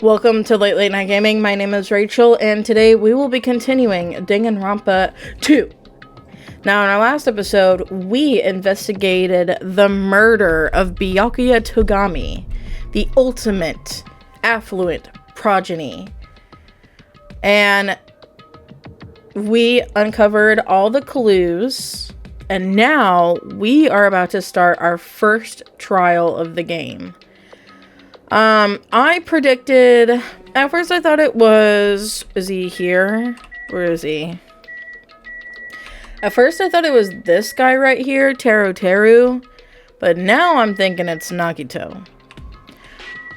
Welcome to Late Night Gaming. My name is Rachel, and today we will be continuing Danganronpa 2. Now, in our last episode, we investigated the murder of Byakuya Togami, the ultimate affluent progeny. And we uncovered all the clues, and now we are about to start our first trial of the game. I predicted, at first I thought it was, is he here? Where is he? At first I thought it was this guy right here, Teru, but now I'm thinking it's Nagito.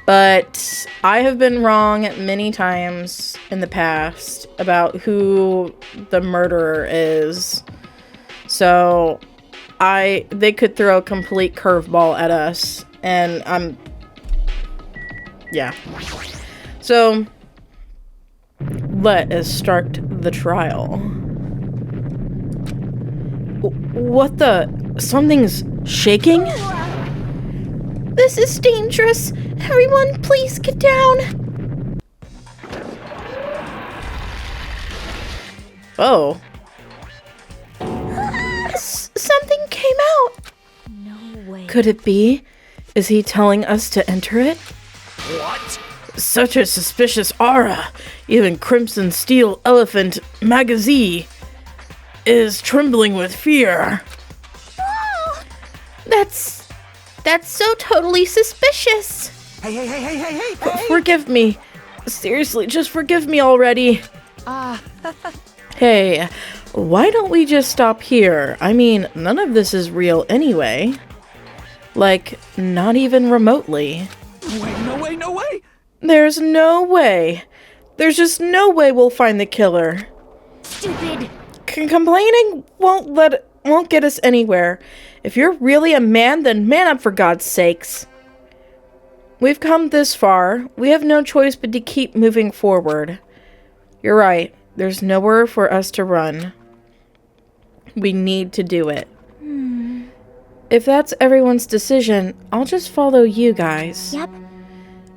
But I have been wrong many times in the past about who the murderer is. So, they could throw a complete curveball at us, and yeah. So, let us start the trial. What the? Something's shaking? This is dangerous. Everyone, please get down. Oh. Something came out. No way. Could it be? Is he telling us to enter it? What? Such a suspicious aura. Even Crimson Steel Elephant Magazine is trembling with fear. Oh, that's so totally suspicious. Hey. Forgive me. Seriously, just forgive me already. Hey, why don't we just stop here? I mean, none of this is real anyway. Like, not even remotely. Wait, no way! There's no way. There's just no way we'll find the killer. Stupid. Complaining won't get us anywhere. If you're really a man, then man up for God's sakes. We've come this far. We have no choice but to keep moving forward. You're right. There's nowhere for us to run. We need to do it. If that's everyone's decision, I'll just follow you guys. Yep.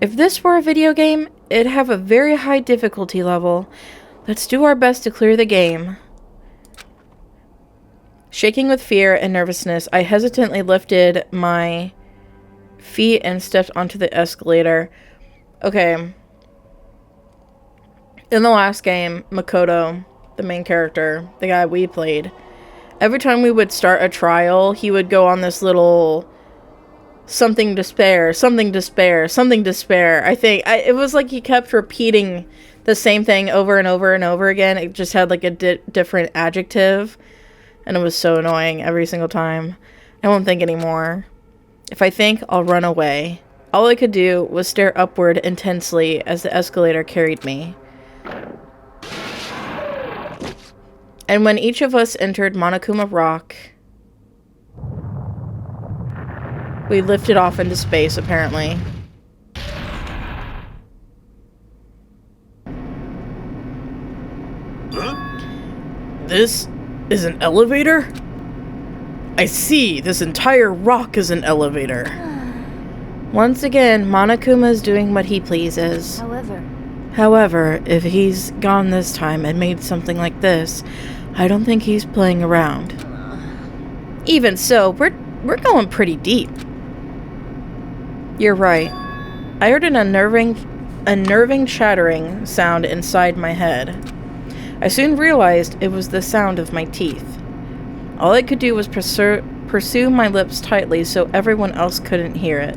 If this were a video game, it'd have a very high difficulty level. Let's do our best to clear the game. Shaking with fear and nervousness, I hesitantly lifted my feet and stepped onto the escalator. Okay. In the last game, Makoto, the main character, the guy we played, every time we would start a trial, he would go on this little something to spare. I think it was like he kept repeating the same thing over and over and over again. It just had like a different adjective, and it was so annoying every single time. I won't think anymore. If I think, I'll run away. All I could do was stare upward intensely as the escalator carried me. And when each of us entered Monokuma Rock, we lifted off into space, apparently. Huh? This is an elevator? I see, this entire rock is an elevator. Once again, Monokuma is doing what he pleases. However, if he's gone this time and made something like this, I don't think he's playing around. Even so, we're going pretty deep. You're right. I heard an unnerving chattering sound inside my head. I soon realized it was the sound of my teeth. All I could do was pursue my lips tightly so everyone else couldn't hear it.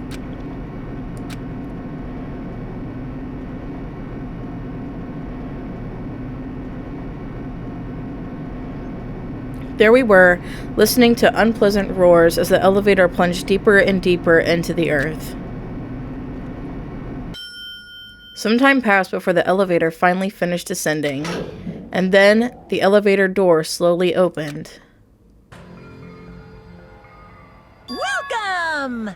There we were, listening to unpleasant roars as the elevator plunged deeper and deeper into the earth. Some time passed before the elevator finally finished descending, and then the elevator door slowly opened. Welcome!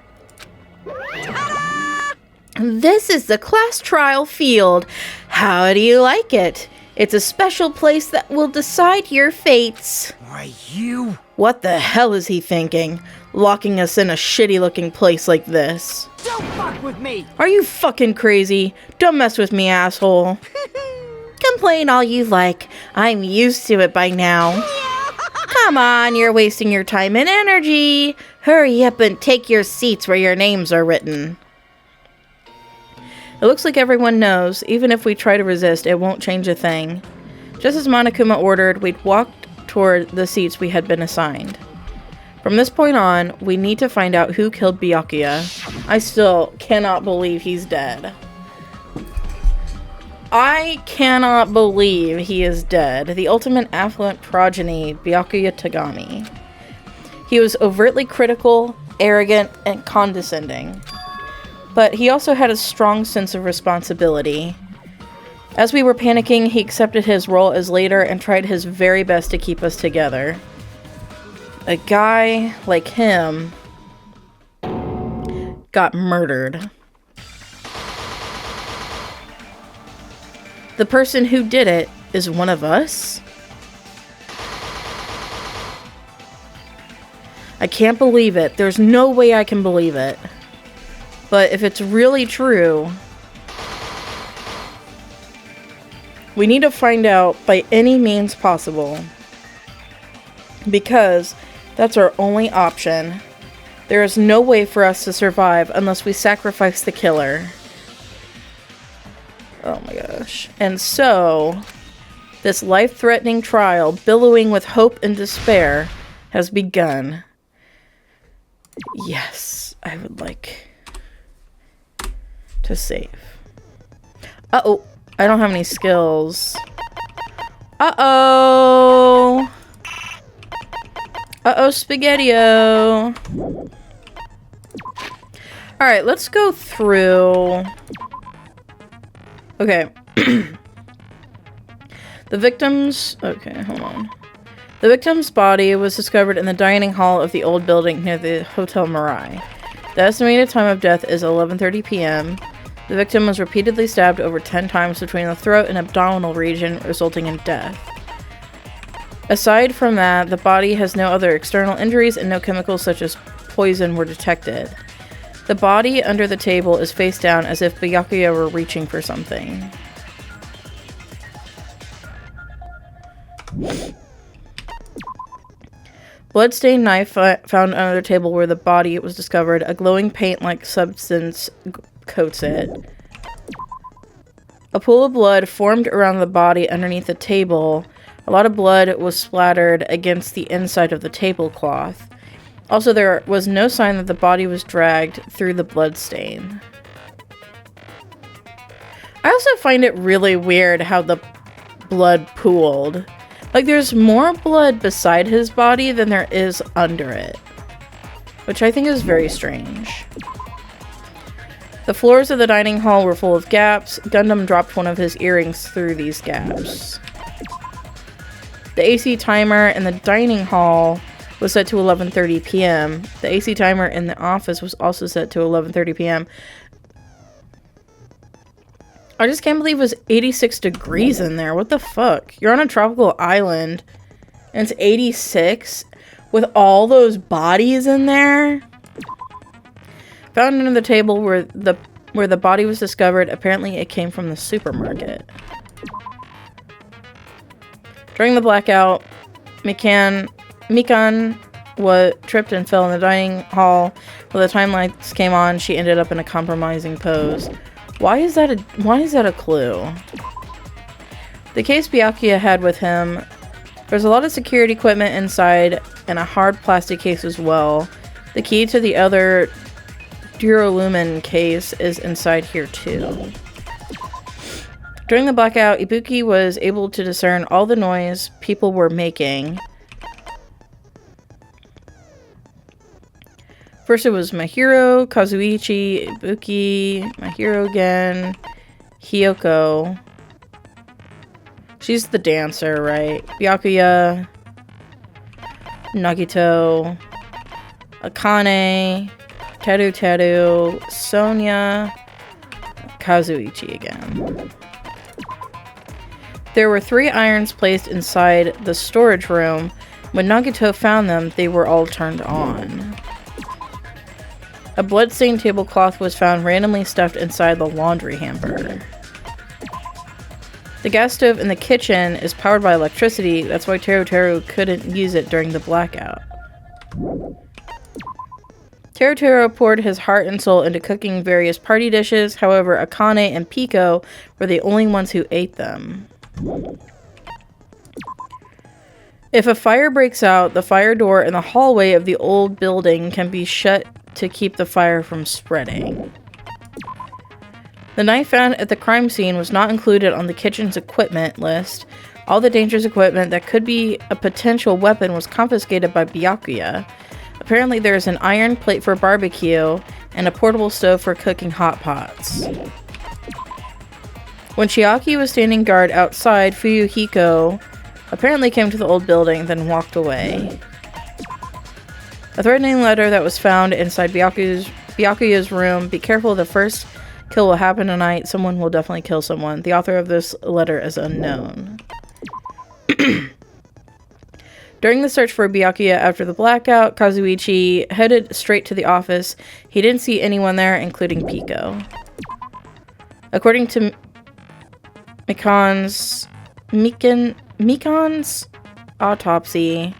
Ta-da! This is the class trial field. How do you like it? It's a special place that will decide your fates. Why, you? What the hell is he thinking? Locking us in a shitty-looking place like this. Don't Don't fuck with me! Are you fucking crazy? Don't mess with me, asshole. Complain all you like. I'm used to it by now. Come on, you're wasting your time and energy. Hurry up and take your seats where your names are written. It looks like everyone knows. Even if we try to resist, it won't change a thing. Just as Monokuma ordered, we'd walked toward the seats we had been assigned. From this point on, we need to find out who killed Byakuya. I still cannot believe he's dead. I cannot believe he is dead. The ultimate affluent progeny, Byakuya Tagami. He was overtly critical, arrogant, and condescending. But he also had a strong sense of responsibility. As we were panicking, he accepted his role as leader and tried his very best to keep us together. A guy like him got murdered. The person who did it is one of us? I can't believe it. There's no way I can believe it. But if it's really true, we need to find out by any means possible. Because that's our only option. There is no way for us to survive unless we sacrifice the killer. Oh my gosh. And so, this life-threatening trial, billowing with hope and despair, has begun. Yes, I would like to save. Uh-oh. I don't have any skills. Uh-oh. Uh-oh, Spaghetti-O. Alright, let's go through... Okay. The victim's... Okay, hold on. The victim's body was discovered in the dining hall of the old building near the Hotel Mirai. The estimated time of death is 11:30 p.m. The victim was repeatedly stabbed over 10 times between the throat and abdominal region, resulting in death. Aside from that, the body has no other external injuries and no chemicals such as poison were detected. The body under the table is face down as if Byakuya were reaching for something. Bloodstained knife found under the table where the body was discovered. A glowing paint-like substance coats it. A pool of blood formed around the body underneath the table. A lot of blood was splattered against the inside of the tablecloth. Also, there was no sign that the body was dragged through the blood stain. I also find it really weird how the blood pooled. Like, there's more blood beside his body than there is under it. Which I think is very strange. The floors of the dining hall were full of gaps. Gundam dropped one of his earrings through these gaps. The AC timer in the dining hall was set to 11:30 p.m. The AC timer in the office was also set to 11:30 p.m. I just can't believe it was 86 degrees in there. What the fuck? You're on a tropical island and it's 86 with all those bodies in there? Found under the table where the body was discovered, apparently it came from the supermarket. During the blackout, Mikan was tripped and fell in the dining hall. When the time lights came on, she ended up in a compromising pose. Why is that a clue? The case Byakuya had with him, there's a lot of security equipment inside and a hard plastic case as well. The key to the other Durolumin case is inside here too. During the blackout, Ibuki was able to discern all the noise people were making. First it was Mahiro, Kazuichi, Ibuki, Mahiro again, Hiyoko. She's the dancer, right? Byakuya, Nagito, Akane, Teru, Sonia, Kazuichi again. There were 3 irons placed inside the storage room. When Nagito found them, they were all turned on. A blood-stained tablecloth was found randomly stuffed inside the laundry hamper. The gas stove in the kitchen is powered by electricity. That's why Teru couldn't use it during the blackout. Teru poured his heart and soul into cooking various party dishes. However, Akane and Pico were the only ones who ate them. If a fire breaks out, the fire door in the hallway of the old building can be shut to keep the fire from spreading. The knife found at the crime scene was not included on the kitchen's equipment list. All the dangerous equipment that could be a potential weapon was confiscated by Byakuya. Apparently there is an iron plate for barbecue and a portable stove for cooking hot pots. When Chiaki was standing guard outside, Fuyuhiko apparently came to the old building, then walked away. A threatening letter that was found inside Byakuya's room. Be careful, the first kill will happen tonight. Someone will definitely kill someone. The author of this letter is unknown. During the search for Byakuya after the blackout, Kazuichi headed straight to the office. He didn't see anyone there, including Pico. According to Mikan's autopsy,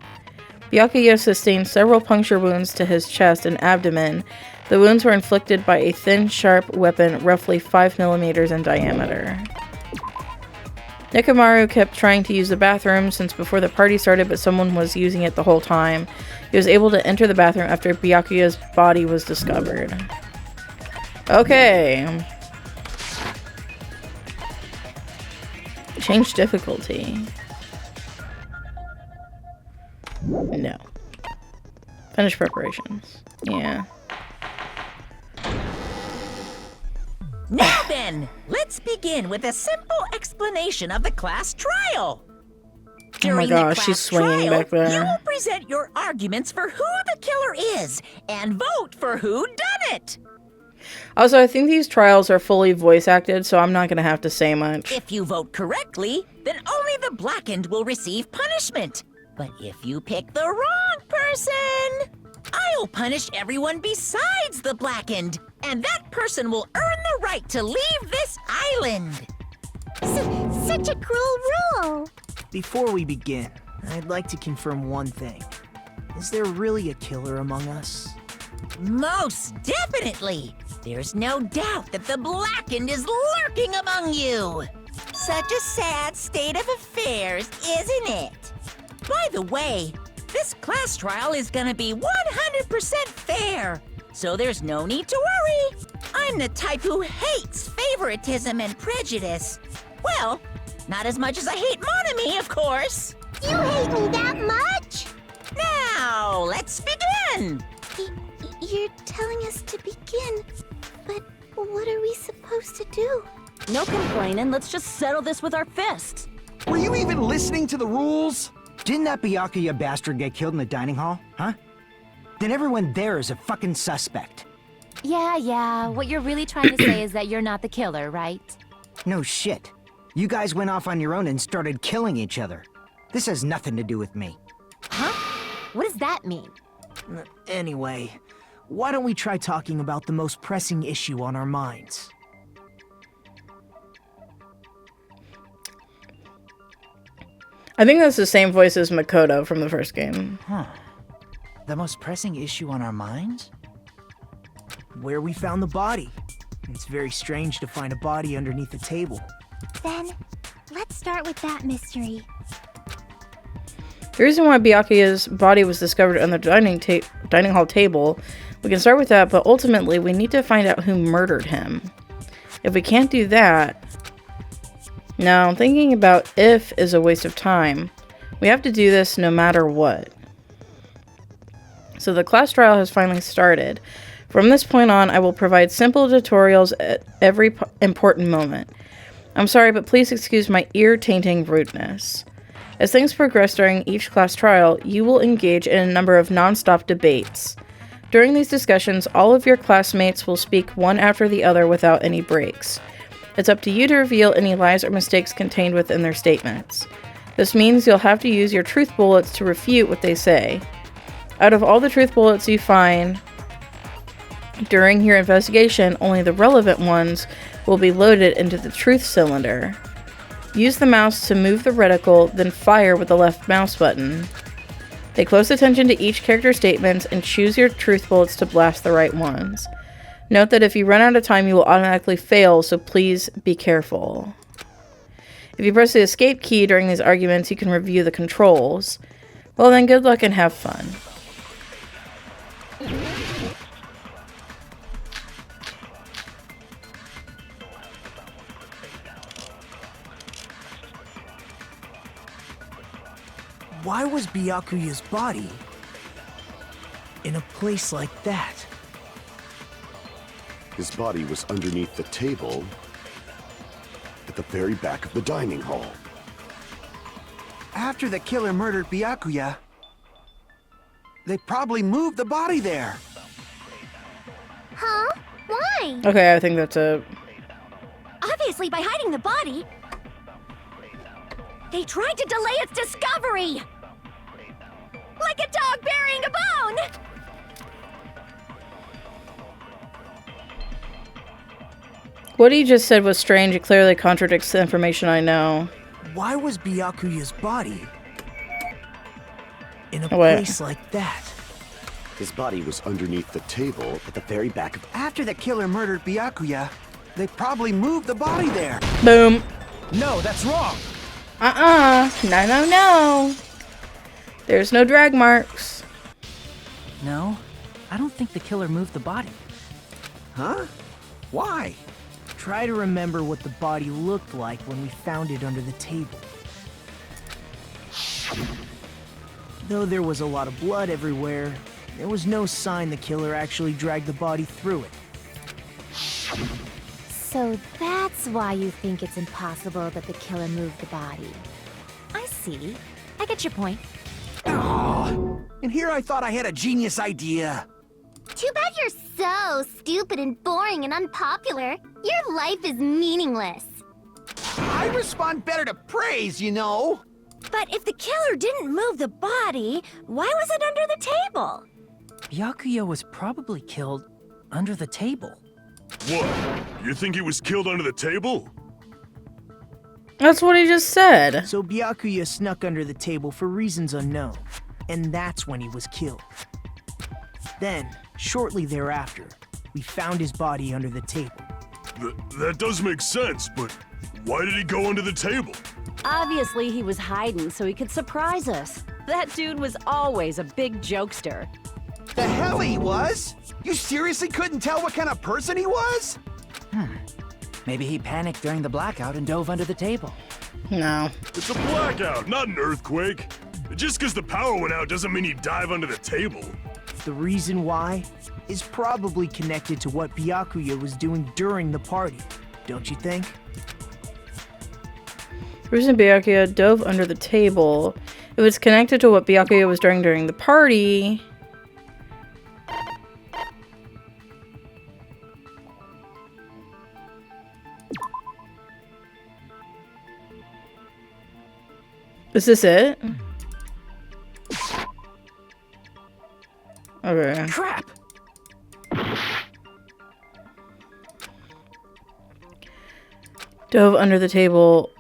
Byakuya sustained several puncture wounds to his chest and abdomen. The wounds were inflicted by a thin, sharp weapon roughly 5 millimeters in diameter. Nekomaru kept trying to use the bathroom since before the party started, but someone was using it the whole time. He was able to enter the bathroom after Byakuya's body was discovered. Okay. Change difficulty. No. Finish preparations. Yeah. Now then, let's begin with a simple explanation of the class trial. Oh my gosh, she's swinging back there. You will present your arguments for who the killer is and vote for who done it. Also, I think these trials are fully voice acted, so I'm not going to have to say much. If you vote correctly, then only the blackened will receive punishment. But if you pick the wrong person, I'll punish everyone besides the blackened, and that person will earn the right to leave this island. Such a cruel rule. Before we begin, I'd like to confirm one thing. Is there really a killer among us? Most definitely. There's no doubt that the blackened is lurking among you. Such a sad state of affairs, isn't it? By the way, this class trial is gonna be 100% fair, so there's no need to worry. I'm the type who hates favoritism and prejudice. Well, not as much as I hate Monami, of course. You hate me that much? Now, let's begin. You're telling us to begin, but what are we supposed to do? No complaining, let's just settle this with our fists. Were you even listening to the rules? Didn't that Byakuya bastard get killed in the dining hall, huh? Then everyone there is a fucking suspect. Yeah, what you're really trying to say is that you're not the killer, right? No shit. You guys went off on your own and started killing each other. This has nothing to do with me. Huh? What does that mean? Anyway, why don't we try talking about the most pressing issue on our minds? I think that's the same voice as Makoto from the first game. Huh. The most pressing issue on our minds? Where we found the body. It's very strange to find a body underneath a table. Then, let's start with that mystery. The reason why Byakuya's body was discovered on the dining hall table, we can start with that, but ultimately we need to find out who murdered him. If we can't do that... Now, thinking about if is a waste of time. We have to do this no matter what. So the class trial has finally started. From this point on, I will provide simple tutorials at every important moment. I'm sorry, but please excuse my ear-tainting rudeness. As things progress during each class trial, you will engage in a number of non-stop debates. During these discussions, all of your classmates will speak one after the other without any breaks. It's up to you to reveal any lies or mistakes contained within their statements. This means you'll have to use your truth bullets to refute what they say. Out of all the truth bullets you find... During your investigation, only the relevant ones will be loaded into the truth cylinder. Use the mouse to move the reticle, then fire with the left mouse button. Pay close attention to each character's statements and choose your truth bullets to blast the right ones. Note that if you run out of time, you will automatically fail, so please be careful. If you press the escape key during these arguments, you can review the controls. Well then, good luck and have fun. Why was Byakuya's body in a place like that? His body was underneath the table at the very back of the dining hall. After the killer murdered Byakuya, they probably moved the body there. Huh? Why? Okay, I think that's a... Obviously by hiding the body. They tried to delay its discovery! Like a dog burying a bone! What he just said was strange. It clearly contradicts the information I know. Why was Byakuya's body in a What? place like that? His body was underneath the table at the very back of... After the killer murdered Byakuya, they probably moved the body there. Boom. No, that's wrong. No, no, no. There's no drag marks. No, I don't think the killer moved the body. Huh? Why? Try to remember what the body looked like when we found it under the table. Though there was a lot of blood everywhere, there was no sign the killer actually dragged the body through it. So that's why you think it's impossible that the killer moved the body. I see. I get your point. Aw, and here I thought I had a genius idea. Too bad you're so stupid and boring and unpopular. Your life is meaningless. I respond better to praise, you know. But if the killer didn't move the body, why was it under the table? Byakuya was probably killed under the table. What? You think he was killed under the table? That's what he just said. So Byakuya snuck under the table for reasons unknown, and that's when he was killed. Then, shortly thereafter, we found his body under the table. That does make sense, but why did he go under the table? Obviously, he was hiding so he could surprise us. That dude was always a big jokester. The hell he was? You seriously couldn't tell what kind of person he was? Maybe he panicked during the blackout and dove under the table. No. It's a blackout, not an earthquake. Just because the power went out doesn't mean he'd dive under the table. The reason why is probably connected to what Byakuya was doing during the party, don't you think? The reason Byakuya dove under the table. If it's connected to what Byakuya was doing during the party... Is this it? Okay. Crap! Dove under the table.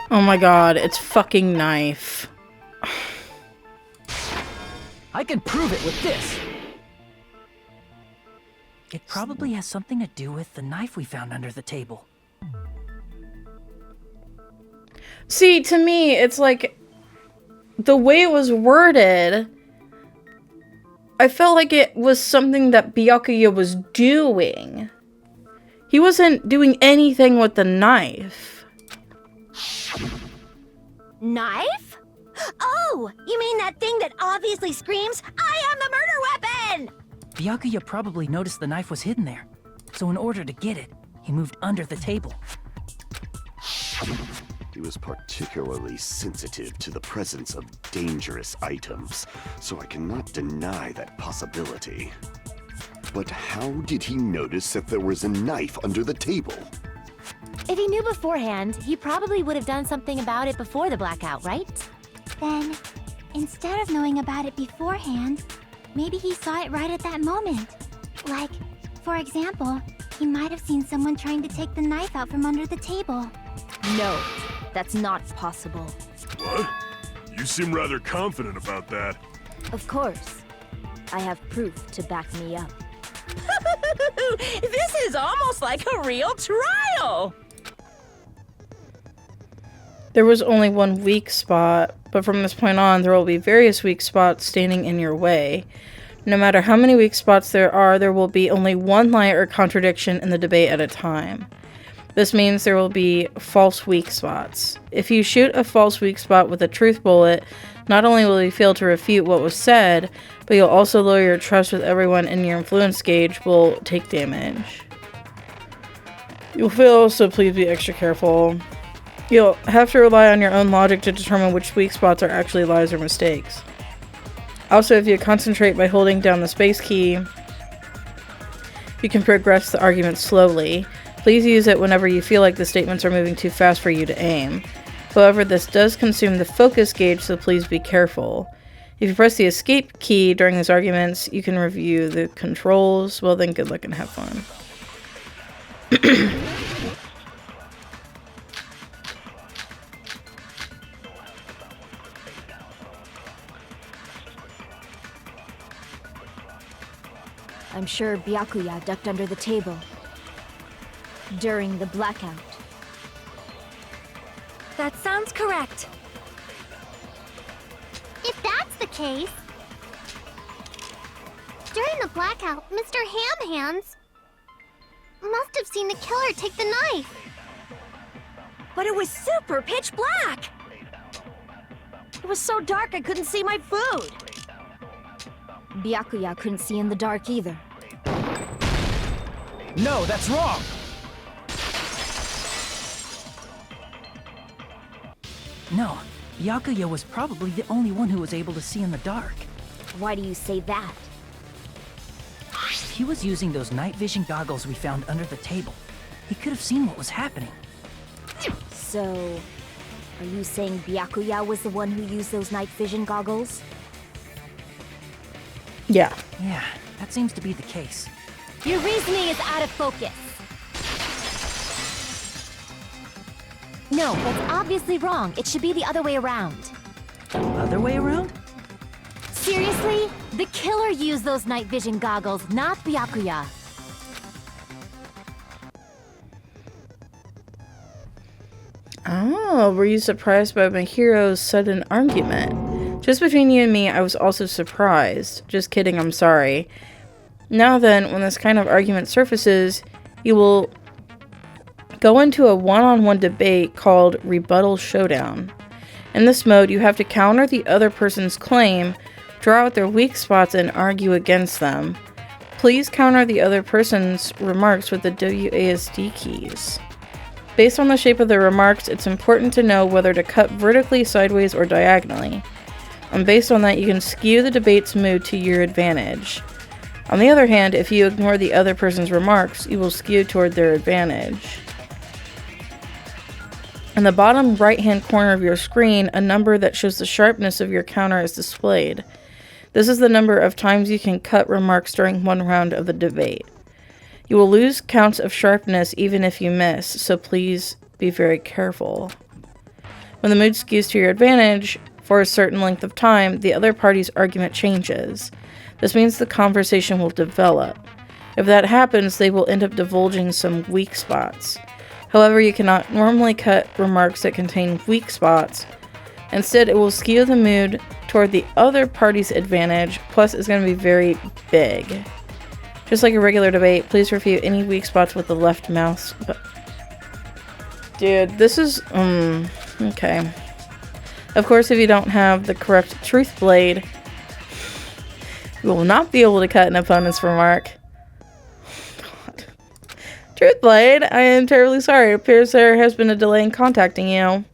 Oh my god, it's fucking knife. I can prove it with this! It probably has something to do with the knife we found under the table. See, to me, it's like the way it was worded, I felt like it was something that Byakuya was doing. He wasn't doing anything with the knife. Knife? Oh, you mean that thing that obviously screams, "I am the murder weapon!" Byakuya probably noticed the knife was hidden there. So in order to get it, he moved under the table. He was particularly sensitive to the presence of dangerous items, so I cannot deny that possibility. But how did he notice that there was a knife under the table? If he knew beforehand, he probably would have done something about it before the blackout, right? Then, instead of knowing about it beforehand, maybe he saw it right at that moment. Like, for example, he might have seen someone trying to take the knife out from under the table. No, that's not possible. What? You seem rather confident about that. Of course. I have proof to back me up. This is almost like a real trial! There was only one weak spot, but from this point on, there will be various weak spots standing in your way. No matter how many weak spots there will be only one lie or contradiction in the debate at a time. This means there will be false weak spots. If you shoot a false weak spot with a truth bullet, not only will you fail to refute what was said, but you'll also lower your trust with everyone, and your influence gauge will take damage. You'll fail, so please be extra careful. You'll have to rely on your own logic to determine which weak spots are actually lies or mistakes. Also, if you concentrate by holding down the space key, you can progress the argument slowly. Please use it whenever you feel like the statements are moving too fast for you to aim. However, this does consume the focus gauge, so please be careful. If you press the escape key during these arguments, you can review the controls. Well then, good luck and have fun. I'm sure Byakuya ducked under the table during the blackout. That sounds correct. If that's the case... During the blackout, Mr. Ham Hands must have seen the killer take the knife. But it was super pitch black! It was so dark I couldn't see my food. Byakuya couldn't see in the dark either. No, that's wrong! No, Byakuya was probably the only one who was able to see in the dark. Why do you say that? He was using those night vision goggles we found under the table. He could have seen what was happening. So, are you saying Byakuya was the one who used those night vision goggles? Yeah. Yeah, that seems to be the case. Your reasoning is out of focus. No, that's obviously wrong. It should be the other way around. The other way around? Seriously? The killer used those night vision goggles, not Byakuya. Oh, were you surprised by my hero's sudden argument? Just between you and me, I was also surprised. Just kidding, I'm sorry. Now then, when this kind of argument surfaces, you will go into a one-on-one debate called Rebuttal Showdown. In this mode, you have to counter the other person's claim, draw out their weak spots, and argue against them. Please counter the other person's remarks with the WASD keys. Based on the shape of the remarks, it's important to know whether to cut vertically, sideways, or diagonally. And based on that, you can skew the debate's mood to your advantage. On the other hand, if you ignore the other person's remarks, you will skew toward their advantage. In the bottom right-hand corner of your screen, a number that shows the sharpness of your counter is displayed. This is the number of times you can cut remarks during one round of the debate. You will lose counts of sharpness even if you miss, so please be very careful. When the mood skews to your advantage, for a certain length of time, the other party's argument changes. This means the conversation will develop. If that happens, they will end up divulging some weak spots. However, you cannot normally cut remarks that contain weak spots. Instead, it will skew the mood toward the other party's advantage, plus it's going to be very big. Just like a regular debate, please refute any weak spots with the left mouse. Dude, this is, okay. Of course, if you don't have the correct truth blade, you will not be able to cut an opponent's remark. God. Truth blade, I am terribly sorry. It appears there has been a delay in contacting you.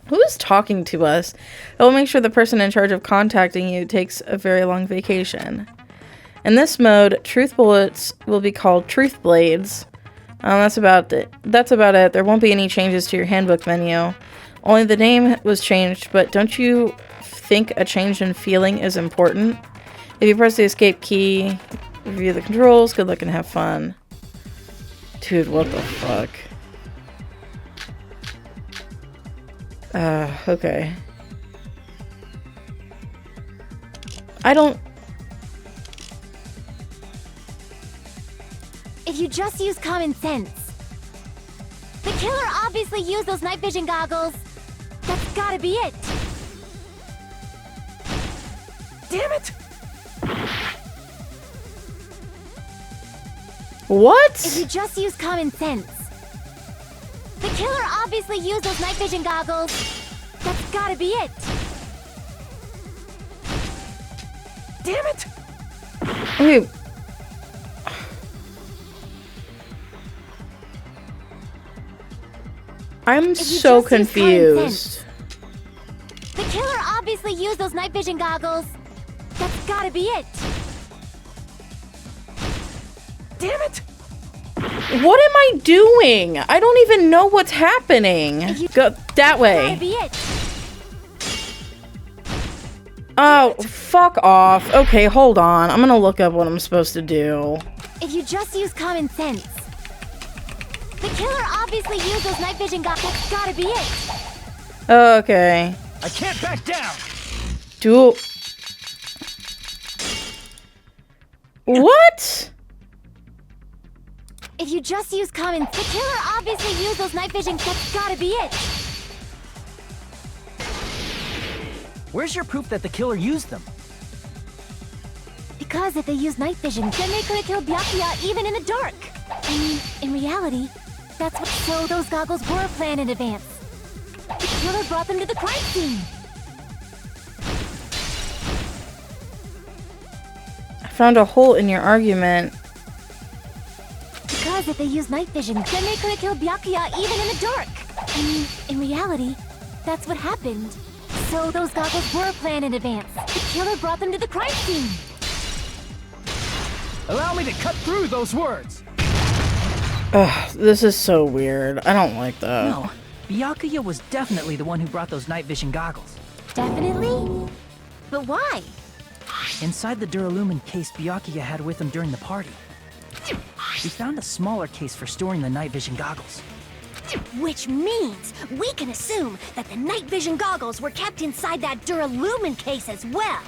Who is talking to us? I will make sure the person in charge of contacting you takes a very long vacation. In this mode, truth bullets will be called truth blades. That's about it. There won't be any changes to your handbook menu. Only the name was changed, but don't you think a change in feeling is important? If you press the escape key, review the controls, good luck and have fun. Dude, what the fuck? Okay. I don't... If you just use common sense. The killer obviously used those night vision goggles. That's gotta be it. Damn it! What? If you just use common sense. The killer obviously used those night vision goggles. That's gotta be it. Damn it! Okay. I'm so confused. The killer obviously used those night vision goggles. That's gotta be it. Damn it! What am I doing? I don't even know what's happening. Go that way. Gotta be it. Oh, fuck off. Okay, hold on. I'm gonna look up what I'm supposed to do. If you just use common sense. The killer obviously used those night vision goggles. That's gotta be it. Okay. I can't back down! Do... What? If you just use common... The killer obviously used those night vision... That's gotta be it! Where's your proof that the killer used them? Because if they used night vision, then they could have killed Byakuya even in the dark! I mean, in reality, that's what... So those goggles were planned in advance. The killer brought them to the crime scene! I found a hole in your argument. Because if they used night vision, then they could have killed Byakuya even in the dark! I mean, in reality, that's what happened. So those goggles were planned in advance. The killer brought them to the crime scene! Allow me to cut through those words! Ugh, this is so weird. I don't like that. No, Byakuya was definitely the one who brought those night vision goggles. Definitely? But why? Inside the Duralumin case Byakuya had with him during the party, we found a smaller case for storing the night vision goggles. Which means we can assume that the night vision goggles were kept inside that Duralumin case as well.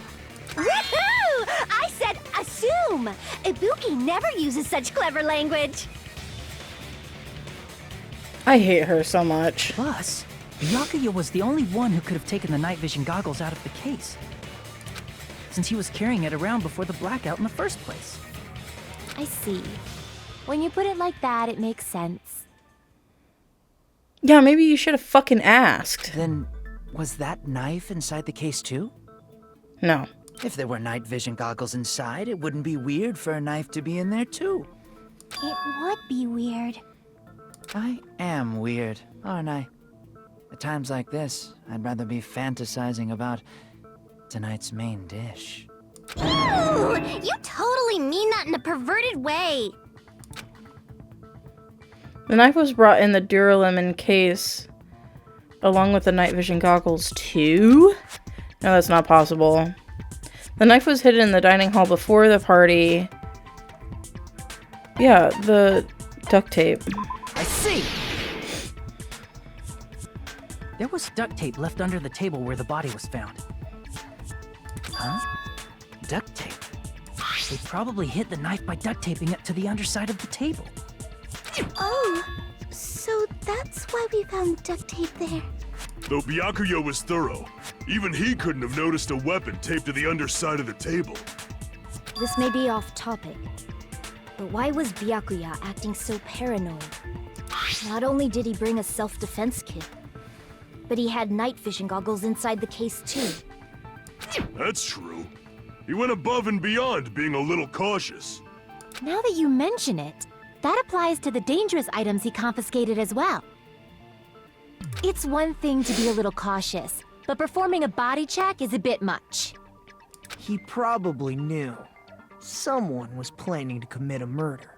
Woohoo! I said assume! Ibuki never uses such clever language. I hate her so much. Plus, Byakuya was the only one who could have taken the night vision goggles out of the case, since he was carrying it around before the blackout in the first place. I see. When you put it like that, it makes sense. Yeah, maybe you should have fucking asked. Then, was that knife inside the case too? No. If there were night vision goggles inside, it wouldn't be weird for a knife to be in there too. It would be weird. I am weird, aren't I? At times like this, I'd rather be fantasizing about tonight's main dish. Ew! You totally mean that in a perverted way. The knife was brought in the Duralumin case along with the night vision goggles too? No, that's not possible. The knife was hidden in the dining hall before the party. Yeah, the duct tape. I see! There was duct tape left under the table where the body was found. Huh? Duct tape? They probably hid the knife by duct taping it to the underside of the table. Oh, so that's why we found duct tape there. Though Byakuya was thorough, even he couldn't have noticed a weapon taped to the underside of the table. This may be off topic, but why was Byakuya acting so paranoid? Not only did he bring a self-defense kit, but he had night vision goggles inside the case too. That's true. He went above and beyond being a little cautious. Now that you mention it, that applies to the dangerous items he confiscated as well. It's one thing to be a little cautious, but performing a body check is a bit much. He probably knew. Someone was planning to commit a murder.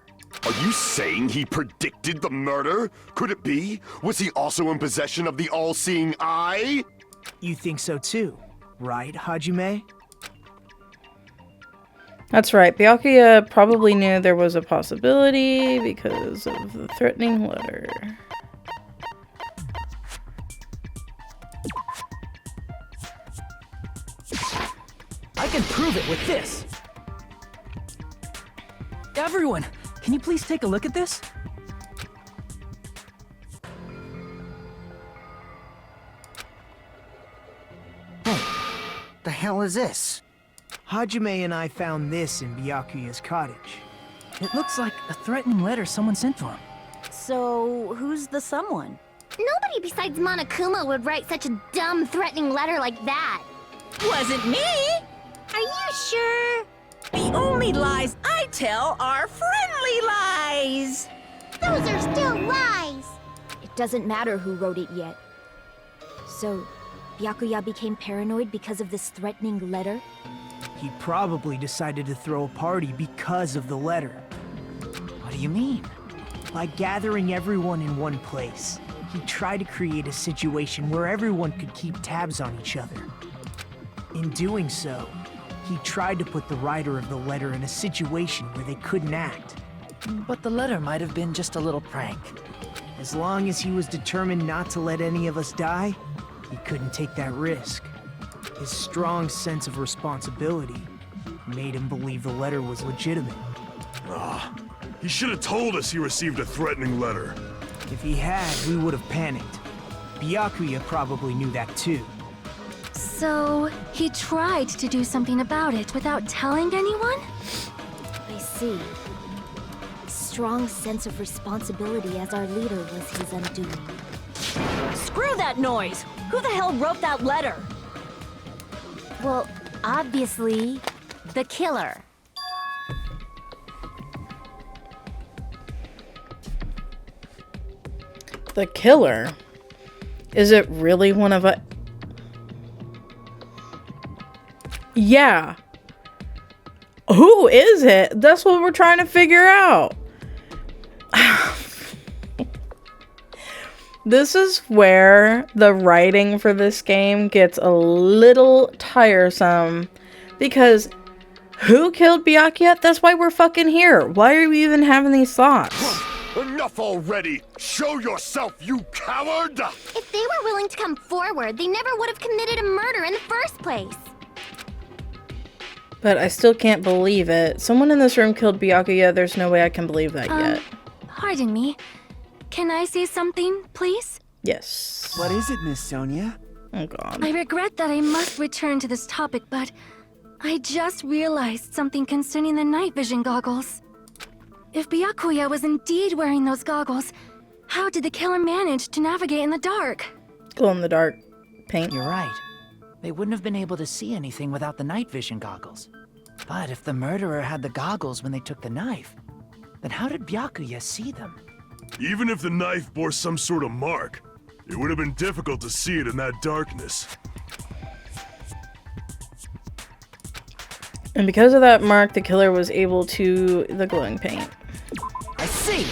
Are you saying he predicted the murder? Could it be? Was he also in possession of the all-seeing eye? You think so too, right, Hajime? That's right. Byakuya probably knew there was a possibility because of the threatening letter. I can prove it with this. Everyone, can you please take a look at this? The hell is this? Hajime and I found this in Byakuya's cottage. It looks like a threatening letter someone sent to him. So, who's the someone? Nobody besides Monokuma would write such a dumb, threatening letter like that. Wasn't me! Are you sure? The only lies I tell are friendly lies! Those are still lies. It doesn't matter who wrote it yet. So, Byakuya became paranoid because of this threatening letter? He probably decided to throw a party because of the letter. What do you mean? By gathering everyone in one place, he tried to create a situation where everyone could keep tabs on each other. In doing so, he tried to put the writer of the letter in a situation where they couldn't act. But the letter might have been just a little prank. As long as he was determined not to let any of us die, he couldn't take that risk. His strong sense of responsibility made him believe the letter was legitimate. He should have told us he received a threatening letter. If he had, we would have panicked. Byakuya probably knew that too. So, he tried to do something about it without telling anyone? I see. Strong sense of responsibility as our leader was his undoing. Screw that noise! Who the hell wrote that letter? Well, obviously, the killer. The killer? Is it really one of a... Yeah. Who is it? That's what we're trying to figure out. This is where the writing for this game gets a little tiresome. Because who killed Byakuya? That's why we're fucking here. Why are we even having these thoughts? Enough already! Show yourself, you coward! If they were willing to come forward, they never would have committed a murder in the first place. But I still can't believe it. Someone in this room killed Byakuya. There's no way I can believe that yet. Pardon me. Can I say something, please? Yes. What is it, Miss Sonia? Oh god. I regret that I must return to this topic, but I just realized something concerning the night vision goggles. If Byakuya was indeed wearing those goggles, how did the killer manage to navigate in the dark? Glow in the dark paint. You're right. They wouldn't have been able to see anything without the night vision goggles. But if the murderer had the goggles when they took the knife, then how did Byakuya see them? Even if the knife bore some sort of mark, it would have been difficult to see it in that darkness. And because of that mark, the killer was able to the glowing paint. I see!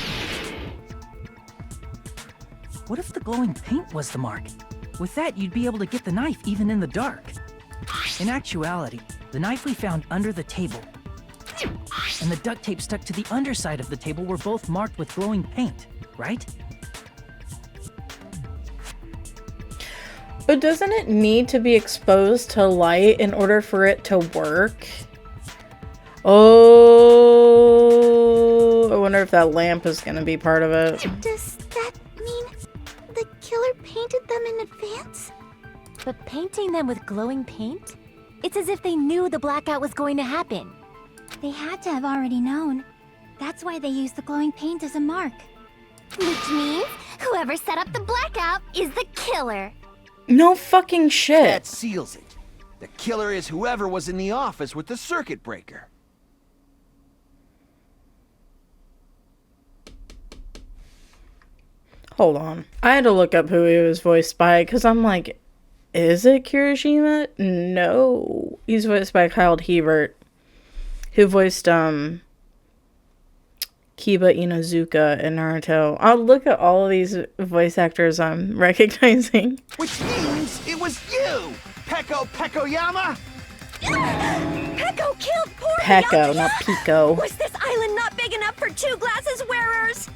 What if the glowing paint was the mark? With that, you'd be able to get the knife even in the dark. In actuality, the knife we found under the table and the duct tape stuck to the underside of the table were both marked with glowing paint, right? But doesn't it need to be exposed to light in order for it to work? Oh, I wonder if that lamp is going to be part of it. Does that mean the killer painted them in advance? But painting them with glowing paint? It's as if they knew the blackout was going to happen. They had to have already known. That's why they used the glowing paint as a mark. Which means whoever set up the blackout is the killer. No fucking shit. That seals it. The killer is whoever was in the office with the circuit breaker. Hold on. I had to look up who he was voiced by, because I'm like, is it Kirishima? No. He's voiced by Kyle Hebert, who voiced, Kiba Inuzuka in Naruto. I'll look at all of these voice actors I'm recognizing. Which means it was you, Peko Pekoyama! Peko killed poor Peko, Byakuya? not Pico. Was this island not big enough for 2 glasses wearers?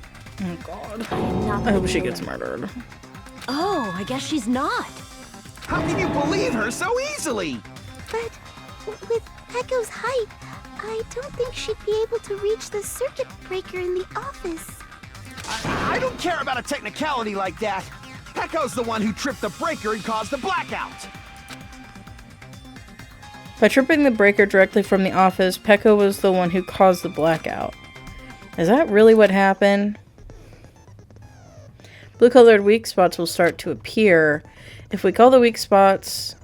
Oh god. Not I hope she gonna gets murdered. Oh, I guess she's not. How can you believe her so easily? But with Pecco's height, I don't think she'd be able to reach the circuit breaker in the office. I don't care about a technicality like that. Peko's the one who tripped the breaker and caused the blackout. By tripping the breaker directly from the office, Peko was the one who caused the blackout. Is that really what happened? Blue-colored weak spots will start to appear. If we call the weak spots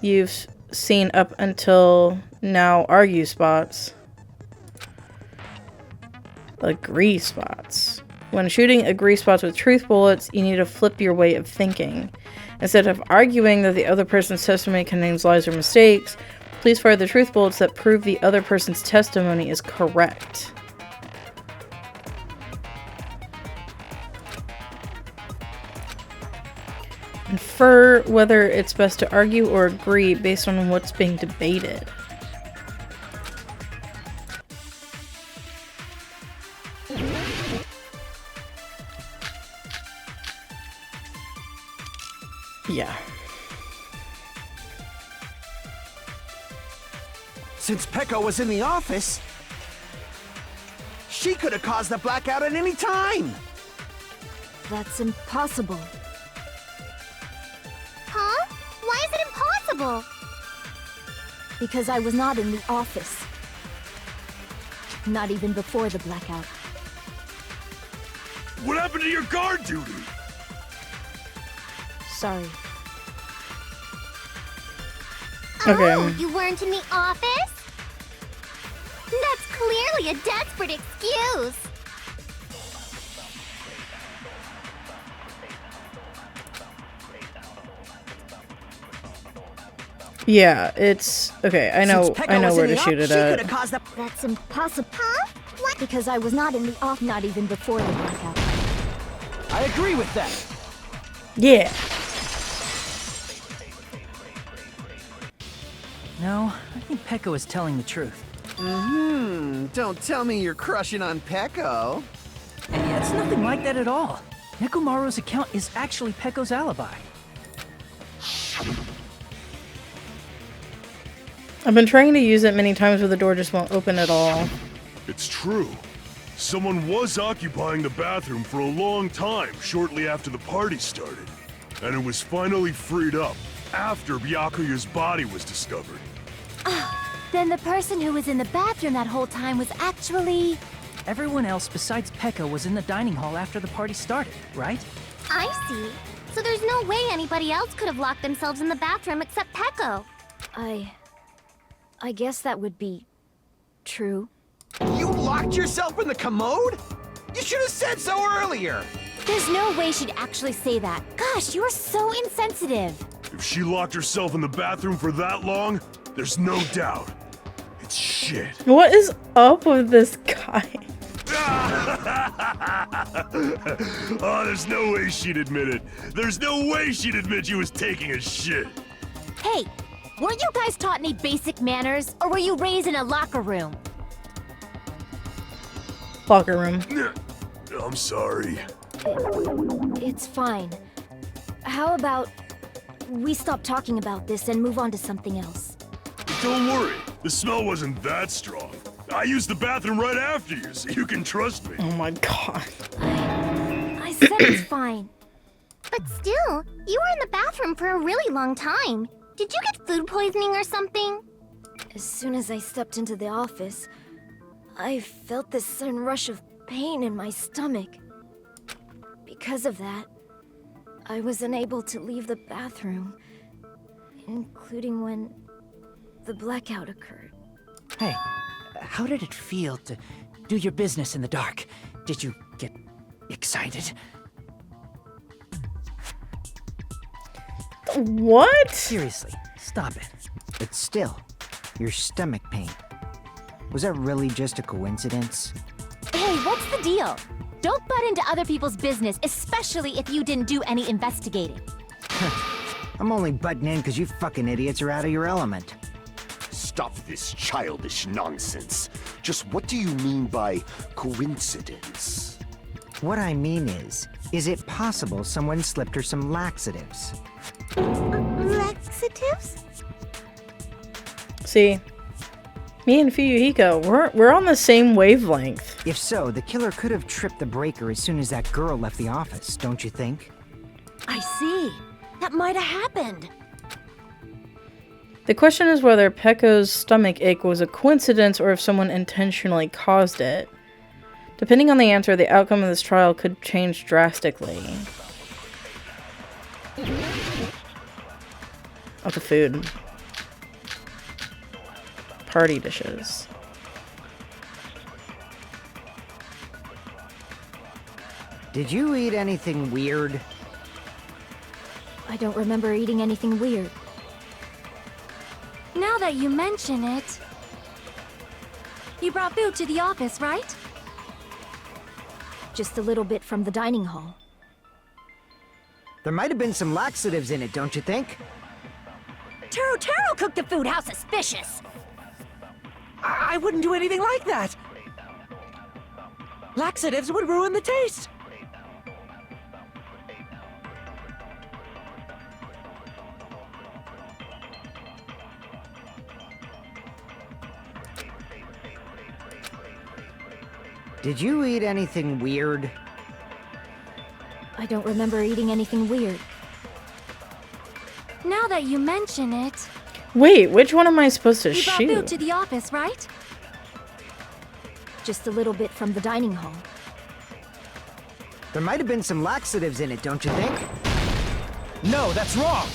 you've seen up until now argue spots, agree spots. When shooting agree spots with truth bullets, you need to flip your way of thinking. Instead of arguing that the other person's testimony contains lies or mistakes, please fire the truth bullets that prove the other person's testimony is correct. Infer whether it's best to argue or agree based on what's being debated. Yeah. Since Peko was in the office, she could have caused the blackout at any time. That's impossible. Huh? Why is it impossible? Because I was not in the office. Not even before the blackout. What happened to your guard duty? Sorry. Okay. Oh, you weren't in the office? That's clearly a desperate excuse. Yeah, it's okay. I know where to shoot it at. That's impossible. Huh? What? Because I was not in the off, not even before the blackout. I agree with that. Yeah. No, I think Peko is telling the truth. Don't tell me you're crushing on Peko. It's nothing like that at all. Nekomaru's account is actually Peko's alibi. I've been trying to use it many times, but the door just won't open at all. It's true. Someone was occupying the bathroom for a long time shortly after the party started. And it was finally freed up after Byakuya's body was discovered. Then the person who was in the bathroom that whole time was actually... Everyone else besides Peko was in the dining hall after the party started, right? I see. So there's no way anybody else could have locked themselves in the bathroom except Peko. I guess that would be true. You locked yourself in the commode? You should have said so earlier. There's no way she'd actually say that. Gosh, you're so insensitive. If she locked herself in the bathroom for that long, there's no doubt. It's shit. What is up with this guy? Oh, there's no way she'd admit it. There's no way she'd admit she was taking a shit. Hey, weren't you guys taught any basic manners, or were you raised in a locker room? Locker room. I'm sorry. It's fine. How about we stop talking about this and move on to something else? Don't worry, the smell wasn't that strong. I used the bathroom right after you, so you can trust me. Oh my god. I said it's fine. But still, you were in the bathroom for a really long time. Did you get food poisoning or something? As soon as I stepped into the office, I felt this sudden rush of pain in my stomach. Because of that, I was unable to leave the bathroom, including when the blackout occurred. Hey, how did it feel to do your business in the dark? Did you get excited? What? Seriously, stop it. But still, your stomach pain. Was that really just a coincidence? Hey, Hey, what's the deal? Don't butt into other people's business, especially if you didn't do any investigating. I'm only butting in because you fucking idiots are out of your element. Stop this childish nonsense. Just what do you mean by coincidence? What I mean is it possible someone slipped her some laxatives? Laxatives? See, me and Fuyuhiko, we're on the same wavelength. If so, the killer could have tripped the breaker as soon as that girl left the office, don't you think? I see. That might have happened. The question is whether Pekko's stomach ache was a coincidence or if someone intentionally caused it. Depending on the answer, the outcome of this trial could change drastically. Oh, the food. Party dishes. Did you eat anything weird? I don't remember eating anything weird. Now that you mention it... You brought food to the office, right? Just a little bit from the dining hall. There might have been some laxatives in it, don't you think? Taro cooked the food. How suspicious! I wouldn't do anything like that! Laxatives would ruin the taste! Did you eat anything weird? I don't remember eating anything weird. Now that you mention it... Wait, which one am I supposed to You brought shoot? food to the office, right? Just a little bit from the dining hall. There might have been some laxatives in it, don't you think? No, that's wrong!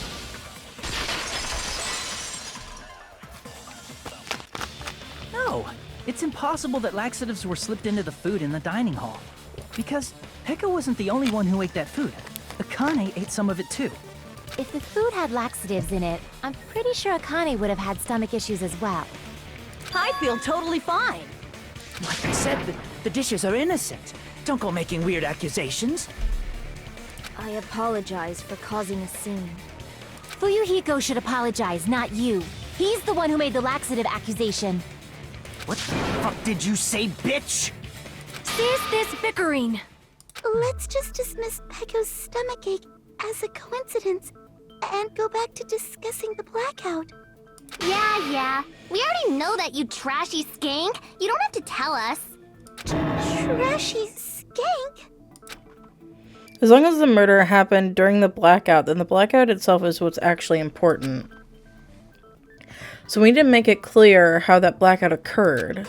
No, it's impossible that laxatives were slipped into the food in the dining hall. Because Pekka wasn't the only one who ate that food. Akane ate some of it too. If the food had laxatives in it, I'm pretty sure Akane would have had stomach issues as well. I feel totally fine. Like I said, the dishes are innocent. Don't go making weird accusations. I apologize for causing a scene. Fuyuhiko should apologize, not you. He's the one who made the laxative accusation. What the fuck did you say, bitch? Cease this bickering! Let's just dismiss Pekko's stomachache as a coincidence and go back to discussing the blackout. Yeah. We already know that, you trashy skank. You don't have to tell us. Trashy skank? As long as the murder happened during the blackout, then the blackout itself is what's actually important. So we need to make it clear how that blackout occurred.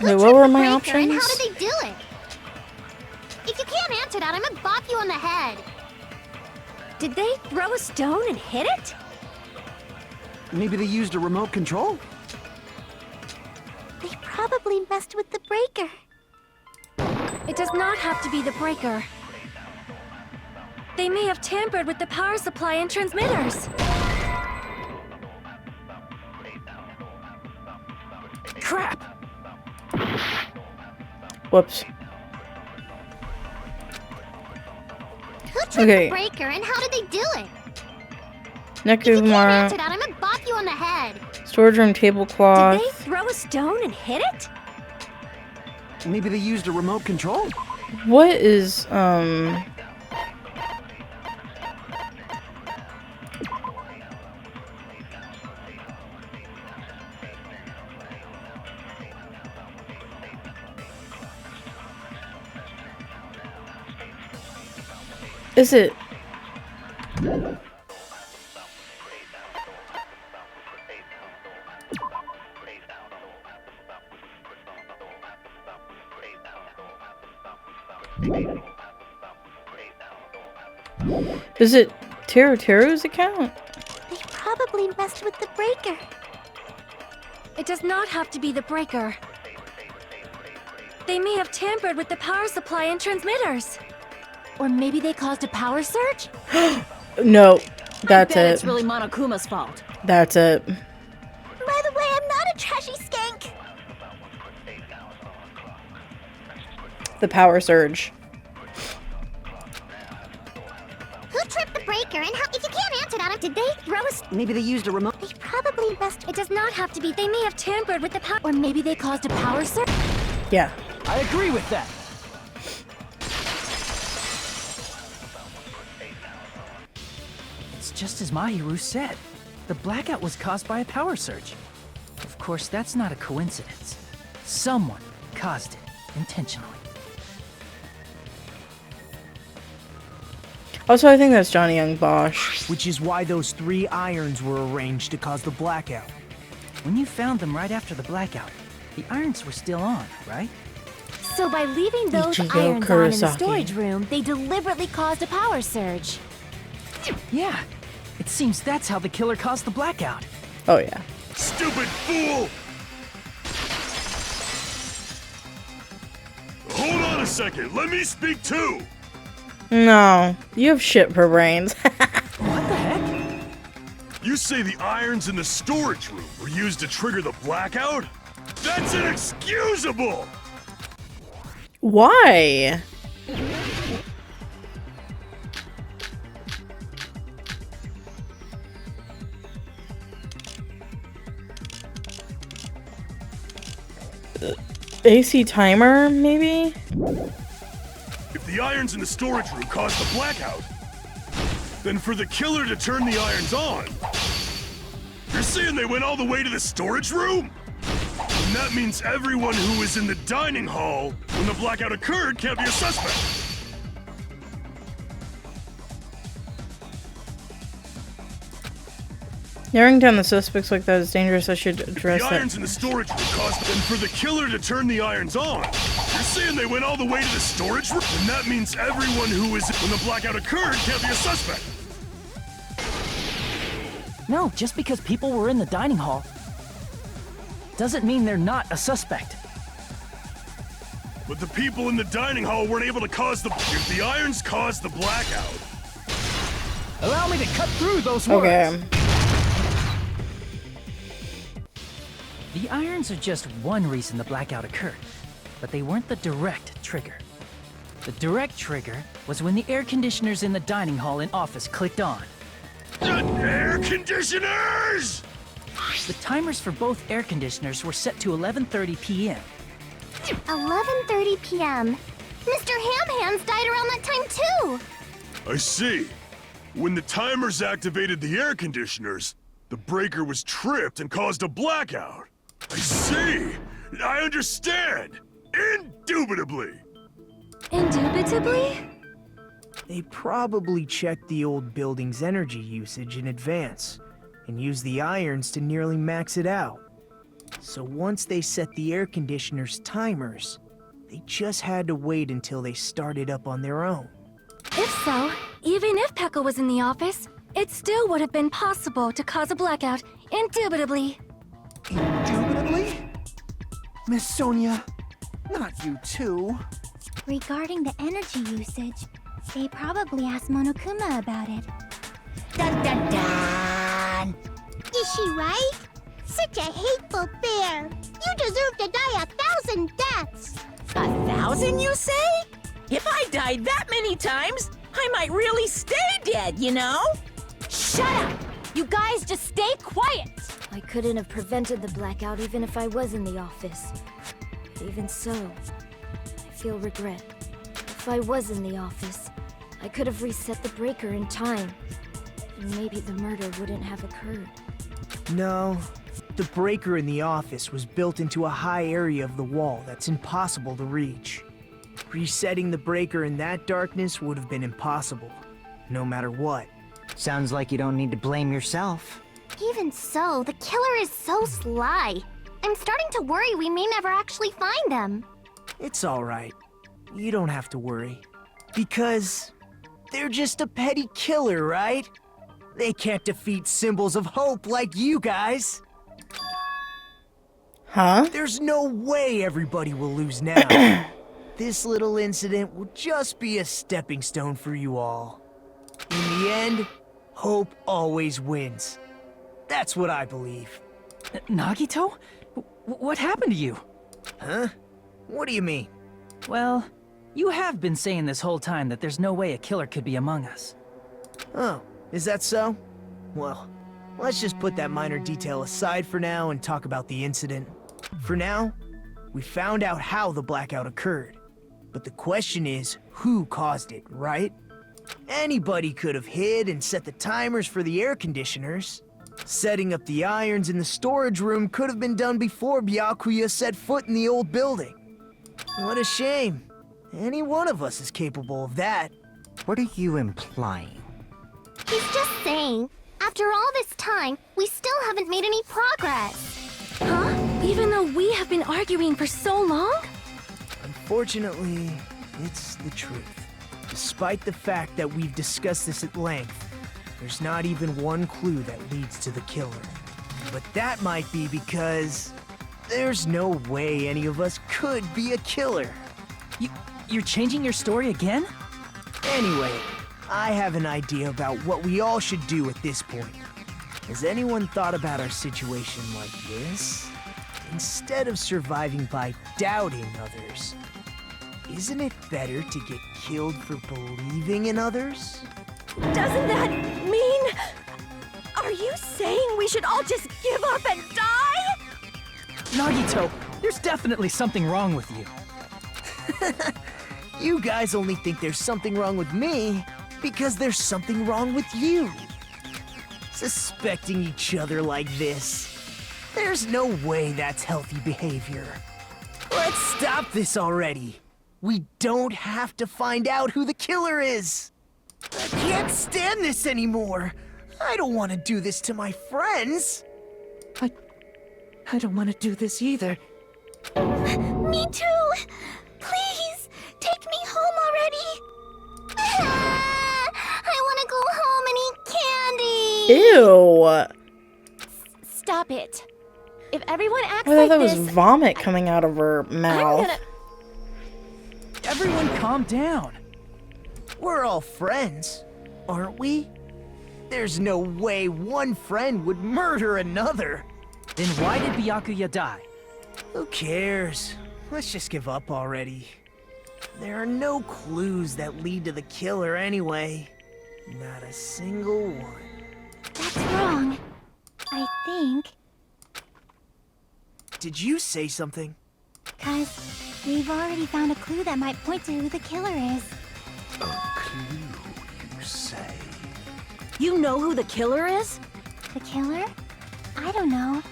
Wait, what were my options? And how did they do it? If you can't answer that, I'm gonna bop you on the head. Did they throw a stone and hit it? Maybe they used a remote control? They probably messed with the breaker. It does not have to be the breaker. They may have tampered with the power supply and transmitters. Crap! Whoops. Who tripped Okay. the breaker and how did they do it? If you can't Nekumara, answer that, I'm gonna bop you on the head. storage room tablecloth. Did they throw a stone and hit it? Maybe they used a remote control? What is, Is it... Is it Teru's account? They probably messed with the breaker. It does not have to be the breaker. They may have tampered with the power supply and transmitters. Or maybe they caused a power surge? No, that's I bet it. it's really Monokuma's fault. That's it. By the way, I'm not a trashy skank. The power surge. Who tripped the breaker and how? If you can't answer that, did they throw us? Maybe they used a remote. They probably must. It does not have to be. They may have tampered with the power. Or maybe they caused a power surge? Yeah. I agree with that. It's just as Mahiru said. The blackout was caused by a power surge. Of course, that's not a coincidence. Someone caused it intentionally. Also, I think that's Johnny Young Bosch. Which is why those 3 irons were arranged to cause the blackout. When you found them right after the blackout, the irons were still on, right? So by leaving those Ichigo irons on in the Kurosaki. storage room, they deliberately caused a power surge. Yeah. It seems that's how the killer caused the blackout. Oh, yeah. Stupid fool! Hold on a second, let me speak too! No, you have shit for brains. What the heck? You say the irons in the storage room were used to trigger the blackout? That's inexcusable! Why? AC timer, maybe? If the irons in the storage room caused the blackout, then for the killer to turn the irons on, you're saying they went all the way to the storage room? And that means everyone who was in the dining hall when the blackout occurred can't be a suspect. Narrowing down the suspects like that is dangerous. I should address The that. irons in the storage room caused them for the killer to turn the irons on. You're saying they went all the way to the storage room? And that means everyone who was when the blackout occurred can't be a suspect. No, just because people were in the dining hall doesn't mean they're not a suspect. But the people in the dining hall weren't able to cause the... If the irons caused the blackout... Allow me to cut through those words. Okay. The irons are just one reason the blackout occurred, but they weren't the direct trigger. The direct trigger was when the air conditioners in the dining hall and office clicked on. Air conditioners! The timers for both air conditioners were set to 11:30 p.m. 11:30 p.m. Mr. Ham Hands died around that time too. I see. When the timers activated the air conditioners, the breaker was tripped and caused a blackout. I see. I understand. Indubitably. Indubitably? They probably checked the old building's energy usage in advance and used the irons to nearly max it out. So once they set the air conditioner's timers, they just had to wait until they started up on their own. If so, even if Pekka was in the office, it still would have been possible to cause a blackout, indubitably. Indubitably? Miss Sonia, not you too. Regarding the energy usage, they probably asked Monokuma about it. Dun dun dun! Is she right? Such a hateful bear. You deserve to die 1,000 deaths. 1,000, you say? If I died that many times, I might really stay dead, you know? Shut up! You guys just stay quiet! I couldn't have prevented the blackout even if I was in the office. But even so, I feel regret. If I was in the office, I could have reset the breaker in time. And maybe the murder wouldn't have occurred. No, the breaker in the office was built into a high area of the wall that's impossible to reach. Resetting the breaker in that darkness would have been impossible, no matter what. Sounds like you don't need to blame yourself. Even so, the killer is so sly. I'm starting to worry we may never actually find them. It's alright. You don't have to worry. Because they're just a petty killer, right? They can't defeat symbols of hope like you guys. Huh? There's no way everybody will lose now. This little incident will just be a stepping stone for you all. In the end, hope always wins. That's what I believe. Nagito? What happened to you? Huh? What do you mean? Well, you have been saying this whole time that there's no way a killer could be among us. Oh, is that so? Well, let's just put that minor detail aside for now and talk about the incident. For now, we found out how the blackout occurred. But the question is, who caused it, right? Anybody could have hid and set the timers for the air conditioners. Setting up the irons in the storage room could have been done before Byakuya set foot in the old building. What a shame. Any one of us is capable of that. What are you implying? He's just saying, after all this time, we still haven't made any progress. Huh? Even though we have been arguing for so long? Unfortunately, it's the truth. Despite the fact that we've discussed this at length, there's not even one clue that leads to the killer. But that might be because there's no way any of us could be a killer. You're changing your story again? Anyway, I have an idea about what we all should do at this point. Has anyone thought about our situation like this? Instead of surviving by doubting others, isn't it better to get killed for believing in others? Doesn't that mean... Are you saying we should all just give up and die? Nagito, there's definitely something wrong with you. You guys only think there's something wrong with me because there's something wrong with you. Suspecting each other like this. There's no way that's healthy behavior. Let's stop this already. We don't have to find out who the killer is. I can't stand this anymore. I don't want to do this to my friends. I don't want to do this either. Me too! Please, take me home already! I want to go home and eat candy! Ew! Stop it. If everyone acts I thought like that was this... vomit coming out of her mouth. Everyone calm down. We're all friends, aren't we? There's no way one friend would murder another. Then why did Byakuya die? Who cares? Let's just give up already. There are no clues that lead to the killer anyway. Not a single one. That's wrong. I think. Did you say something? 'Cause we've already found a clue that might point to who the killer is. A clue, you say? You know who the killer is? The killer? I don't know.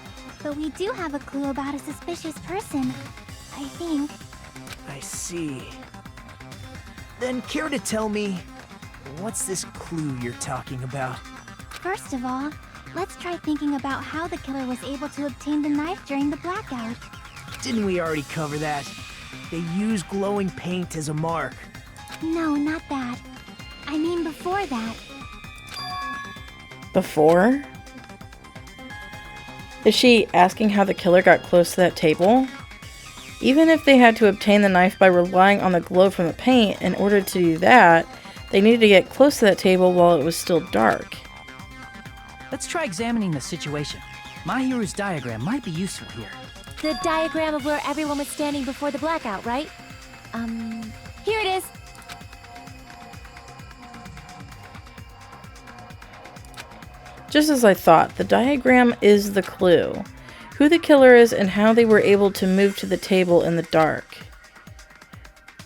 But we do have a clue about a suspicious person. I think. I see. Then care to tell me, what's this clue you're talking about? First of all, let's try thinking about how the killer was able to obtain the knife during the blackout. Didn't we already cover that? They use glowing paint as a mark. No, not that. I mean before that. Before? Is she asking how the killer got close to that table? Even if they had to obtain the knife by relying on the glow from the paint, in order to do that, they needed to get close to that table while it was still dark. Let's try examining the situation. Mahiru's diagram might be useful here. The diagram of where everyone was standing before the blackout, right? Here it is. Just as I thought, the diagram is the clue. Who the killer is and how they were able to move to the table in the dark.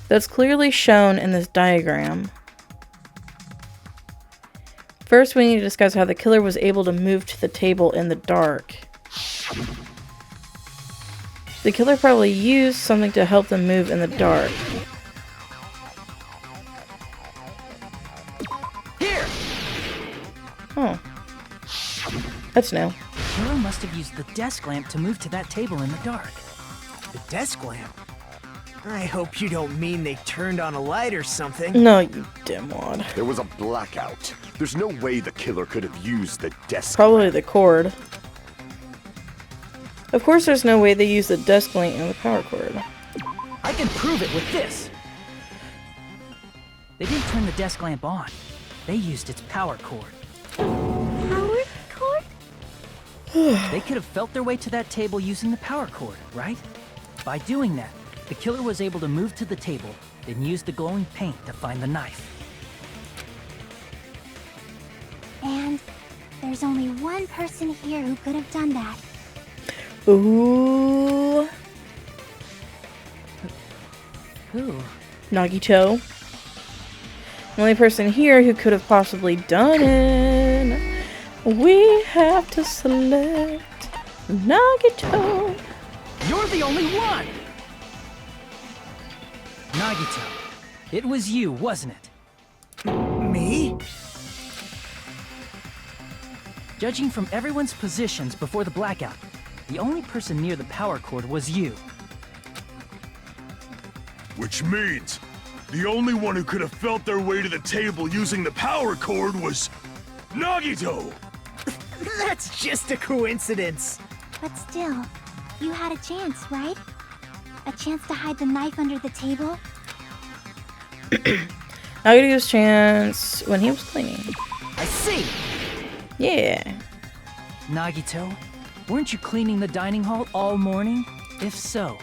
That's clearly shown in this diagram. First, we need to discuss how the killer was able to move to the table in the dark. The killer probably used something to help them move in the dark. Here! Oh. That's new. The killer must have used the desk lamp to move to that table in the dark. The desk lamp? I hope you don't mean they turned on a light or something. No, you dimwad. There was a blackout. There's no way the killer could have used the desk Probably lamp. the cord. Of course, there's no way they use the desk light and the power cord. I can prove it with this. They didn't turn the desk lamp on. They used its power cord. Power cord? They could have felt their way to that table using the power cord, right? By doing that, the killer was able to move to the table, then use the glowing paint to find the knife. And there's only one person here who could have done that. Ooh. Who? Nagito. The only person here who could have possibly done it. We have to select Nagito. You're the only one! Nagito, it was you, wasn't it? Me? Judging from everyone's positions before the blackout, the only person near the power cord was you. Which means the only one who could have felt their way to the table using the power cord was Nagito! That's just a coincidence. But still, you had a chance, right? A chance to hide the knife under the table? Nagito's chance when he was cleaning. I see! Yeah. Nagito, weren't you cleaning the dining hall all morning? If so,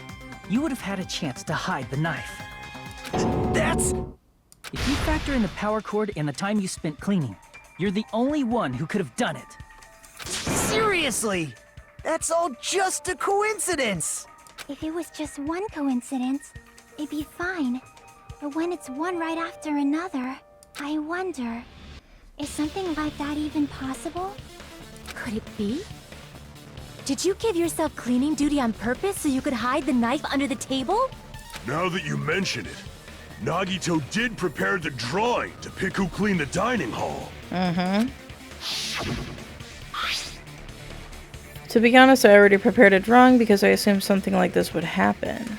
you would have had a chance to hide the knife. That's... If you factor in the power cord and the time you spent cleaning, you're the only one who could have done it. Seriously! That's all just a coincidence! If it was just one coincidence, it'd be fine. But when it's one right after another, I wonder, is something like that even possible? Could it be? Did you give yourself cleaning duty on purpose so you could hide the knife under the table? Now that you mention it, Nagito did prepare the drawing to pick who cleaned the dining hall. Mm-hmm. To be honest, I already prepared a drawing because I assumed something like this would happen.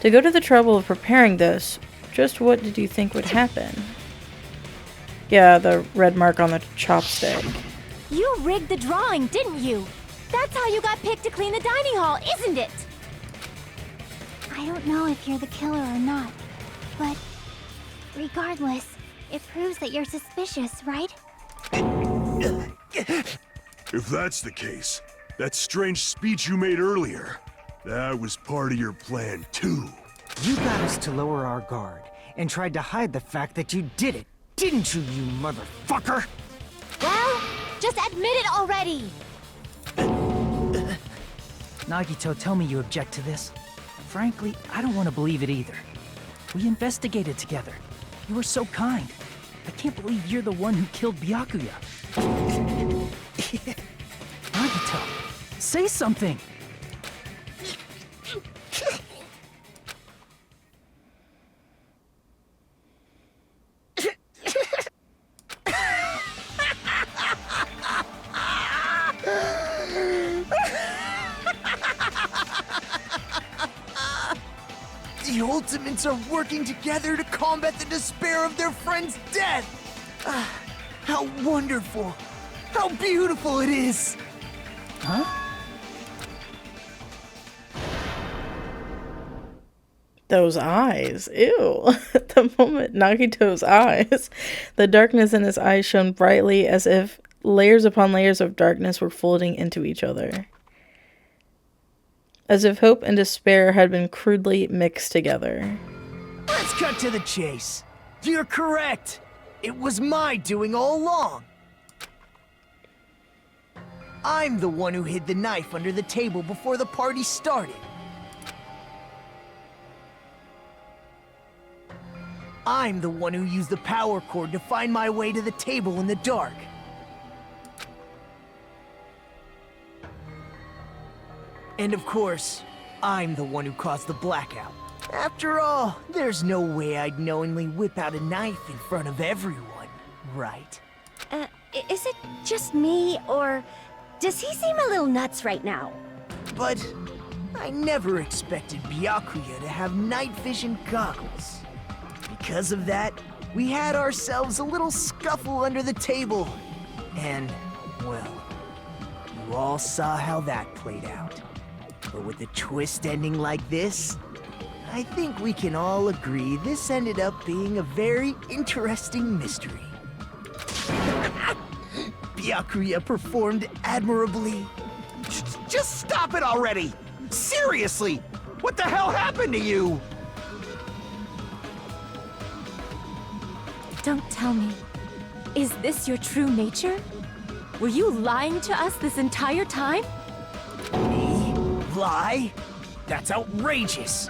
To go to the trouble of preparing this, just what did you think would happen? Yeah, the red mark on the chopstick. You rigged the drawing, didn't you? That's how you got picked to clean the dining hall, isn't it? I don't know if you're the killer or not, but regardless, it proves that you're suspicious, right? If that's the case, that strange speech you made earlier, that was part of your plan too. You got us to lower our guard and tried to hide the fact that you did it, didn't you, you motherfucker? Well, just admit it already! Nagito, tell me you object to this. Frankly, I don't want to believe it either. We investigated together. You were so kind. I can't believe you're the one who killed Byakuya. Nagito, say something! The Ultimates are working together to combat the despair of their friend's death! How wonderful! How beautiful it is! Huh? Those eyes. Ew. At the moment, Nagito's eyes. The darkness in his eyes shone brightly as if layers upon layers of darkness were folding into each other. As if hope and despair had been crudely mixed together. Let's cut to the chase. You're correct. It was my doing all along. I'm the one who hid the knife under the table before the party started. I'm the one who used the power cord to find my way to the table in the dark. And of course, I'm the one who caused the blackout. After all, there's no way I'd knowingly whip out a knife in front of everyone, right? Is it just me, or does he seem a little nuts right now? But I never expected Byakuya to have night vision goggles. Because of that, we had ourselves a little scuffle under the table. And, well, You all saw how that played out. But with a twist ending like this, I think we can all agree this ended up being a very interesting mystery. Byakuya performed admirably. Just stop it already! Seriously! What the hell happened to you? Don't tell me. Is this your true nature? Were you lying to us this entire time? Me? Lie? That's outrageous!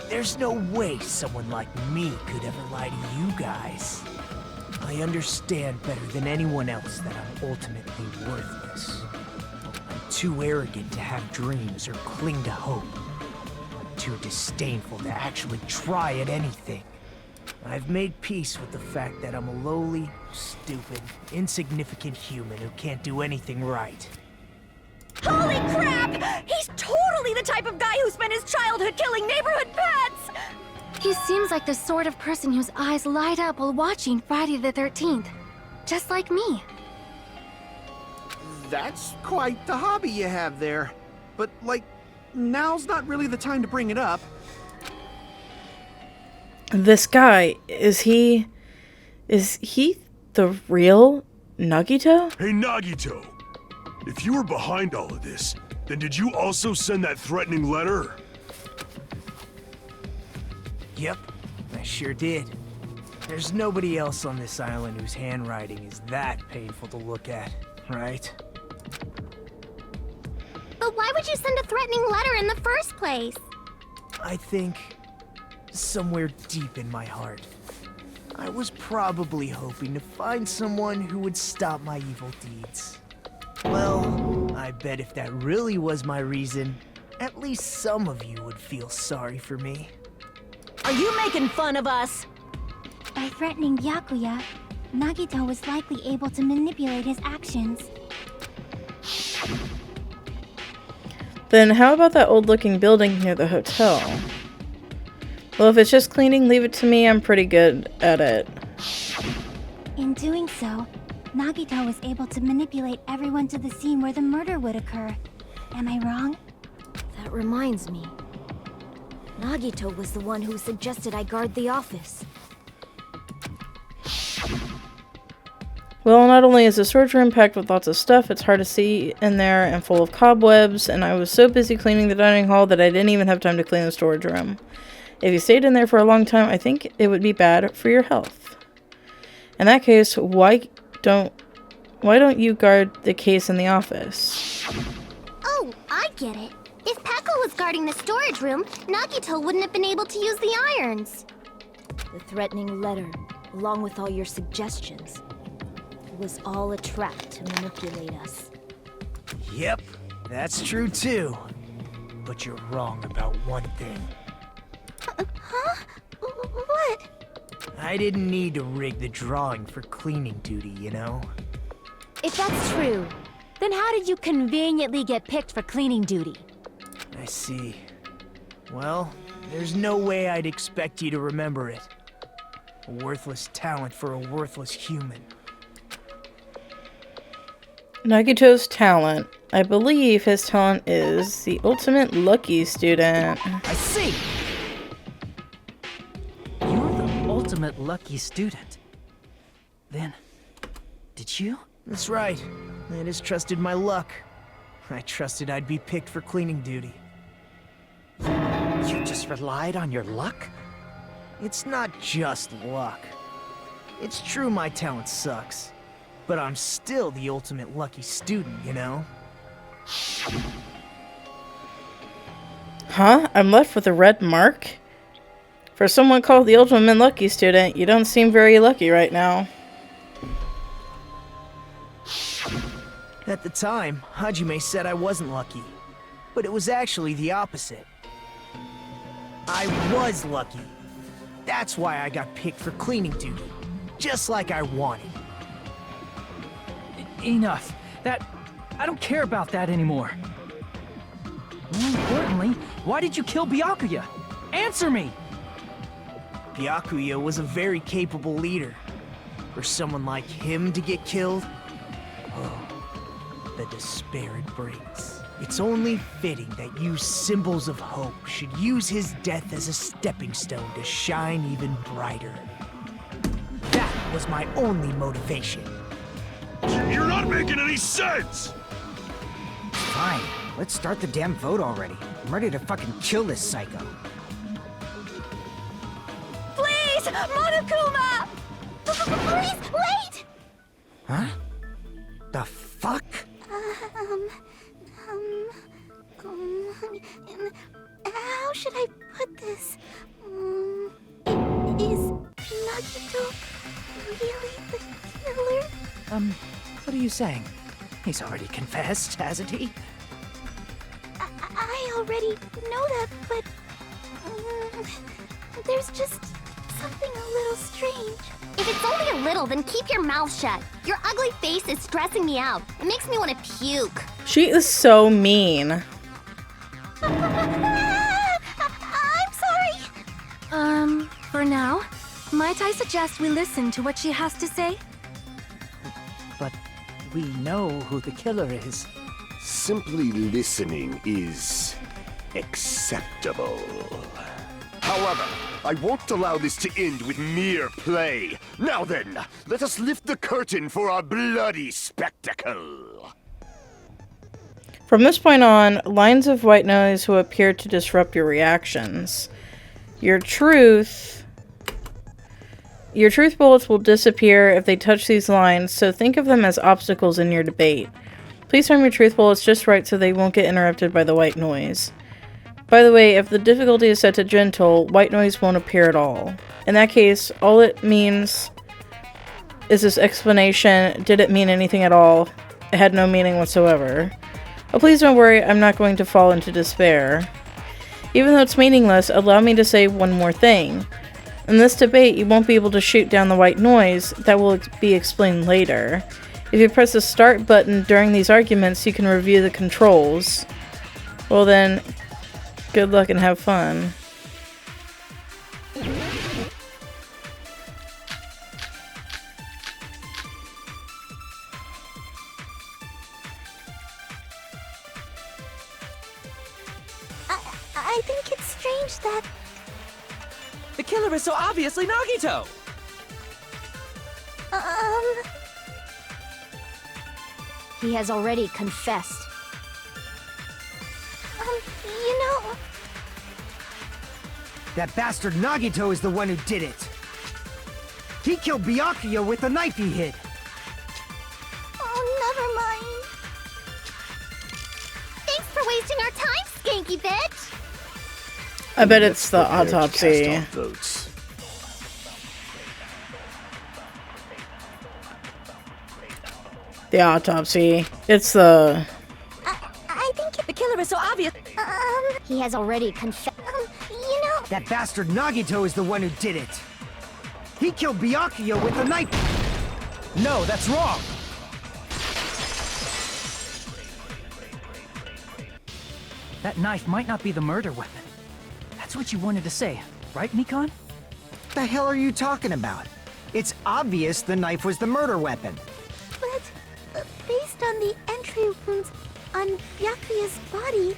There's no way someone like me could ever lie to you guys. I understand better than anyone else that I'm ultimately worthless. I'm too arrogant to have dreams or cling to hope. I'm too disdainful to actually try at anything. I've made peace with the fact that I'm a lowly, stupid, insignificant human who can't do anything right. Holy crap! He's totally the type of guy who spent his childhood killing neighborhood pets! He seems like the sort of person whose eyes light up while watching Friday the 13th. Just like me. That's quite the hobby you have there. But, like, now's not really the time to bring it up. This guy, is he the real Nagito? Hey, Nagito! If you were behind all of this, then did you also send that threatening letter? Yep, I sure did. There's nobody else on this island whose handwriting is that painful to look at, right? But why would you send a threatening letter in the first place? I think somewhere deep in my heart, I was probably hoping to find someone who would stop my evil deeds. Well, I bet if that really was my reason, at least some of you would feel sorry for me. Are you making fun of us? By threatening Byakuya, Nagito was likely able to manipulate his actions. Then how about that old-looking building near the hotel? Well, if it's just cleaning, leave it to me. I'm pretty good at it. In doing so, Nagito was able to manipulate everyone to the scene where the murder would occur. Am I wrong? That reminds me. Nagito was the one who suggested I guard the office. Well, not only is the storage room packed with lots of stuff, it's hard to see in there and full of cobwebs, and I was so busy cleaning the dining hall that I didn't even have time to clean the storage room. If you stayed in there for a long time, I think it would be bad for your health. In that case, why don't you guard the case in the office? Oh, I get it. If Peko was guarding the storage room, Nagito wouldn't have been able to use the irons. The threatening letter, along with all your suggestions, it was all a trap to manipulate us. Yep, that's true too. But you're wrong about one thing. Huh? What? I didn't need to rig the drawing for cleaning duty, you know? If that's true, then how did you conveniently get picked for cleaning duty? I see. Well, there's no way I'd expect you to remember it. A worthless talent for a worthless human. Nagito's talent. I believe his talent is the ultimate lucky student. I see! You're the ultimate lucky student. Then, did you? That's right. I just trusted my luck. I trusted I'd be picked for cleaning duty. You just relied on your luck? It's not just luck. It's true my talent sucks. But I'm still the ultimate lucky student, you know? Huh? I'm left with a red mark? For someone called the ultimate lucky student, you don't seem very lucky right now. At the time, Hajime said I wasn't lucky. But it was actually the opposite. I was lucky. That's why I got picked for cleaning duty. Just like I wanted. Enough. I don't care about that anymore. More importantly, why did you kill Byakuya? Answer me! Byakuya was a very capable leader. For someone like him to get killed? Oh, the despair it brings. It's only fitting that you symbols of hope should use his death as a stepping stone to shine even brighter. That was my only motivation. You're not making any sense! Fine, let's start the damn vote already. I'm ready to fucking kill this psycho. Please, Monokuma! Please, wait! Huh? The fuck? How should I put this? Is Nagito really the killer? What are you saying? He's already confessed, hasn't he? I already know that, but there's just something a little strange. If it's only a little, then keep your mouth shut. Your ugly face is stressing me out. It makes me want to puke. She is so mean. I'm sorry. For now, might I suggest we listen to what she has to say? But we know who the killer is. Simply listening is acceptable. However, I won't allow this to end with mere play. Now then, let us lift the curtain for our bloody spectacle. From this point on, lines of white noise will appear to disrupt your reactions. Your truth bullets will disappear if they touch these lines, so think of them as obstacles in your debate. Please time your truth bullets just right so they won't get interrupted by the white noise. By the way, if the difficulty is set to gentle, white noise won't appear at all. In that case, all it means is this explanation. Did it mean anything at all? It had no meaning whatsoever. Oh, please don't worry, I'm not going to fall into despair. Even though it's meaningless, allow me to say one more thing. In this debate, you won't be able to shoot down the white noise. That will be explained later. If you press the start button during these arguments, you can review the controls. Well then, good luck and have fun. I think it's strange that... The killer is so obviously Nagito! He has already confessed. You know... That bastard Nagito is the one who did it. He killed Byakuya with the knife he hid. Oh, never mind. Thanks for wasting our time, skanky bitch! I bet it's the autopsy. Cast our votes. The autopsy. It's the... I think The killer is so obvious. He has already confessed. you know... That bastard Nagito is the one who did it. He killed Byakuya with a knife. No, that's wrong! That knife might not be the murder weapon. That's what you wanted to say, right, Mikon? What the hell are you talking about? It's obvious the knife was the murder weapon. But, based on the entry wounds on Byakuya's body,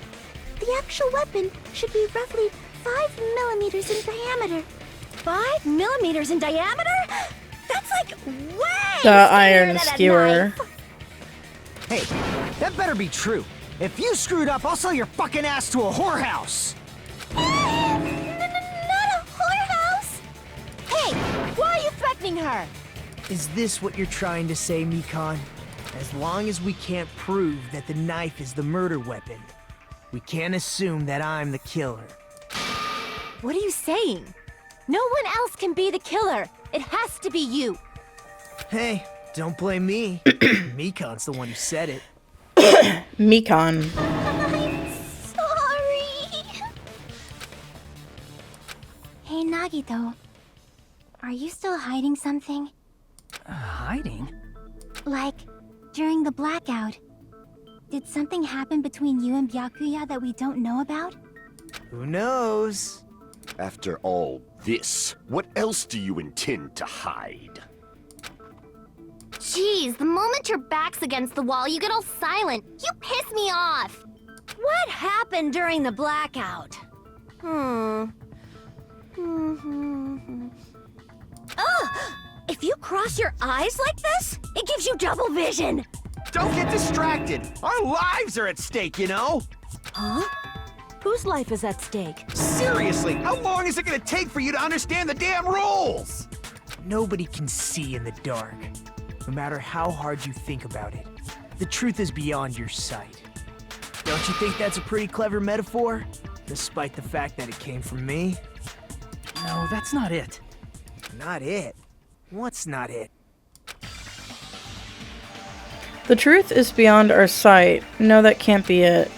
the actual weapon should be roughly 5 millimeters in diameter. 5 millimeters in diameter? That's like way The iron than a skewer. knife. Hey, that better be true. If you screwed up, I'll sell your fucking ass to a whorehouse. Not a whorehouse! Hey, why are you threatening her? Is this what you're trying to say, Mikon? As long as we can't prove that the knife is the murder weapon, we can't assume that I'm the killer. What are you saying? No one else can be the killer. It has to be you. Hey, don't blame me. Mikon's the one who said it. Mikon. I'm sorry. Hey, Nagito. Are you still hiding something? Hiding? Like, during the blackout, did something happen between you and Byakuya that we don't know about? Who knows? After all this, what else do you intend to hide? Jeez, the moment your back's against the wall, you get all silent. You piss me off. What happened during the blackout? If you cross your eyes like this, it gives you double vision. Don't get distracted. Our lives are at stake, you know? Huh? Whose life is at stake? Seriously, how long is it gonna take for you to understand the damn rules? Nobody can see in the dark, no matter how hard you think about it. The truth is beyond your sight. Don't you think that's a pretty clever metaphor? Despite the fact that it came from me? No, that's not it. Not it? What's not it? The truth is beyond our sight. No, that can't be it.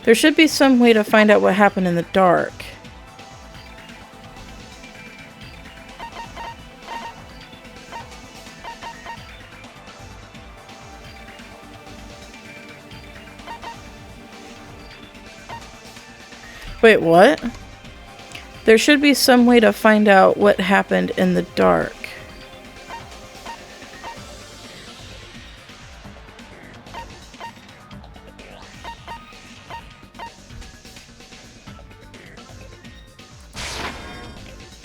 There should be some way to find out what happened in the dark. Wait, what? There should be some way to find out what happened in the dark.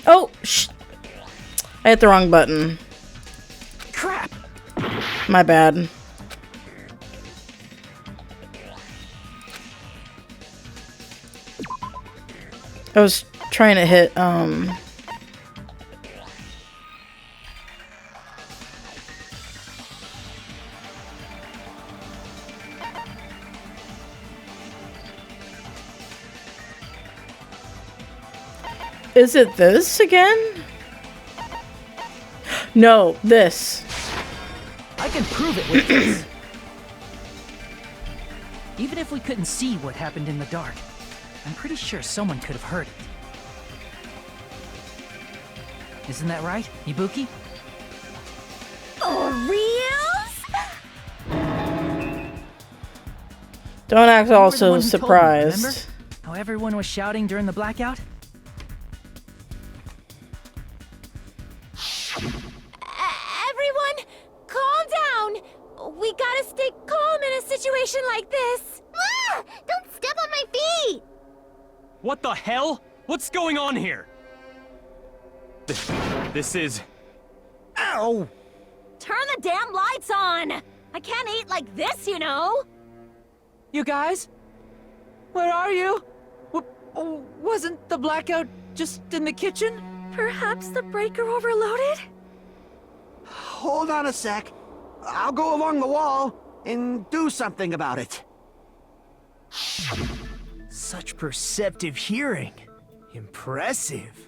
Oh, I hit the wrong button. Crap! My bad. I was trying to hit, Is it this again? No, this. I can prove it with this. Even if we couldn't see what happened in the dark, I'm pretty sure someone could have heard it. Isn't that right, Ibuki? For reals? Don't act You all were the so one who told me, surprised. remember? How everyone was shouting during the blackout? Everyone, calm down. We gotta stay calm in a situation like this. Ah! Don't step on my feet! What the hell? What's going on here? This is... Ow! Turn the damn lights on. I can't eat like this, you know. You guys? Where are you? Wasn't the blackout just in the kitchen? Perhaps the breaker overloaded? Hold on a sec. I'll go along the wall and do something about it. Such perceptive hearing. Impressive.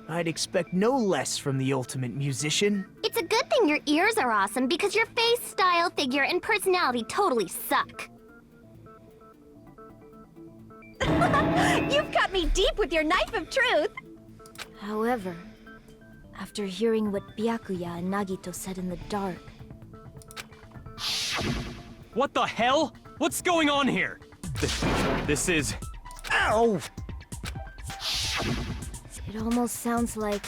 I'd expect no less from the ultimate musician. It's a good thing your ears are awesome because your face, style, figure, and personality totally suck. You've got me deep with your knife of truth. However, after hearing what Byakuya and Nagito said in the dark... What the hell? What's going on here? This is... Ow! It almost sounds like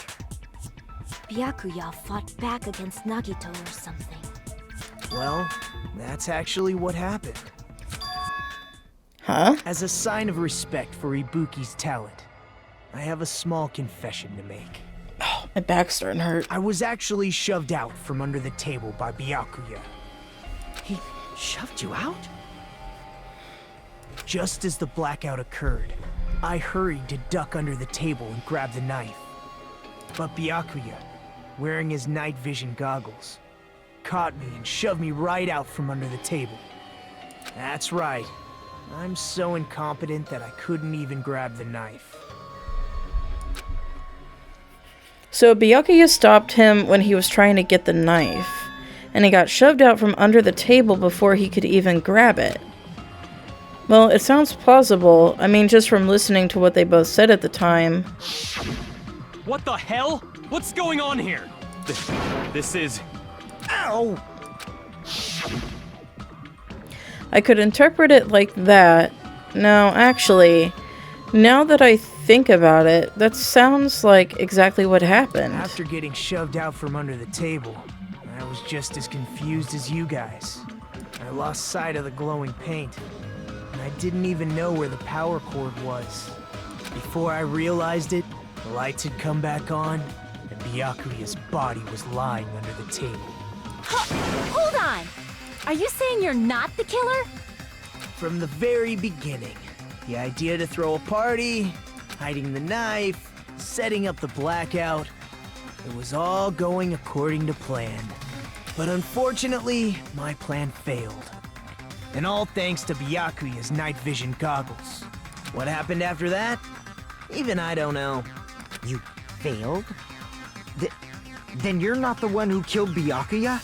Byakuya fought back against Nagito or something. Well, that's actually what happened. Huh? As a sign of respect for Ibuki's talent, I have a small confession to make. Oh, my back's starting to hurt. I was actually shoved out from under the table by Byakuya. He shoved you out? Just as the blackout occurred, I hurried to duck under the table and grab the knife. But Byakuya, wearing his night vision goggles, caught me and shoved me right out from under the table. That's right. I'm so incompetent that I couldn't even grab the knife. So Byakuya stopped him when he was trying to get the knife, and he got shoved out from under the table before he could even grab it. Well, it sounds plausible. I mean, just from listening to what they both said at the time. What the hell? What's going on here? This is... Ow! I could interpret it like that. No, actually, now that I think about it, that sounds like exactly what happened. After getting shoved out from under the table, I was just as confused as you guys. I lost sight of the glowing paint, and I didn't even know where the power cord was. Before I realized it, the lights had come back on, and Byakuya's body was lying under the table. Hold on! Are you saying you're not the killer? From the very beginning, the idea to throw a party, hiding the knife, setting up the blackout, it was all going according to plan. But unfortunately, my plan failed. And all thanks to Byakuya's night vision goggles. What happened after that? Even I don't know. You failed? Then you're not the one who killed Byakuya?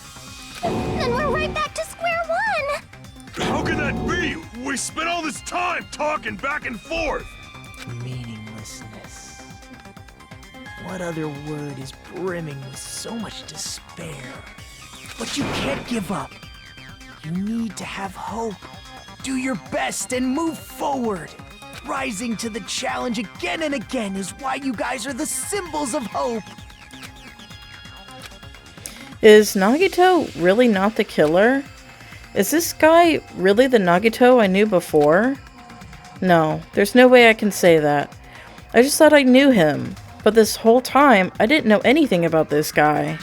Then we're right back to square one! How can that be? We spent all this time talking back and forth! Meaninglessness. What other word is brimming with so much despair? But you can't give up. You need to have hope. Do your best and move forward. Rising to the challenge again and again is why you guys are the symbols of hope. Is Nagito really not the killer? Is this guy really the Nagito I knew before? No, there's no way I can say that. I just thought I knew him, but this whole time I didn't know anything about this guy.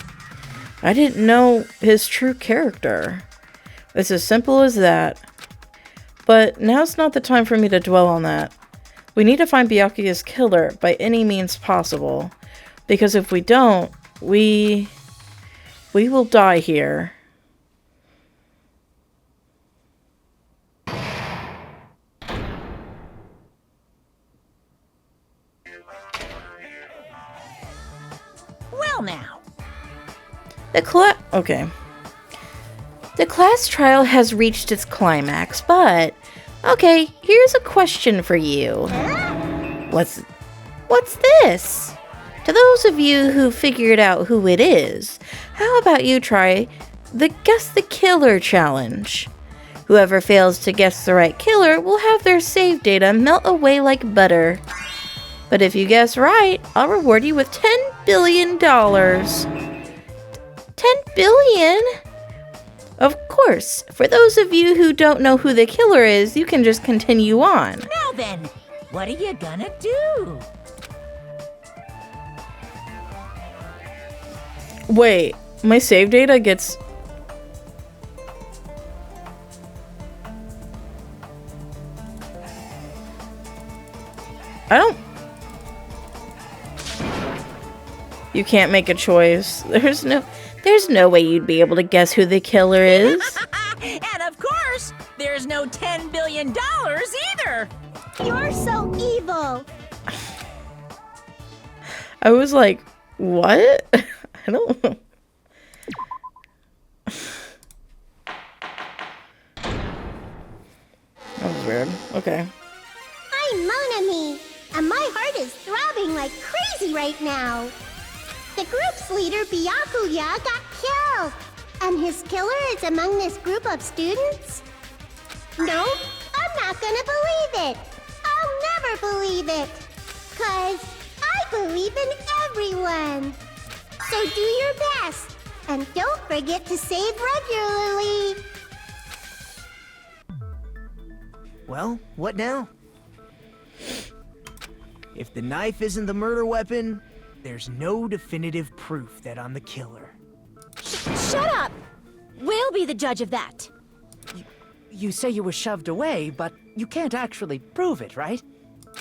I didn't know his true character. It's as simple as that. But now's not the time for me to dwell on that. We need to find Byakuya's killer by any means possible, because if we don't, we will die here. Well now. Okay. The class trial has reached its climax, but okay, here's a question for you. What's this? To those of you who figured out who it is, how about you try the Guess the Killer challenge? Whoever fails to guess the right killer will have their save data melt away like butter. But if you guess right, I'll reward you with $10 billion. 10 billion? Of course, for those of you who don't know who the killer is, you can just continue on. Now then, what are you gonna do? Wait, my save data gets... I don't... You can't make a choice. There's no way you'd be able to guess who the killer is. And of course, there's no $10 billion either. You're so evil! I was like, what? I don't know. That was weird. Okay. I'm Monami, and my heart is throbbing like crazy right now. The group's leader, Byakuya, got killed, and his killer is among this group of students? No, I'm not gonna believe it. I'll never believe it. 'Cause I believe in everyone. So do your best, and don't forget to save regularly. Well, what now? If the knife isn't the murder weapon, there's no definitive proof that I'm the killer. Shut up! We'll be the judge of that. You say you were shoved away, but you can't actually prove it, right?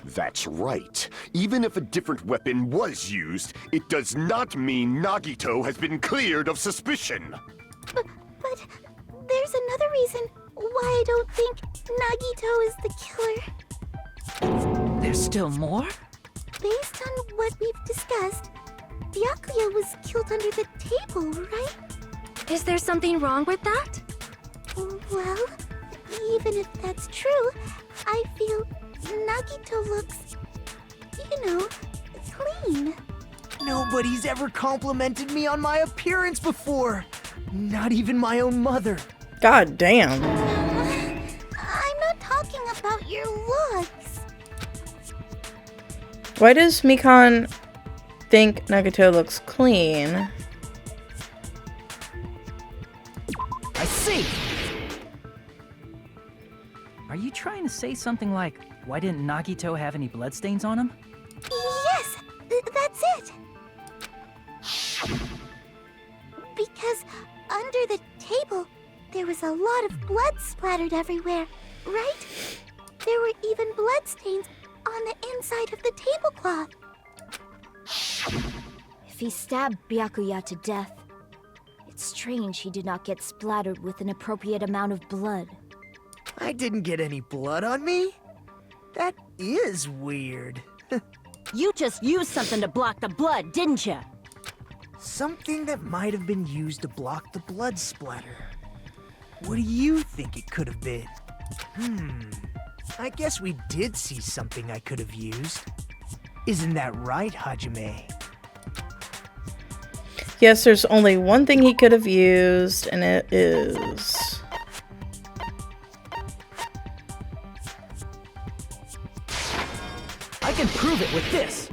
That's right. Even if a different weapon was used, it does not mean Nagito has been cleared of suspicion. But there's another reason why I don't think Nagito is the killer. There's still more? Based on what we've discussed, Byakuya was killed under the table, right? Is there something wrong with that? Well, even if that's true, I feel Nagito looks, clean. Nobody's ever complimented me on my appearance before. Not even my own mother. God damn. I'm not talking about your looks. Why does Mikan think Nagito looks clean? see! Are you trying to say something like, why didn't Nagito have any bloodstains on him? Yes, that's it. Because under the table, there was a lot of blood splattered everywhere, right? There were even bloodstains on the inside of the tablecloth. If he stabbed Byakuya to death, it's strange he did not get splattered with an appropriate amount of blood. I didn't get any blood on me? That is weird. You just used something to block the blood, didn't you? Something that might have been used to block the blood splatter. What do you think it could have been? I guess we did see something I could have used. Isn't that right, Hajime? Yes, there's only one thing he could have used, and it is... I can prove it with this!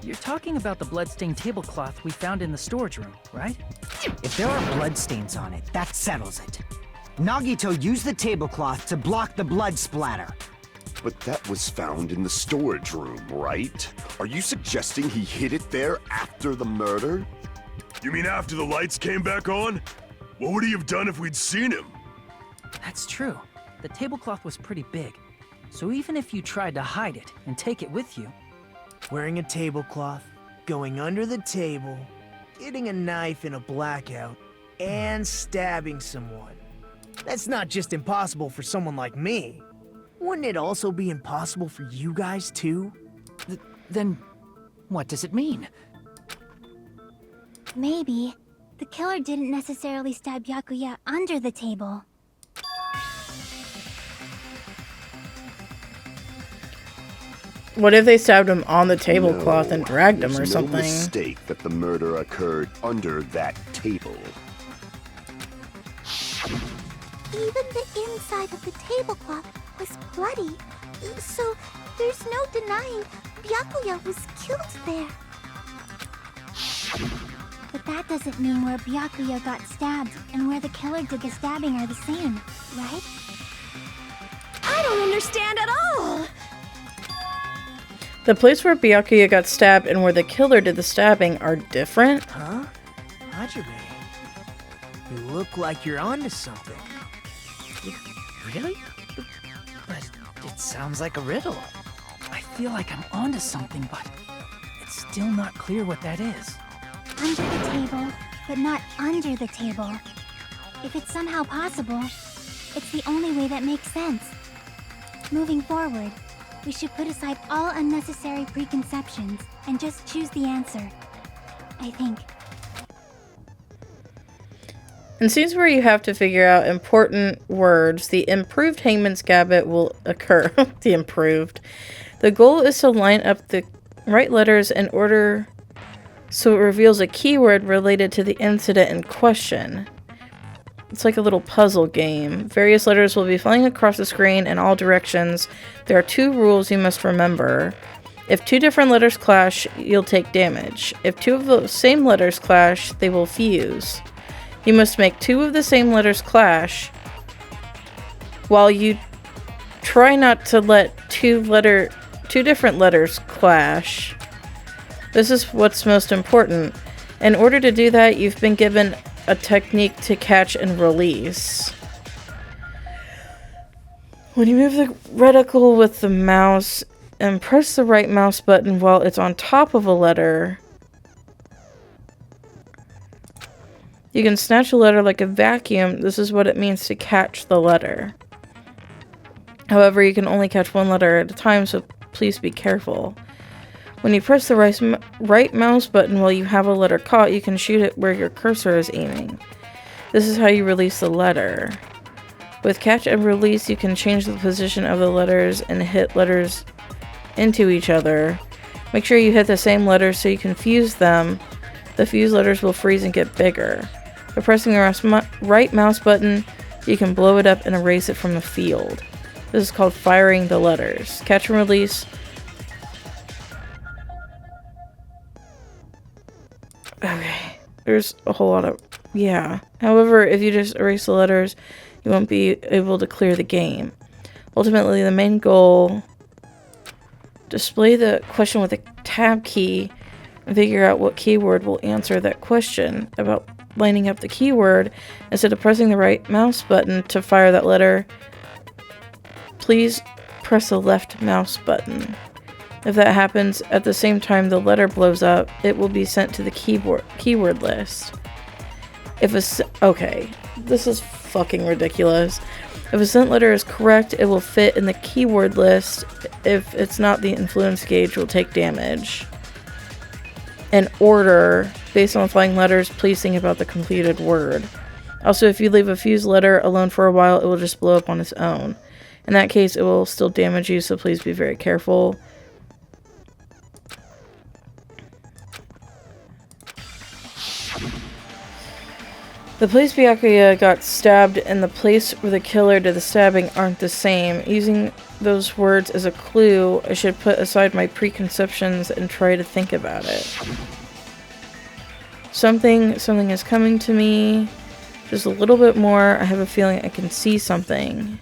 You're talking about the bloodstained tablecloth we found in the storage room, right? If there are bloodstains on it, that settles it. Nagito used the tablecloth to block the blood splatter. But that was found in the storage room, right? Are you suggesting he hid it there after the murder? You mean after the lights came back on? What would he have done if we'd seen him? That's true. The tablecloth was pretty big. So even if you tried to hide it and take it with you... Wearing a tablecloth, going under the table, getting a knife in a blackout, and stabbing someone. That's not just impossible for someone like me. Wouldn't it also be impossible for you guys too? Then, what does it mean? Maybe the killer didn't necessarily stab Byakuya under the table. What if they stabbed him on the tablecloth and dragged him or something? There's no mistake that the murder occurred under that table. Even the inside of the tablecloth was bloody, so there's no denying Byakuya was killed there. But that doesn't mean where Byakuya got stabbed and where the killer did the stabbing are the same, right? I don't understand at all! The place where Byakuya got stabbed and where the killer did the stabbing are different? Huh? Hajime, you look like you're onto something. Really? But it sounds like a riddle. I feel like I'm onto something, but it's still not clear what that is. Under the table, but not under the table. If it's somehow possible, it's the only way that makes sense. Moving forward, we should put aside all unnecessary preconceptions and just choose the answer. I think. In scenes where you have to figure out important words, the improved Hangman's Gambit will occur. The improved. The goal is to line up the right letters in order so it reveals a keyword related to the incident in question. It's like a little puzzle game. Various letters will be flying across the screen in all directions. There are 2 rules you must remember. If 2 different letters clash, you'll take damage. If 2 of the same letters clash, they will fuse. You must make 2 of the same letters clash, while you try not to let 2 different letters clash. This is what's most important. In order to do that, you've been given a technique to catch and release. When you move the reticle with the mouse and press the right mouse button while it's on top of a letter, you can snatch a letter like a vacuum. This is what it means to catch the letter. However, you can only catch 1 letter at a time, so please be careful. When you press the right mouse button while you have a letter caught, you can shoot it where your cursor is aiming. This is how you release the letter. With catch and release, you can change the position of the letters and hit letters into each other. Make sure you hit the same letters so you can fuse them. The fused letters will freeze and get bigger. By pressing the right mouse button, you can blow it up and erase it from the field. This is called firing the letters. Catch and release. Okay, there's a whole lot of Yeah. However, if you just erase the letters, you won't be able to clear the game. Ultimately, the main goal... Display the question with a tab key and figure out what keyword will answer that question. About lining up the keyword, instead of pressing the right mouse button to fire that letter, please press the left mouse button. If that happens at the same time the letter blows up, it will be sent to the keyword list. Okay, this is fucking ridiculous. If a sent letter is correct, it will fit in the keyword list. If it's not, the influence gauge will take damage. In order, based on flying letters, please think about the completed word. Also, if you leave a fused letter alone for a while, it will just blow up on its own. In that case, it will still damage you, so please be very careful. The place Byakuya got stabbed and the place where the killer did the stabbing aren't the same. Using those words as a clue, I should put aside my preconceptions and try to think about it. Something is coming to me. Just a little bit more. I have a feeling I can see something.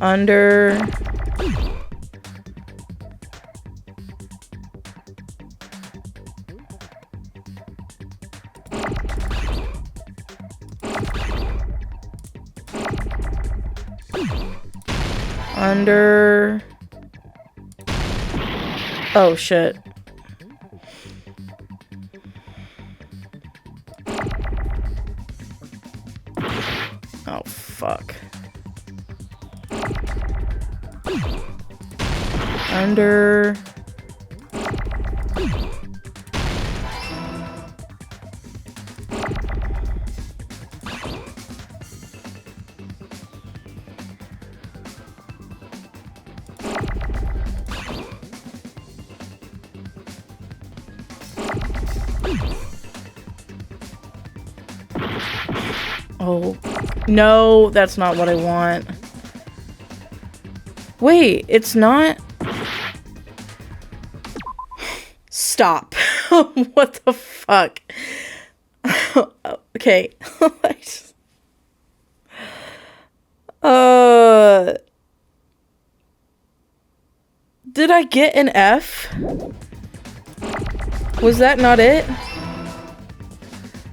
Under... Under... Oh, shit. Oh, fuck. Under... Oh, no, that's not what I want. Wait, it's not? Stop. What the fuck? Okay. Did I get an F? Was that not it?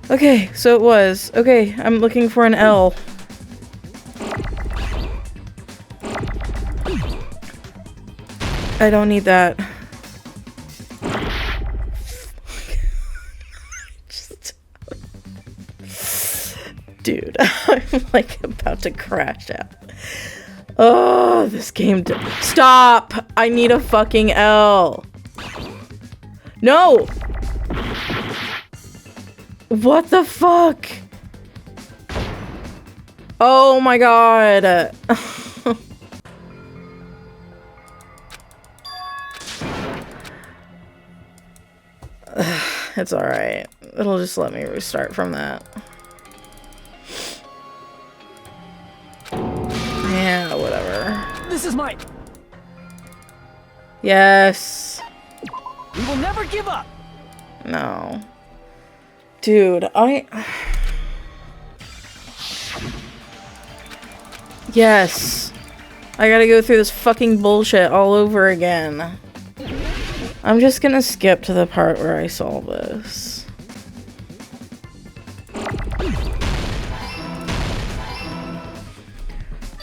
Okay, so it was. Okay, I'm looking for an L. I don't need that. Dude, I'm like about to crash out. Oh, this game. Stop! I need a fucking L. No! What the fuck? Oh my god. It's alright. It'll just let me restart from that. Yeah, whatever. This is my... Yes. We will never give up. No. Dude, Yes. I gotta go through this fucking bullshit all over again. I'm just gonna skip to the part where I solve this.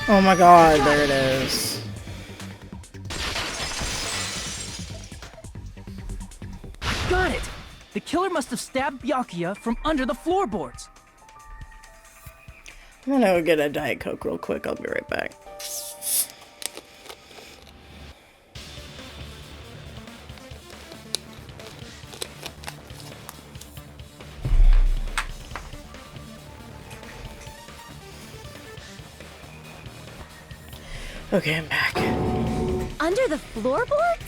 Oh my god, there it is. Got it! The killer must have stabbed Byakuya from under the floorboards. I'm gonna go get a Diet Coke real quick. I'll be right back. Okay, I'm back. Under the floorboards?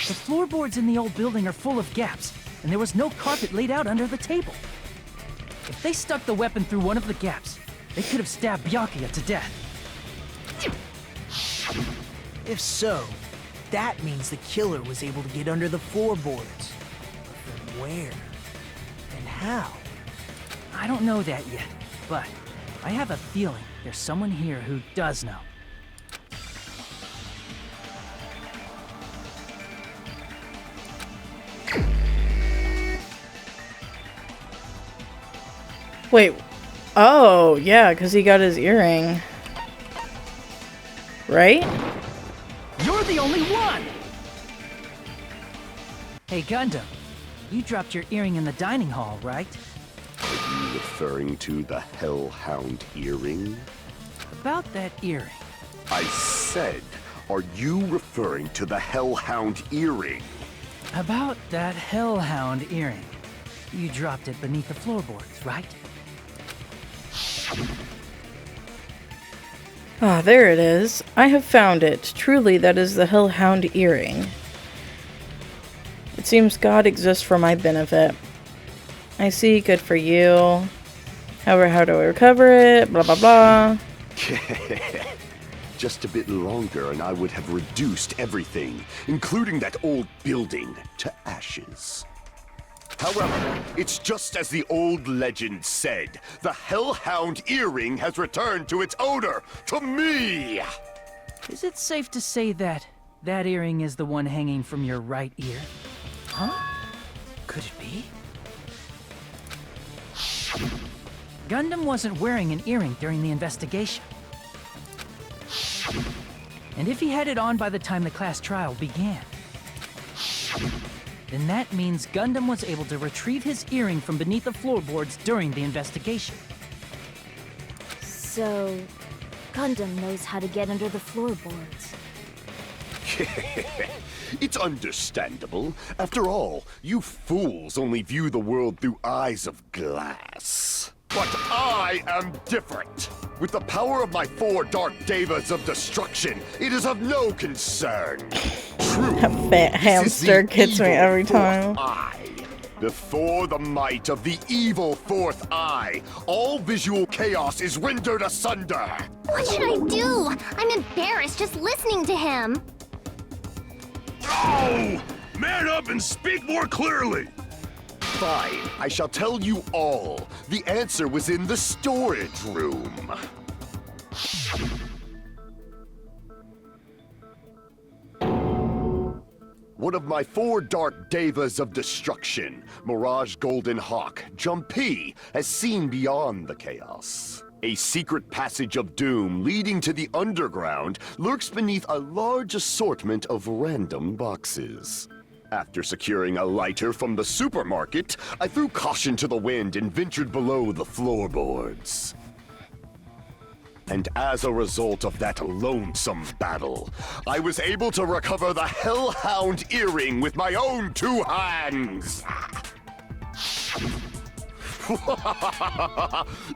The floorboards in the old building are full of gaps, and there was no carpet laid out under the table. If they stuck the weapon through one of the gaps, they could have stabbed Byakuya to death. If so, that means the killer was able to get under the floorboards. But from where? And how? I don't know that yet, but I have a feeling there's someone here who does know. Wait. Oh, yeah, because he got his earring. Right? You're the only one! Hey, Gundam. You dropped your earring in the dining hall, right? Are you referring to the Hellhound earring? About that earring. I said, are you referring to the Hellhound earring? About that Hellhound earring. You dropped it beneath the floorboards, right? Ah, there it is. I have found it. Truly, that is the Hellhound earring. It seems God exists for my benefit. I see, good for you. However, how do I recover it? Blah, blah, blah. Just a bit longer and I would have reduced everything, including that old building, to ashes. However, it's just as the old legend said. The Hellhound earring has returned to its owner, to me! Is it safe to say that that earring is the one hanging from your right ear? Huh? Could it be? Gundam wasn't wearing an earring during the investigation. And if he had it on by the time the class trial began, then that means Gundam was able to retrieve his earring from beneath the floorboards during the investigation. So, Gundam knows how to get under the floorboards. It's understandable. After all, you fools only view the world through eyes of glass. But I am different. With the power of my 4 dark devas of destruction, it is of no concern. True. That fat hamster gets me every time. Before the might of the evil 4th eye, all visual chaos is rendered asunder. What should I do? I'm embarrassed just listening to him. Oh! Man up and speak more clearly! Fine, I shall tell you all. The answer was in the storage room. One of my 4 dark devas of destruction, Mirage Golden Hawk, Jumpy, has seen beyond the chaos. A secret passage of doom leading to the underground lurks beneath a large assortment of random boxes. After securing a lighter from the supermarket, I threw caution to the wind and ventured below the floorboards. And as a result of that lonesome battle, I was able to recover the Hellhound earring with my own 2 hands!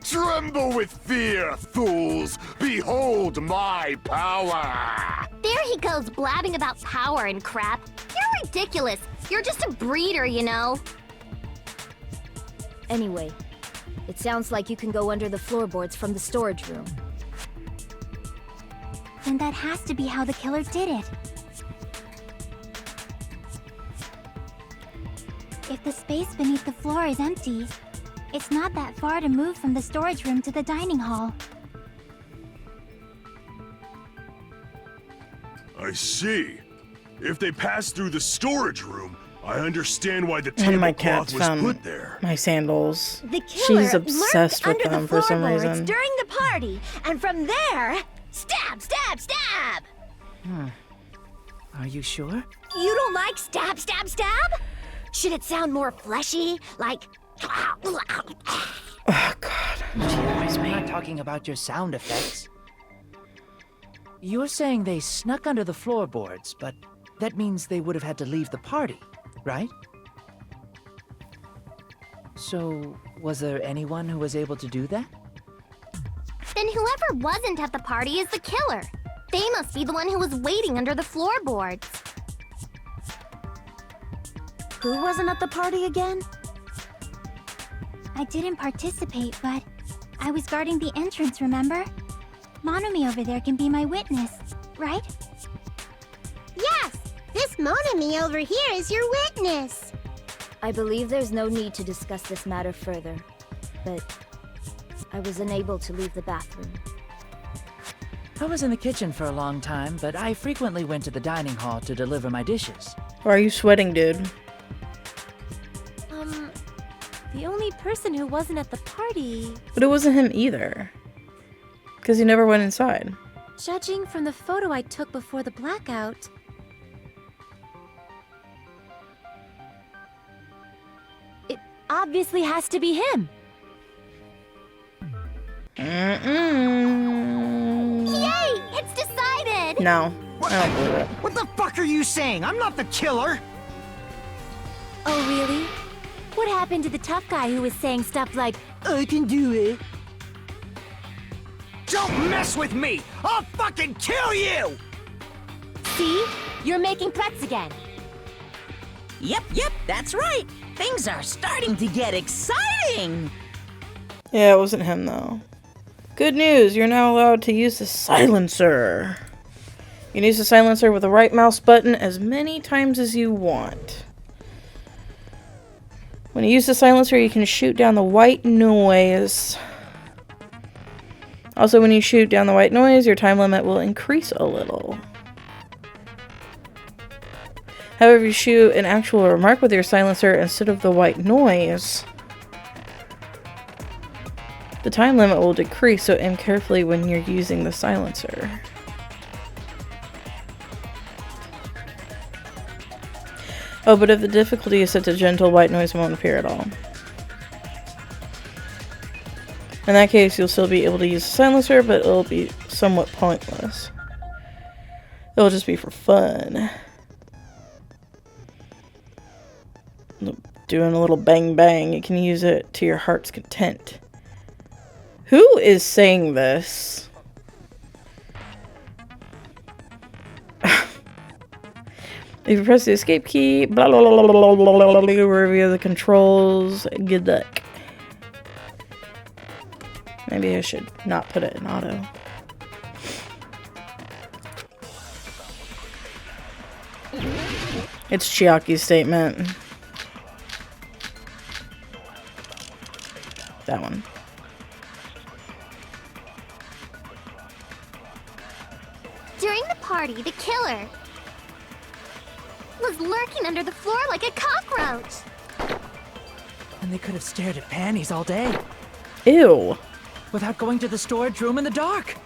Tremble with fear, fools! Behold my power! There he goes blabbing about power and crap. You're ridiculous. You're just a breeder, you know. Anyway, it sounds like you can go under the floorboards from the storage room. Then that has to be how the killer did it. If the space beneath the floor is empty, it's not that far to move from the storage room to the dining hall. I see. If they passed through the storage room, I understand why the One of my tablecloth cats was found put there. my sandals. The killer She's obsessed with lurked them under the for some floorboards reason. during the party, and from there, stab, stab, stab! Are you sure? You don't like stab, stab, stab? Should it sound more fleshy, like... Oh god. I'm not talking about your sound effects. You're saying they snuck under the floorboards, but that means they would have had to leave the party, right? So, was there anyone who was able to do that? The Then whoever wasn't at the party is the killer. They must be the one who was waiting under the floorboards. Who wasn't at the party again? I didn't participate, but I was guarding the entrance, remember? Monami over there can be my witness, right? Yes! This Monami over here is your witness! I believe there's no need to discuss this matter further, but I was unable to leave the bathroom. I was in the kitchen for a long time, but I frequently went to the dining hall to deliver my dishes. Why are you sweating, dude? The only person who wasn't at the party... But it wasn't him either. Because he never went inside. Judging from the photo I took before the blackout... It obviously has to be him. Yay! It's decided! No. I don't believe it. What the fuck are you saying? I'm not the killer! Oh, really? What happened to the tough guy who was saying stuff like, I can do it? Don't mess with me! I'll fucking kill you! See? You're making threats again. Yep, that's right. Things are starting to get exciting. Yeah, it wasn't him, though. Good news, you're now allowed to use the silencer. You can use the silencer with the right mouse button as many times as you want. When you use the silencer, you can shoot down the white noise. Also, when you shoot down the white noise, your time limit will increase a little. However, if you shoot an actual remark with your silencer instead of the white noise, the time limit will decrease, so aim carefully when you're using the silencer. Oh, but if the difficulty is set to gentle, white noise won't appear at all. In that case, you'll still be able to use the silencer, but it'll be somewhat pointless. It'll just be for fun. Doing a little bang bang, you can use it to your heart's content. Who is saying this? If you press the escape key, blah blah blah blah blah blah blah, review the controls. Good luck. Maybe I should not put it in auto. It's Chiaki's statement. That one. During the party, the killer was lurking under the floor like a cockroach. And they could have stared at panties all day. Ew. Without going to the storage room in the dark.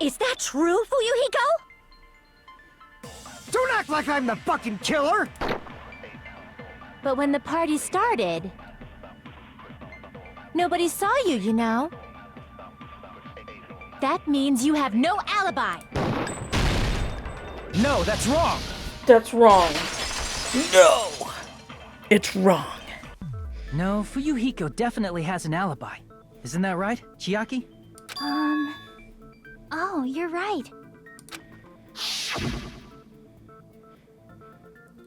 Is that true, Fuyuhiko? Don't act like I'm the fucking killer! But when the party started, nobody saw you, you know? That means you have no alibi. No, that's wrong! That's wrong. No! It's wrong. No, Fuyuhiko definitely has an alibi. Isn't that right, Chiaki? Oh, you're right.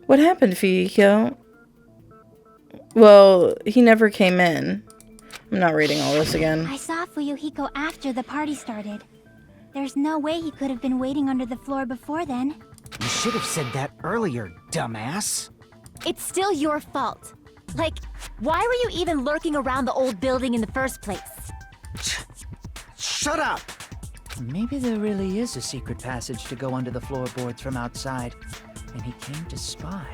What happened, Fuyuhiko? Well, he never came in. I'm not reading all this again. I saw Fuyuhiko after the party started. There's no way he could have been waiting under the floor before then. You should have said that earlier, dumbass. It's still your fault. Like, why were you even lurking around the old building in the first place? Shut up! Maybe there really is a secret passage to go under the floorboards from outside, and he came to spy.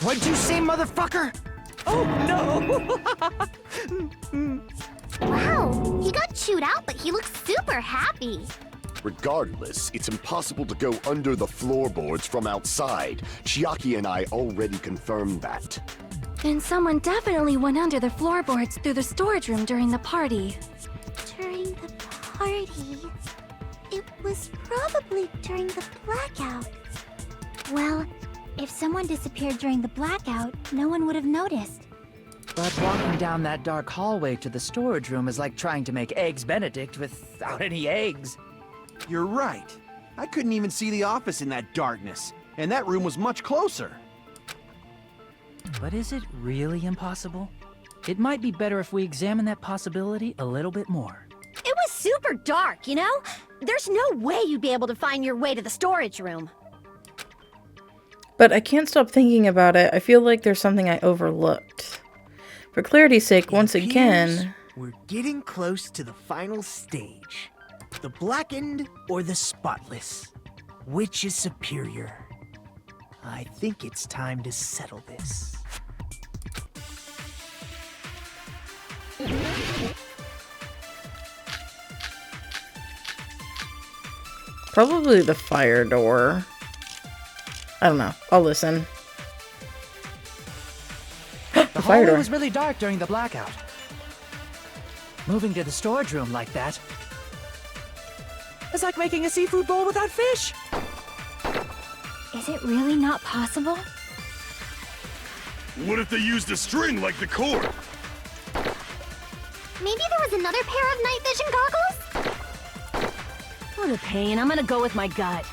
What'd you say, motherfucker? Oh no! Wow, he got chewed out, but he looks super happy. Regardless, it's impossible to go under the floorboards from outside. Chiaki and I already confirmed that. Then someone definitely went under the floorboards through the storage room during the party. During the party? It was probably during the blackout. Well, if someone disappeared during the blackout, no one would have noticed. But walking down that dark hallway to the storage room is like trying to make Eggs Benedict without any eggs. You're right. I couldn't even see the office in that darkness, and that room was much closer. But is it really impossible? It might be better if we examine that possibility a little bit more. It was super dark, you know? There's no way you'd be able to find your way to the storage room. But I can't stop thinking about it. I feel like there's something I overlooked. For clarity's sake, once again... We're getting close to the final stage. The blackened or the spotless? Which is superior? I think it's time to settle this. Probably the fire door. I don't know. I'll listen. The hallway was really dark during the blackout. Moving to the storage room like that. It's like making a seafood bowl without fish. Is it really not possible? What if they used a string like the cord? Maybe there was another pair of night vision goggles? What a pain. I'm gonna go with my gut.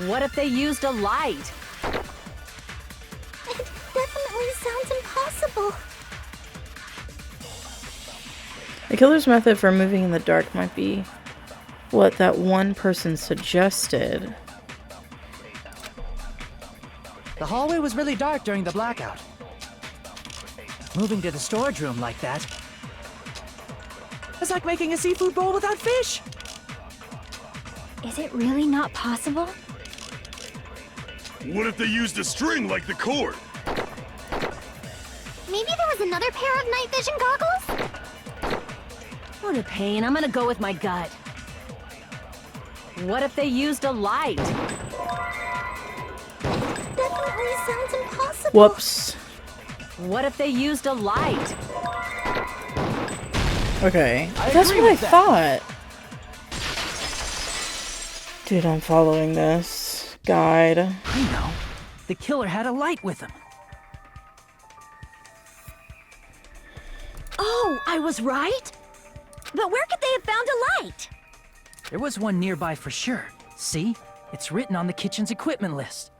What if they used a light? It definitely sounds impossible. The killer's method for moving in the dark might be what that one person suggested. The hallway was really dark during the blackout. Moving to the storage room like that. It's like making a seafood bowl without fish. Is it really not possible? What if they used a string like the cord? Maybe there was another pair of night vision goggles? What a pain. I'm gonna go with my gut. What if they used a light? Definitely sounds impossible. Whoops. What if they used a light? Okay. That's what I thought. Dude, I'm following this guide. I know. The killer had a light with him. Oh, I was right? But where could they have found a light? There was one nearby for sure. See? It's written on the kitchen's equipment list.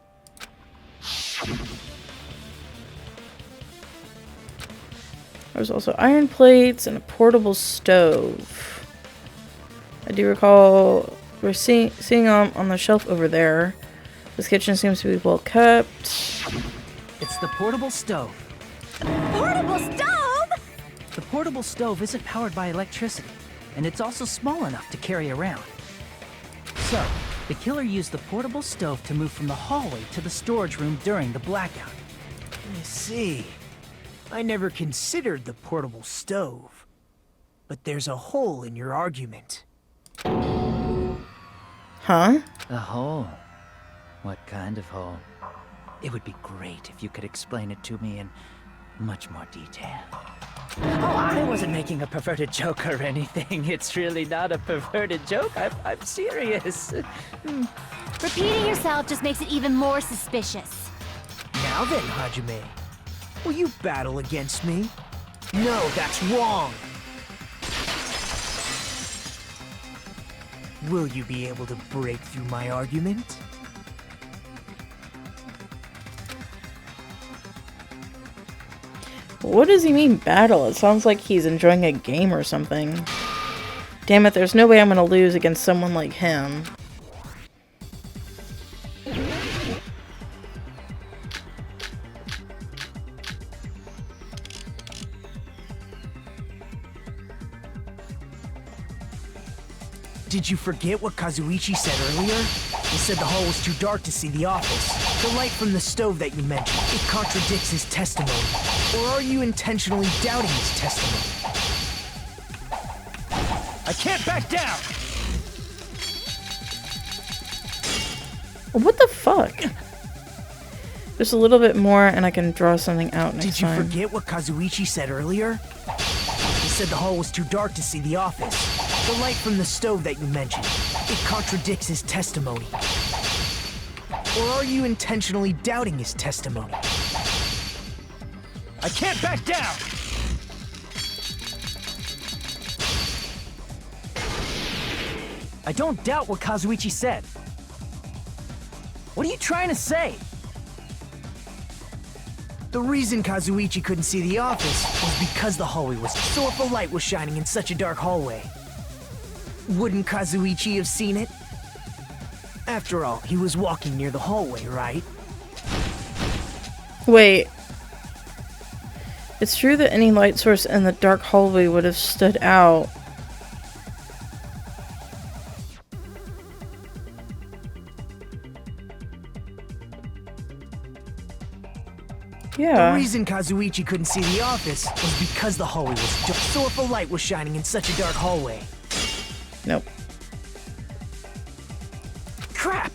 There's also iron plates and a portable stove. I do recall we're seeing on the shelf over there. This kitchen seems to be well kept. It's the portable stove. Portable stove? The portable stove isn't powered by electricity, and it's also small enough to carry around. So, the killer used the portable stove to move from the hallway to the storage room during the blackout. I see. I never considered the portable stove. But there's a hole in your argument. Huh? A hole? What kind of hole? It would be great if you could explain it to me in much more detail. Oh, I wasn't making a perverted joke or anything. It's really not a perverted joke. I'm serious. Repeating yourself just makes it even more suspicious. Now then, Hajime. Will you battle against me? No, that's wrong! Will you be able to break through my argument? What does he mean battle? It sounds like he's enjoying a game or something. Damn it, there's no way I'm gonna lose against someone like him. Did you forget what Kazuichi said earlier? He said the hall was too dark to see the office. The light from the stove that you mentioned, it contradicts his testimony. Or are you intentionally doubting his testimony? I can't back down! What the fuck? Just a little bit more and I can draw something out next time. Did you forget what Kazuichi said earlier? He said the hall was too dark to see the office. The light from the stove that you mentioned, it contradicts his testimony. Or are you intentionally doubting his testimony? I can't back down! I don't doubt what Kazuichi said. What are you trying to say? The reason Kazuichi couldn't see the office was because the hallway was so if a light was shining in such a dark hallway. Wouldn't Kazuichi have seen it? After all, he was walking near the hallway, right? Wait. It's true that any light source in the dark hallway would have stood out. Yeah. The reason Kazuichi couldn't see the office was because the hallway was dark, so if a light was shining in such a dark hallway. Nope. Crap!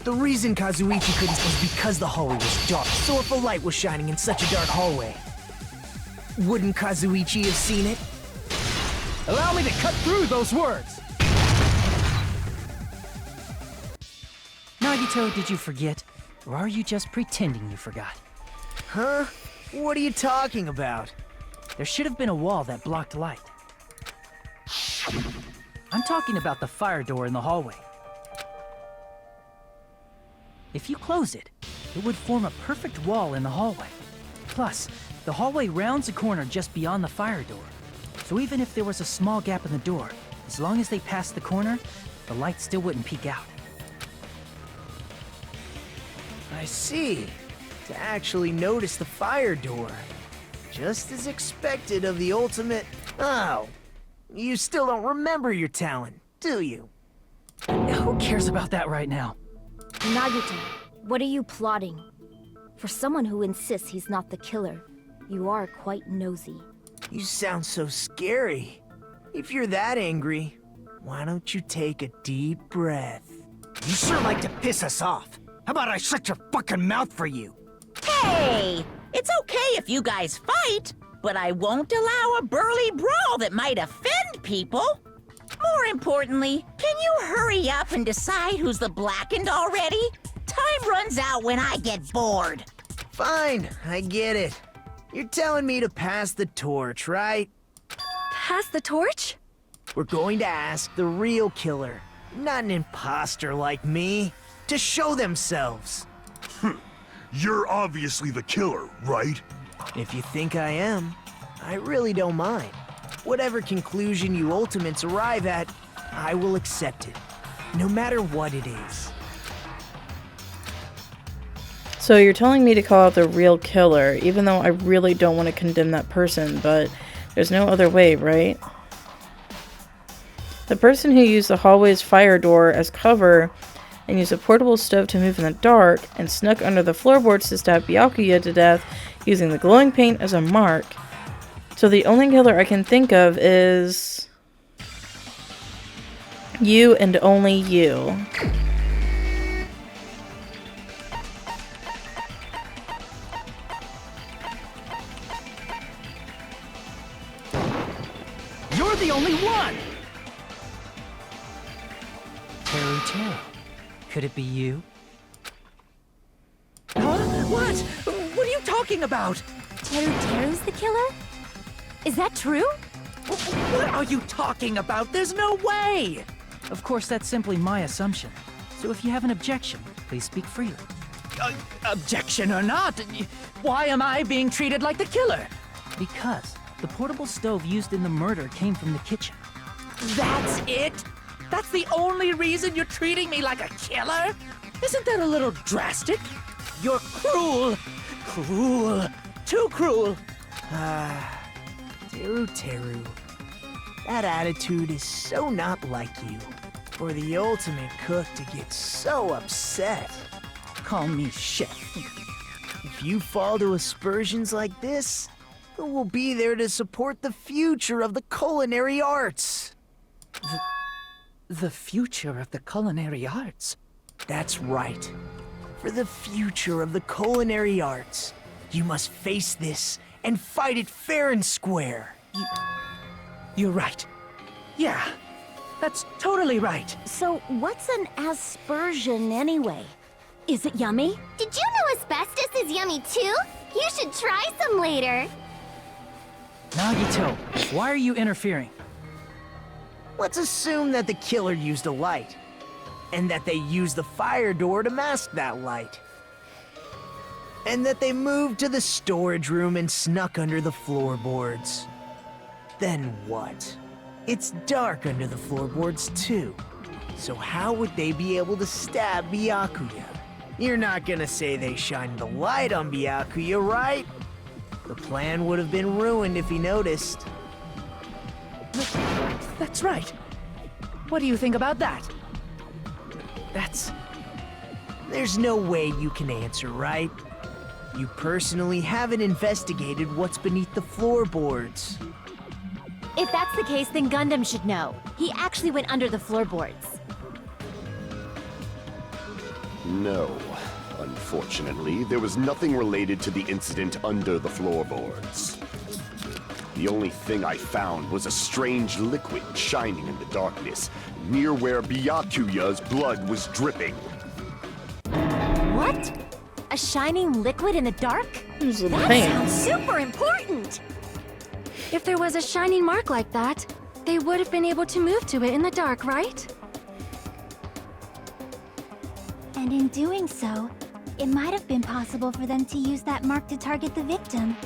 The reason Kazuichi couldn't was because the hallway was dark, so if a light was shining in such a dark hallway. Wouldn't Kazuichi have seen it? Allow me to cut through those words! Nagito, did you forget? Or are you just pretending you forgot? Huh? What are you talking about? There should have been a wall that blocked light. I'm talking about the fire door in the hallway. If you close it, it would form a perfect wall in the hallway. Plus, the hallway rounds a corner just beyond the fire door. So even if there was a small gap in the door, as long as they passed the corner, the light still wouldn't peek out. I see. To actually notice the fire door. Just as expected of the ultimate... Oh. You still don't remember your talent, do you? Who cares about that right now? Nagito, what are you plotting? For someone who insists he's not the killer, you are quite nosy. You sound so scary. If you're that angry, why don't you take a deep breath? You sure like to piss us off. How about I shut your fucking mouth for you? Hey! It's okay if you guys fight, but I won't allow a burly brawl that might offend people. More importantly, can you hurry up and decide who's the blackened already? Time runs out when I get bored. Fine, I get it. You're telling me to pass the torch, right? Pass the torch? We're going to ask the real killer, not an imposter like me, to show themselves. You're obviously the killer, right? If you think I am, I really don't mind. Whatever conclusion you ultimates arrive at, I will accept it, no matter what it is. So you're telling me to call out the real killer, even though I really don't want to condemn that person, but there's no other way, right? The person who used the hallway's fire door as cover and used a portable stove to move in the dark and snuck under the floorboards to stab Byakuya to death using the glowing paint as a mark. So the only killer I can think of is you and only you. You're the only one! Teru. Could it be you? Huh? What? What are you talking about? Teru's the killer? Is that true? What are you talking about? There's no way! Of course, that's simply my assumption. So if you have an objection, please speak freely. Objection or not, why am I being treated like the killer? Because the portable stove used in the murder came from the kitchen. That's it? That's the only reason you're treating me like a killer? Isn't that a little drastic? You're cruel. Cruel. Too cruel. Teru. That attitude is so not like you. For the ultimate cook to get so upset. Call me chef. If you fall to aspersions like this, who will be there to support the future of the culinary arts? The future of the culinary arts? That's right. For the future of the culinary arts, you must face this and fight it fair and square. You're right. Yeah, that's totally right. So what's an aspersion anyway? Is it yummy? Did you know asbestos is yummy too? You should try some later. Nagito, why are you interfering? Let's assume that the killer used a light, and that they used the fire door to mask that light. And that they moved to the storage room and snuck under the floorboards. Then what? It's dark under the floorboards too. So how would they be able to stab Byakuya? You're not gonna say they shined the light on Byakuya, right? The plan would have been ruined if he noticed. That's right. What do you think about that? There's no way you can answer, right? You personally haven't investigated what's beneath the floorboards. If that's the case, then Gundam should know. He actually went under the floorboards. No. Unfortunately, there was nothing related to the incident under the floorboards. The only thing I found was a strange liquid shining in the darkness, near where Byakuya's blood was dripping. What? A shining liquid in the dark? Who's the That pain? sounds super important! If there was a shining mark like that, they would have been able to move to it in the dark, right? And in doing so, it might have been possible for them to use that mark to target the victim.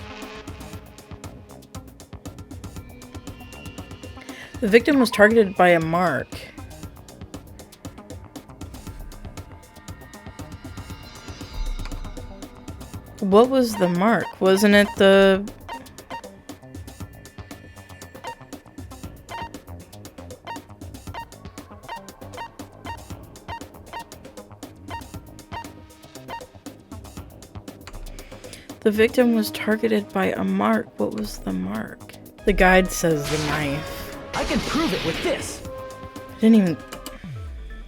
The victim was targeted by a mark. What was the mark? Wasn't it the... The victim was targeted by a mark. What was the mark? The guide says the knife. I can prove it with this! I didn't even...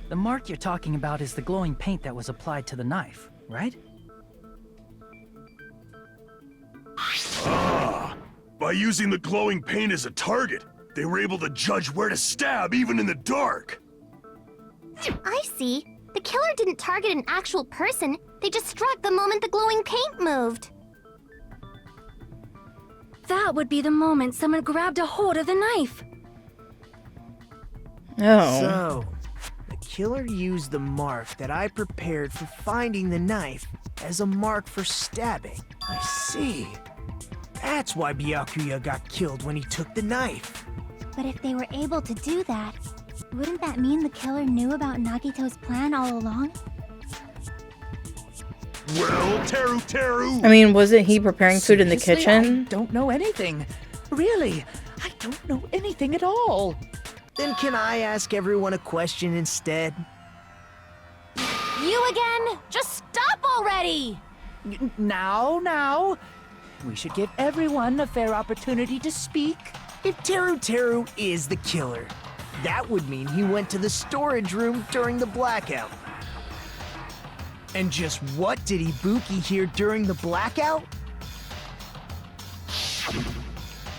The mark you're talking about is the glowing paint that was applied to the knife, right? Ah! By using the glowing paint as a target, they were able to judge where to stab even in the dark. I see. The killer didn't target an actual person. They just struck the moment the glowing paint moved. That would be the moment someone grabbed a hold of the knife. Oh. So, the killer used the mark that I prepared for finding the knife as a mark for stabbing. I see. That's why Byakuya got killed when he took the knife. But if they were able to do that, wouldn't that mean the killer knew about Nagito's plan all along? Well, Teru! I mean, wasn't he preparing food in the Seriously, kitchen? I don't know anything. Really, I don't know anything at all. Then can I ask everyone a question instead? You again? Just stop already! Now. We should give everyone a fair opportunity to speak. If Teru is the killer, that would mean he went to the storage room during the blackout. And just what did Ibuki hear during the blackout?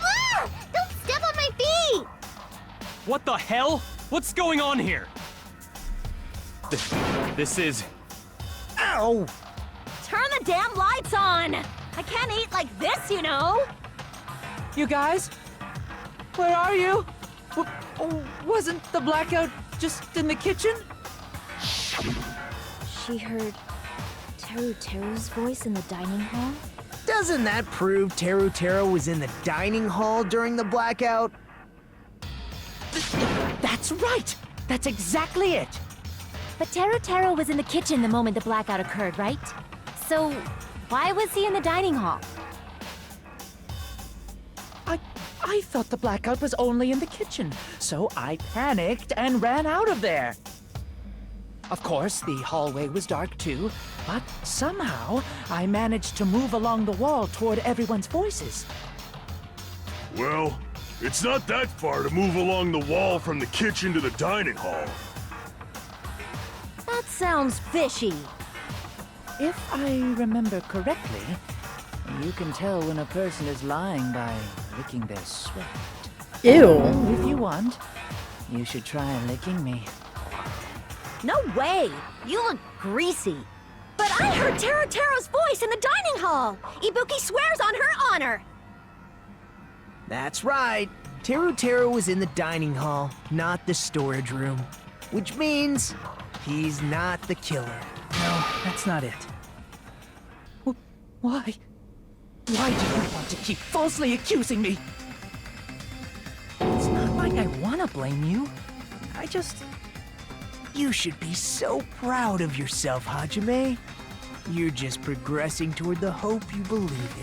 Ah! Don't step on my feet! What the hell? What's going on here? This is... Ow! Turn the damn lights on! I can't eat like this, you know! You guys? Where are you? Wasn't the blackout just in the kitchen? She heard Teru's voice in the dining hall? Doesn't that prove Teru was in the dining hall during the blackout? That's right! That's exactly it! But Teru was in the kitchen the moment the blackout occurred, right? So, why was he in the dining hall? I thought the blackout was only in the kitchen, so I panicked and ran out of there. Of course, the hallway was dark too, but somehow I managed to move along the wall toward everyone's voices. Well, it's not that far to move along the wall from the kitchen to the dining hall. That sounds fishy. If I remember correctly, you can tell when a person is lying by licking their sweat. Ew. If you want, you should try licking me. No way! You look greasy. But I heard Teruteru's voice in the dining hall! Ibuki swears on her honor! That's right. Teru was in the dining hall, not the storage room. Which means he's not the killer. No, that's not it. Why? Why do you want to keep falsely accusing me? It's not like I want to blame you. I just... You should be so proud of yourself, Hajime. You're just progressing toward the hope you believe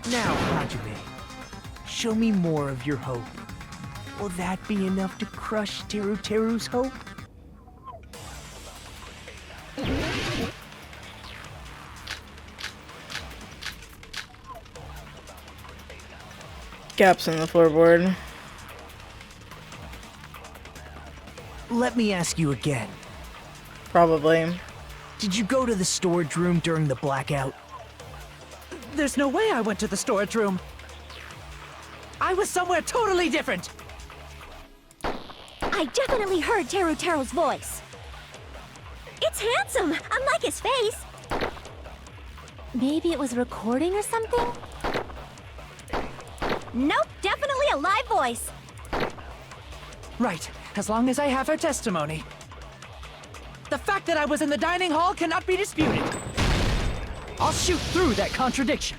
in. Now, Hajime, show me more of your hope. Will that be enough to crush Teru's hope? Gaps in the floorboard. Let me ask you again. Probably. Did you go to the storage room during the blackout? There's no way I went to the storage room. I was somewhere totally different. I definitely heard Teruteru's voice. It's handsome, unlike his face. Maybe it was a recording or something? Nope, definitely a live voice. Right, as long as I have her testimony. The fact that I was in the dining hall cannot be disputed. I'll shoot through that contradiction.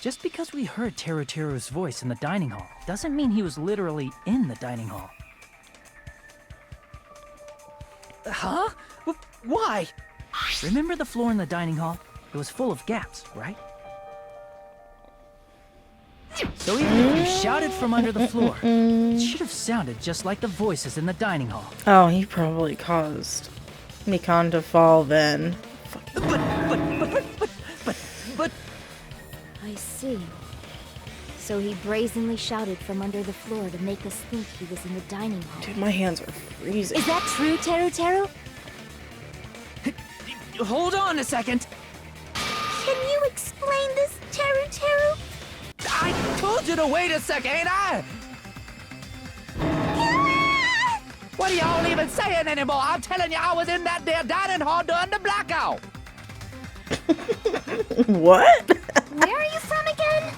Just because we heard Teruteru's voice in the dining hall doesn't mean he was literally in the dining hall. Huh? Why? Remember the floor in the dining hall? It was full of gaps, right? So even if you shouted from under the floor, it should have sounded just like the voices in the dining hall. Oh, he probably caused Mikan to fall then. But... I see. So he brazenly shouted from under the floor to make us think he was in the dining hall. Dude, my hands are freezing. Is that true, Teru? Hold on a second. Can you explain this, Teru? I told you to wait a second, ain't I? What are y'all even saying anymore? I'm telling you, I was in that there dining hall during the blackout. What? Where are you from again?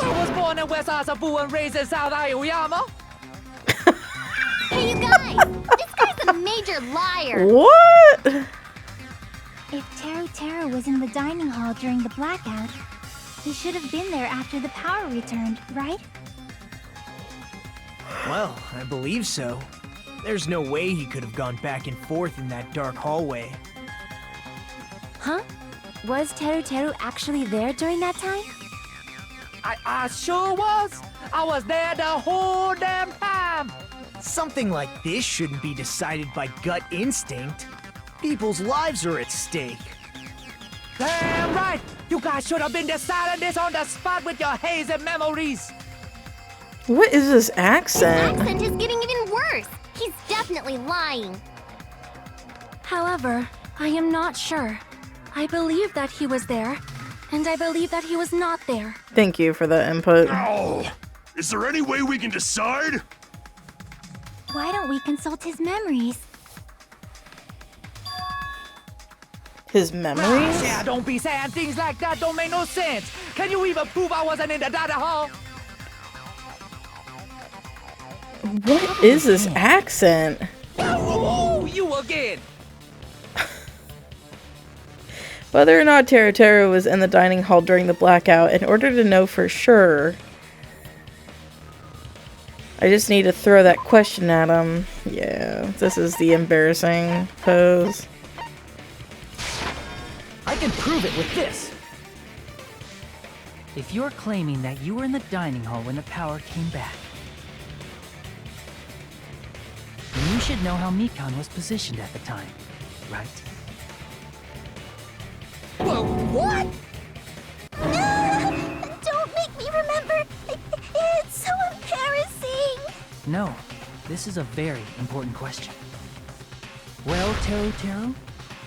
I was born in West Asabu and raised in South Aoyama. Hey, you guys! This guy's a major liar! What? If Teru was in the dining hall during the blackout, he should have been there after the power returned, right? Well, I believe so. There's no way he could have gone back and forth in that dark hallway. Huh? Was Teru actually there during that time? I sure was. I was there the whole damn time. Something like this shouldn't be decided by gut instinct. People's lives are at stake. Damn right. You guys should have been deciding this on the spot with your hazy memories. What is this accent? Accent is getting even worse. He's definitely lying. However, I am not sure. I believe that he was there, and I believe that he was not there. Thank you for the input. Oh, is there any way we can decide? Why don't we consult his memories? His memories? Yeah, don't be saying things like that. Don't make no sense. Can you even prove I wasn't in the dining hall? What is this accent? Oh, you again. Whether or not Teru was in the dining hall during the blackout, in order to know for sure, I just need to throw that question at him. Yeah, this is the embarrassing pose. I can prove it with this. If you're claiming that you were in the dining hall when the power came back, then you should know how Mikan was positioned at the time, right? Whoa, what? Don't make me remember. It's so embarrassing. No, this is a very important question. Well, Teru,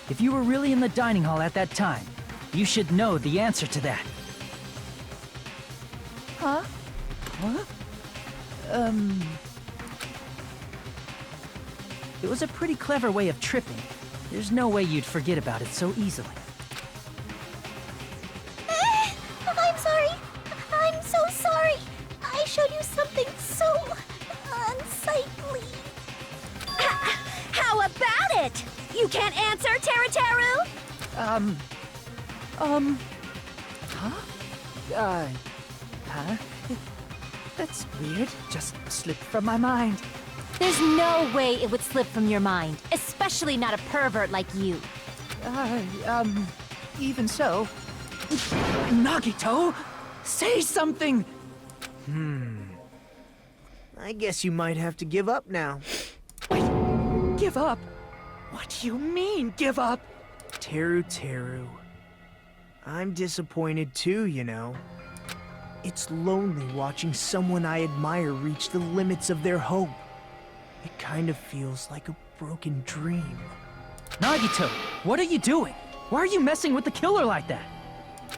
if you were really in the dining hall at that time, you should know the answer to that. Huh? What? It was a pretty clever way of tripping. There's no way you'd forget about it so easily. I'm sorry. I'm so sorry. I showed you something so unsightly. How about it? You can't answer, Teru? That's weird. Just slipped from my mind. There's no way it would slip from your mind, especially not a pervert like you. Even so. Nagito! Say something! I guess you might have to give up now. Give up? What do you mean, give up? Teru. I'm disappointed too, you know. It's lonely watching someone I admire reach the limits of their hope. It kind of feels like a broken dream. Nagito, what are you doing? Why are you messing with the killer like that?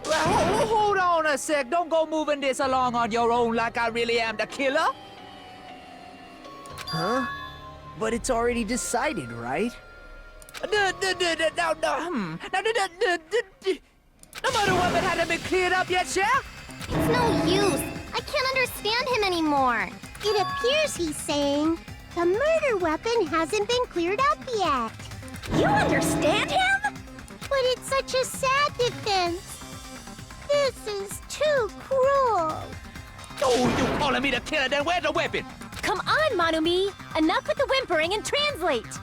Hold on a sec. Don't go moving this along on your own like I really am the killer. Huh? But it's already decided, right? No murder weapon hadn't been cleared up yet, yeah? It's no use. I can't understand him anymore. It appears he's saying the murder weapon hasn't been cleared up yet. You understand him? But it's such a sad defense. This is too cruel. Oh, you calling me the killer, then where's the weapon? Come on, Monumi! Enough with the whimpering and translate!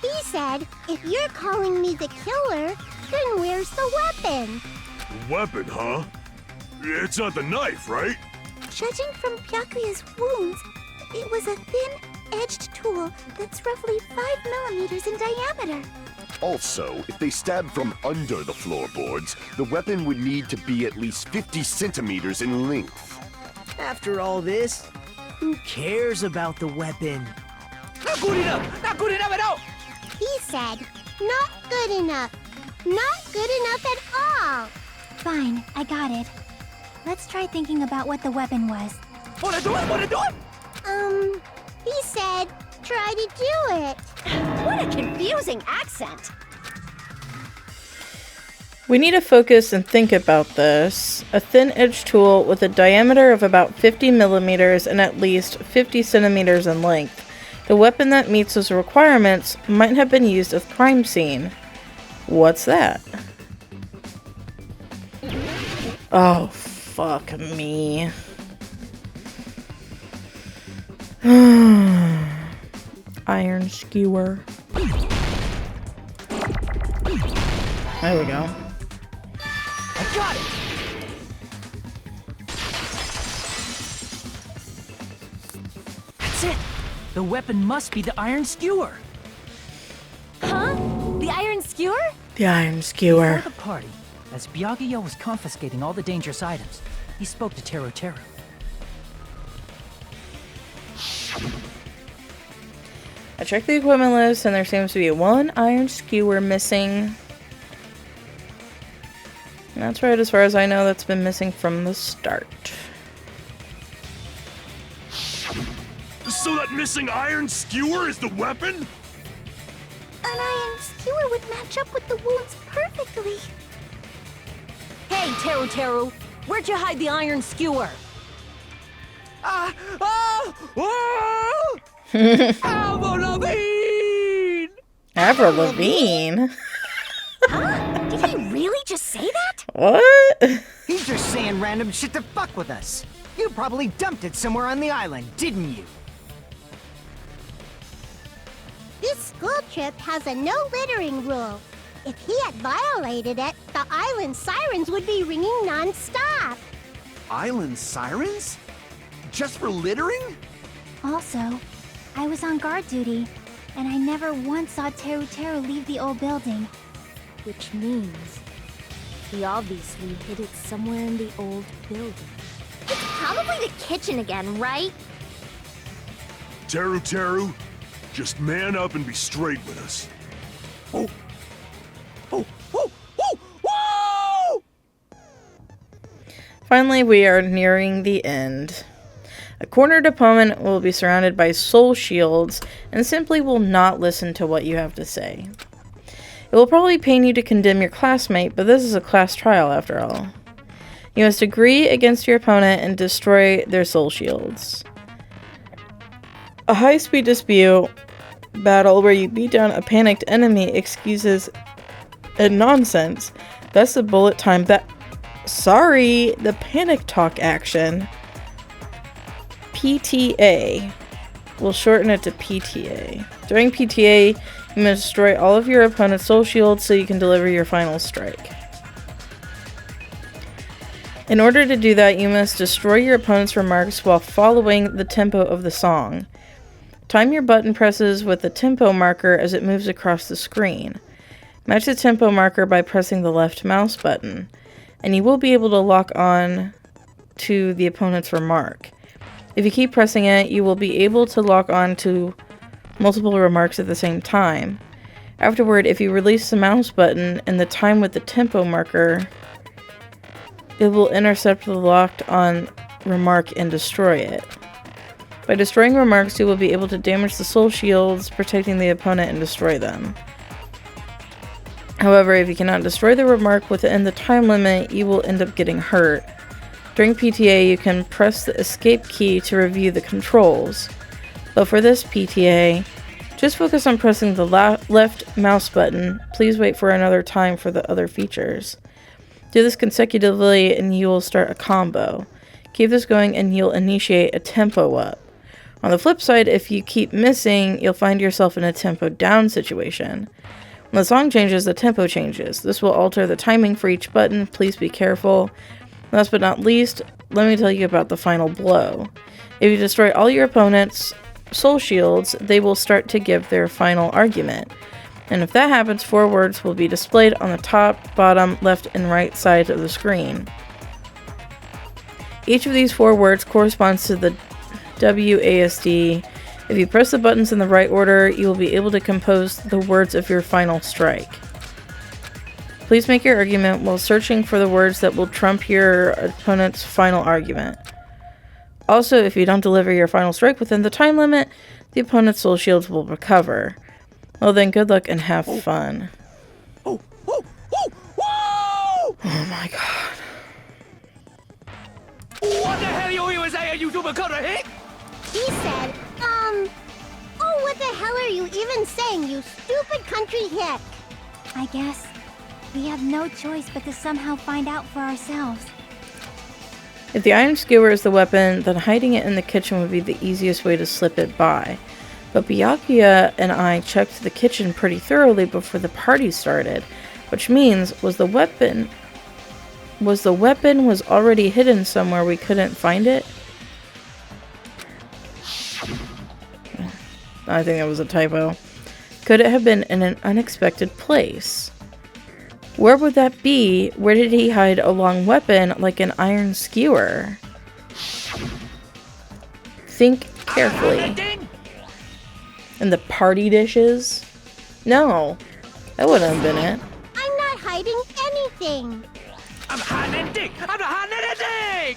He said, if you're calling me the killer, then where's the weapon? Weapon, huh? It's not the knife, right? Judging from Byakuya's wounds, it was a thin-edged tool that's roughly 5 millimeters in diameter. Also, if they stabbed from under the floorboards, the weapon would need to be at least 50 centimeters in length. After all this, who cares about the weapon? Not good enough! Not good enough at all! He said, not good enough. Not good enough at all. Fine, I got it. Let's try thinking about what the weapon was. Wanna do it? He said, try to do it. What a confusing accent. We need to focus and think about this. A thin-edged tool with a diameter of about 50 millimeters and at least 50 centimeters in length. The weapon that meets those requirements might have been used at the crime scene. What's that? Oh, fuck me. Iron skewer. There we go. I got it! That's it! The weapon must be the iron skewer! Huh? The iron skewer? The iron skewer. Before the party, as Byakuya was confiscating all the dangerous items, he spoke to Teru. I checked the equipment list and there seems to be one iron skewer missing. And that's right, as far as I know, that's been missing from the start. So that missing iron skewer is the weapon? An iron skewer would match up with the wounds perfectly. Hey, Teru, where'd you hide the iron skewer? Avril Lavigne! Avril Lavigne? Huh? Did he really just say that? What? He's just saying random shit to fuck with us. You probably dumped it somewhere on the island, didn't you? This school trip has a no littering rule. If he had violated it, the island sirens would be ringing non-stop. Island sirens? Just for littering? Also, I was on guard duty, and I never once saw Teru leave the old building. Which means he obviously hid it somewhere in the old building. It's probably the kitchen again, right? Teru, just man up and be straight with us. Finally, we are nearing the end. A cornered opponent will be surrounded by soul shields and simply will not listen to what you have to say. It will probably pain you to condemn your classmate, but this is a class trial after all. You must agree against your opponent and destroy their soul shields. A high-speed dispute battle where you beat down a panicked enemy excuses and nonsense. That's the bullet time the panic talk action. PTA. We'll shorten it to PTA. During PTA, you must destroy all of your opponent's soul shields so you can deliver your final strike. In order to do that, you must destroy your opponent's remarks while following the tempo of the song. Time your button presses with the tempo marker as it moves across the screen. Match the tempo marker by pressing the left mouse button, and you will be able to lock on to the opponent's remark. If you keep pressing it, you will be able to lock on to multiple remarks at the same time. Afterward, if you release the mouse button and the time with the tempo marker, it will intercept the locked on remark and destroy it. By destroying remarks, you will be able to damage the soul shields, protecting the opponent, and destroy them. However, if you cannot destroy the remark within the time limit, you will end up getting hurt. During PTA, you can press the escape key to review the controls. But for this PTA, just focus on pressing the left mouse button. Please wait for another time for the other features. Do this consecutively and you will start a combo. Keep this going and you'll initiate a tempo up. On the flip side, if you keep missing, you'll find yourself in a tempo down situation. When the song changes, the tempo changes. This will alter the timing for each button. Please be careful. Last but not least, let me tell you about the final blow. If you destroy all your opponent's soul shields, they will start to give their final argument. And if that happens, 4 words will be displayed on the top, bottom, left, and right sides of the screen. Each of these 4 words corresponds to the WASD. If you press the buttons in the right order, you will be able to compose the words of your final strike. Please make your argument while searching for the words that will trump your opponent's final argument. Also, if you don't deliver your final strike within the time limit, the opponent's soul shields will recover. Well then, good luck and have fun. Oh my god. What the hell you even say, you super cutter hick? He said, oh, what the hell are you even saying, you stupid country hick? I guess we have no choice but to somehow find out for ourselves. If the iron skewer is the weapon, then hiding it in the kitchen would be the easiest way to slip it by. But Byakuya and I checked the kitchen pretty thoroughly before the party started, which means was the weapon was already hidden somewhere we couldn't find it? I think that was a typo. Could it have been in an unexpected place? Where would that be? Where did he hide a long weapon like an iron skewer? Think carefully. In the party dishes? No, that wouldn't have been it. I'm not hiding anything. I'm hiding dick! I'm not hiding anything!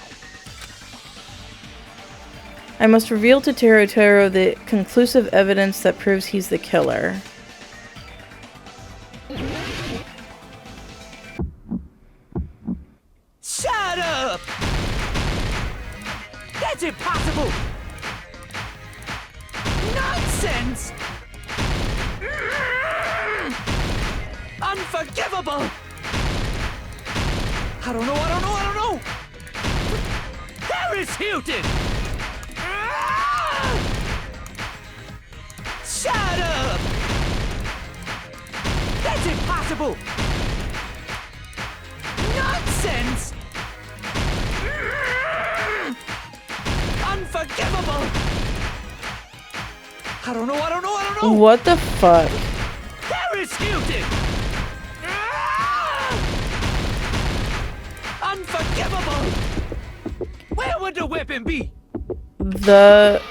I must reveal to Tero the conclusive evidence that proves he's the killer. Shut up! That's impossible! Nonsense! Unforgivable! I don't know! Paris Hilton! Shut up! That's impossible! Nonsense! Unforgivable! I don't know! What the fuck? Paris Hilton! Unforgivable! Where would the weapon be? The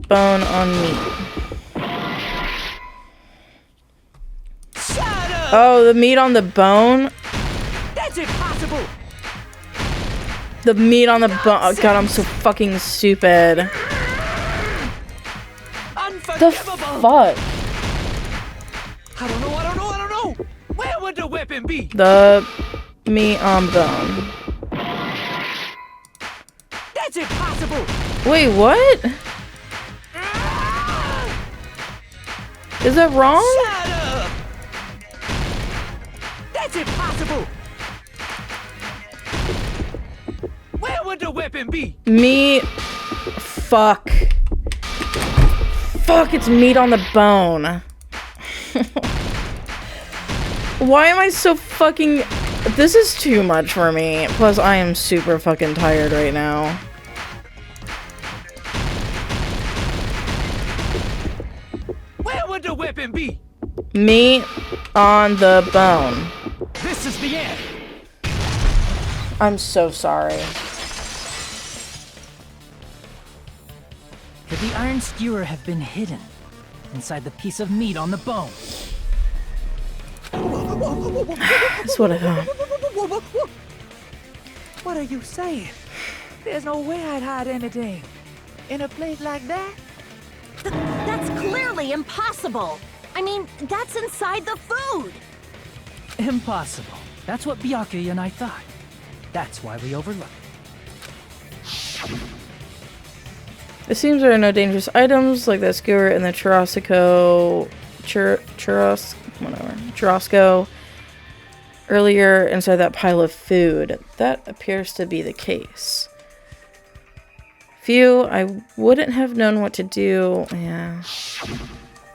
bone on meat. Shut up! Oh, the meat on the bone? That's impossible! The meat on the bone. Oh, God, I'm so fucking stupid. The fuck? I don't know. Where would the weapon be? The meat on bone. That's impossible. Wait, what? Is that wrong? Shut up. That's impossible. Where would the weapon be? Meat. Fuck. Fuck, it's meat on the bone. Why am I so fucking... This is too much for me. Plus, I am super fucking tired right now. Where would the weapon be? Meat on the bone. This is the end. I'm so sorry. Could the iron skewer have been hidden inside the piece of meat on the bone? That's what I thought. What are you saying? There's no way I'd hide anything in a place like that. That's clearly impossible. I mean, that's inside the food. Impossible. That's what Byakuya and I thought. That's why we overlooked it. It seems there are no dangerous items like that skewer and the churrasco earlier inside that pile of food. That appears to be the case. Phew, I wouldn't have known what to do. Yeah.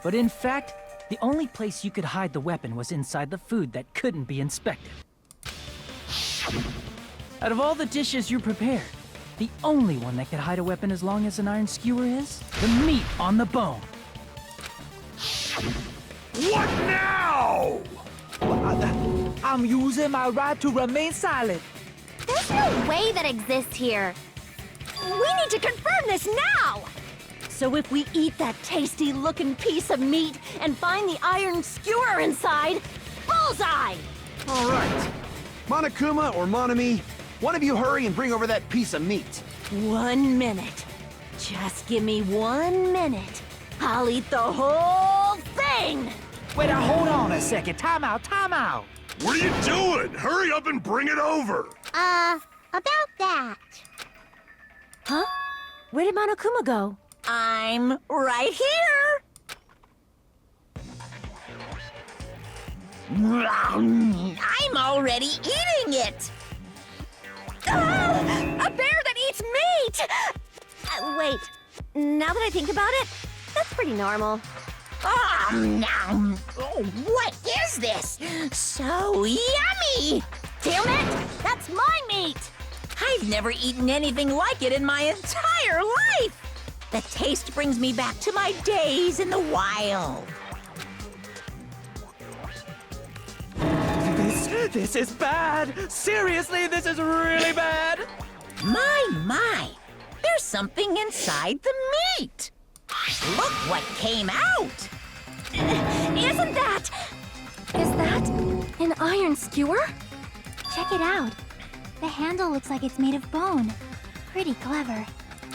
But in fact, the only place you could hide the weapon was inside the food that couldn't be inspected. Out of all the dishes you prepared, the only one that could hide a weapon as long as an iron skewer is the meat on the bone. What now? I'm using my right to remain silent. There's no way that exists here. We need to confirm this now! So if we eat that tasty-looking piece of meat and find the iron skewer inside, bullseye! All right. Monokuma or Monami, one of you hurry and bring over that piece of meat. 1 minute. Just give me 1 minute. I'll eat the whole thing! Wait, hold on a second. Time out. What are you doing? Hurry up and bring it over! About that. Huh? Where did Monokuma go? I'm right here. I'm already eating it. A bear that eats meat! Wait, now that I think about it, that's pretty normal. Nom. Oh, what is this? So yummy! Damn it! That's my meat! I've never eaten anything like it in my entire life. The taste brings me back to my days in the wild. This is bad. Seriously, this is really bad. My. There's something inside the meat. Look what came out. Is that an iron skewer? Check it out. The handle looks like it's made of bone. Pretty clever.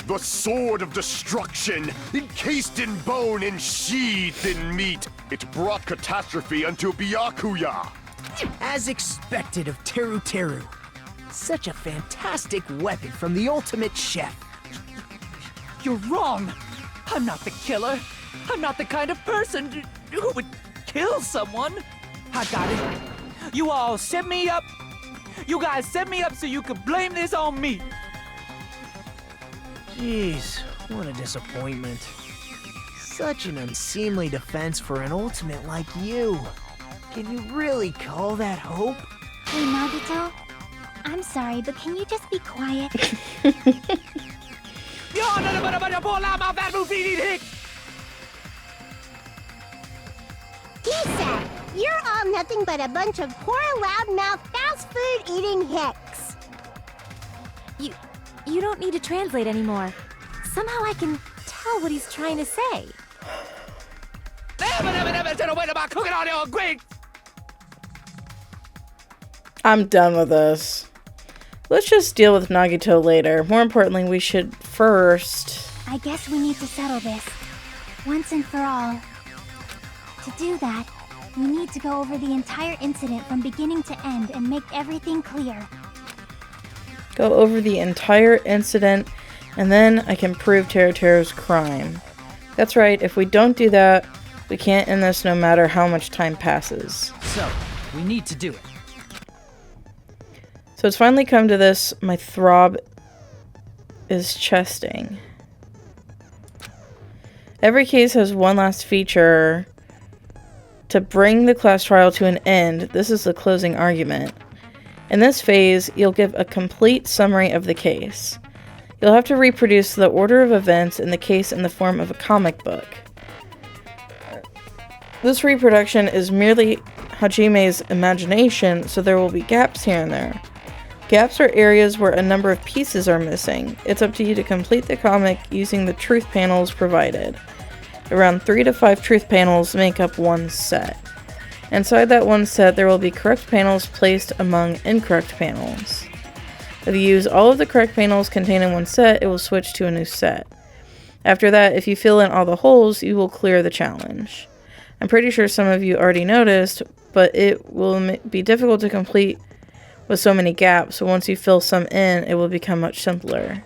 The sword of destruction, encased in bone and sheathed in meat. It brought catastrophe unto Byakuya. As expected of Teru. Such a fantastic weapon from the ultimate chef. You're wrong. I'm not the killer. I'm not the kind of person who would kill someone. I got it. You all set me up. You guys set me up so you could blame this on me. Jeez, what a disappointment. Such an unseemly defense for an ultimate like you. Can you really call that hope? Hey, Nagito. I'm sorry, but can you just be quiet? He said, you're all nothing but a bunch of poor, loudmouth, fast food eating hicks. You don't need to translate anymore. Somehow I can tell what he's trying to say. I'm done with this. let's just deal with Nagito later. More importantly, we should first... I guess we need to settle this, once and for all. To do that, we need to go over the entire incident from beginning to end and make everything clear. Go over the entire incident, and then I can prove Teruteru's crime. That's right, if we don't do that, we can't end this no matter how much time passes. So, we need to do it. So it's finally come to this. My throb is chesting. Every case has one last feature. To bring the class trial to an end, this is the closing argument. In this phase, you'll give a complete summary of the case. You'll have to reproduce the order of events in the case in the form of a comic book. This reproduction is merely Hajime's imagination, so there will be gaps here and there. Gaps are areas where a number of pieces are missing. It's up to you to complete the comic using the truth panels provided. Around 3 to 5 truth panels make up one set. Inside that one set, there will be correct panels placed among incorrect panels. If you use all of the correct panels contained in one set, it will switch to a new set. After that, if you fill in all the holes, you will clear the challenge. I'm pretty sure some of you already noticed, but it will be difficult to complete with so many gaps, so once you fill some in, it will become much simpler.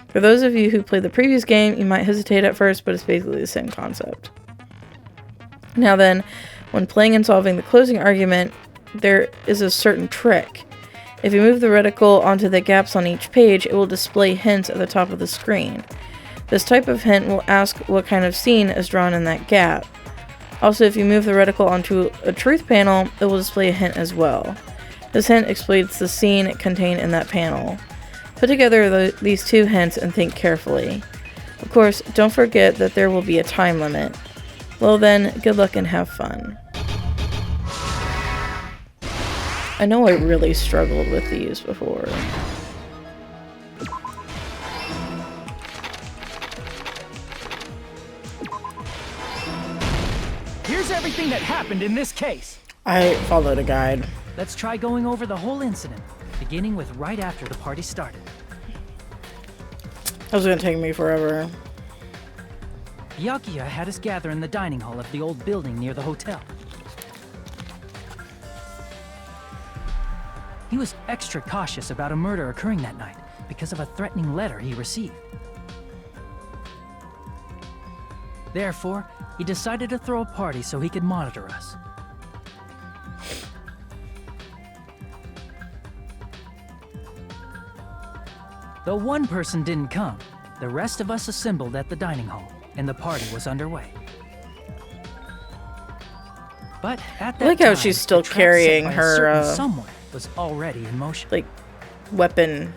For those of you who played the previous game, you might hesitate at first, but it's basically the same concept. Now then, when playing and solving the closing argument, there is a certain trick. If you move the reticle onto the gaps on each page, it will display hints at the top of the screen. This type of hint will ask what kind of scene is drawn in that gap. Also, if you move the reticle onto a truth panel, it will display a hint as well. This hint explains the scene contained in that panel. Put together these two hints and think carefully. Of course, don't forget that there will be a time limit. Well then, good luck and have fun. I know I really struggled with these before. Here's everything that happened in this case. I followed a guide. Let's try going over the whole incident, beginning with right after the party started. That was gonna take me forever. Byakuya had us gather in the dining hall of the old building near the hotel. He was extra cautious about a murder occurring that night because of a threatening letter he received. Therefore, he decided to throw a party so he could monitor us. Though one person didn't come, the rest of us assembled at the dining hall, and the party was underway. But at that I like how she's still carrying her someone was already in motion. Like weapon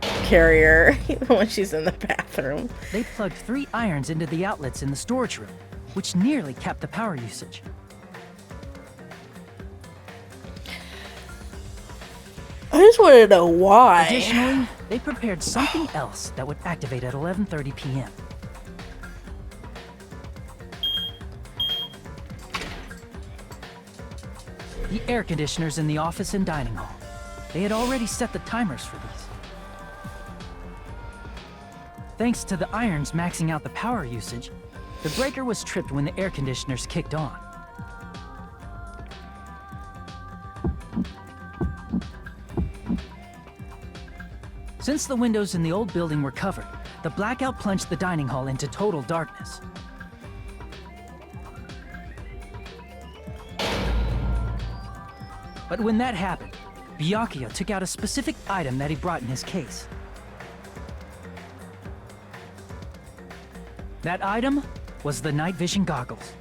carrier even when she's in the bathroom. They plugged 3 irons into the outlets in the storage room, which nearly capped the power usage. I just want to know why. Additionally, they prepared something else that would activate at 11:30 p.m. The air conditioners in the office and dining hall. They had already set the timers for these. Thanks to the irons maxing out the power usage, the breaker was tripped when the air conditioners kicked on. Since the windows in the old building were covered, the blackout plunged the dining hall into total darkness. But when that happened, Byakuya took out a specific item that he brought in his case. That item was the night vision goggles.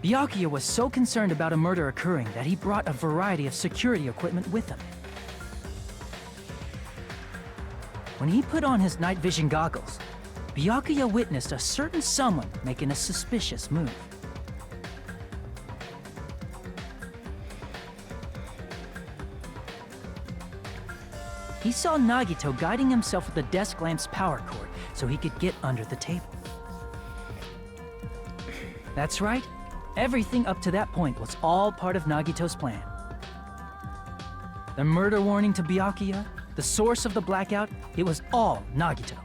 Byakuya was so concerned about a murder occurring that he brought a variety of security equipment with him. When he put on his night vision goggles, Byakuya witnessed a certain someone making a suspicious move. He saw Nagito guiding himself with the desk lamp's power cord so he could get under the table. That's right. Everything up to that point was all part of Nagito's plan. The murder warning to Byakuya, the source of the blackout, it was all Nagito.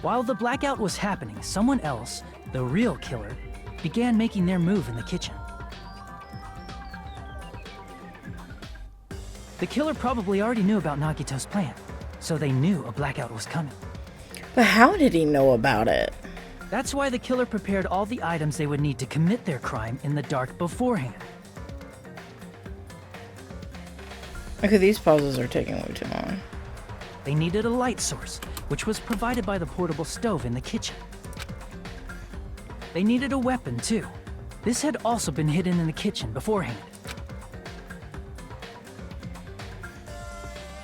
While the blackout was happening, someone else, the real killer, began making their move in the kitchen. The killer probably already knew about Nagito's plan, so they knew a blackout was coming. But how did he know about it? That's why the killer prepared all the items they would need to commit their crime in the dark beforehand. Okay, these pauses are taking way too long. They needed a light source, which was provided by the portable stove in the kitchen. They needed a weapon, too. This had also been hidden in the kitchen beforehand.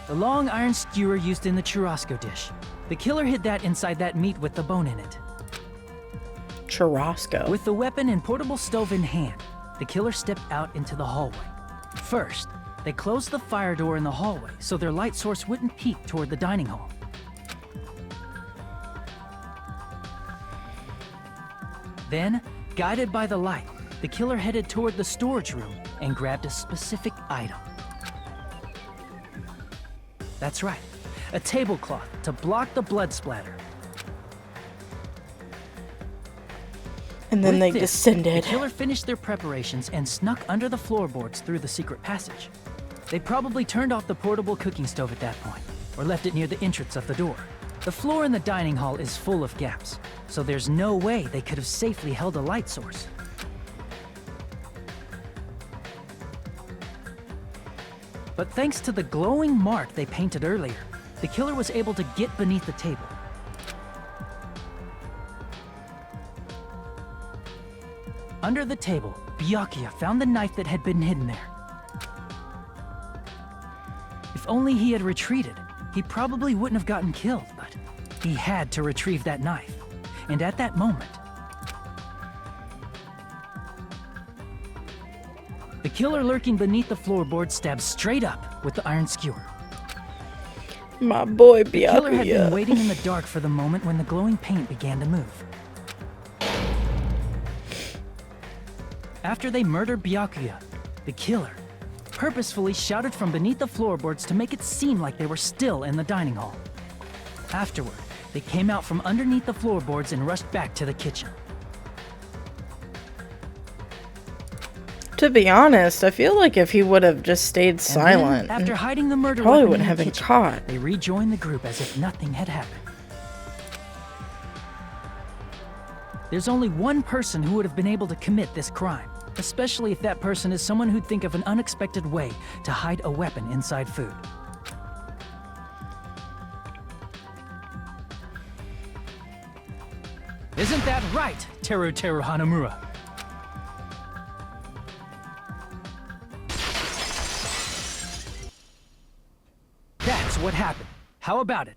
The long iron skewer used in the churrasco dish. The killer hid that inside that meat with the bone in it. Churrasco. With the weapon and portable stove in hand, the killer stepped out into the hallway. First, they closed the fire door in the hallway so their light source wouldn't peek toward the dining hall. Then, guided by the light, the killer headed toward the storage room and grabbed a specific item. That's right, a tablecloth to block the blood splatter. And then they With this, descended. The killer finished their preparations and snuck under the floorboards through the secret passage. They probably turned off the portable cooking stove at that point, or left it near the entrance of the door. The floor in the dining hall is full of gaps, so there's no way they could have safely held a light source. But thanks to the glowing mark they painted earlier, the killer was able to get beneath the table. Under the table, Byakuya found the knife that had been hidden there. If only he had retreated, he probably wouldn't have gotten killed, but he had to retrieve that knife. And at that moment, the killer lurking beneath the floorboard stabbed straight up with the iron skewer. My boy Byakuya. The killer had been waiting in the dark for the moment when the glowing paint began to move. After they murdered Byakuya, the killer purposefully shouted from beneath the floorboards to make it seem like they were still in the dining hall. Afterward, they came out from underneath the floorboards and rushed back to the kitchen. To be honest, I feel like if he would have just stayed silent, After hiding the murder probably weapon wouldn't in have the been kitchen, caught. They rejoined the group as if nothing had happened. There's only one person who would have been able to commit this crime, especially if that person is someone who'd think of an unexpected way to hide a weapon inside food. Isn't that right, Teru Hanamura? That's what happened. How about it?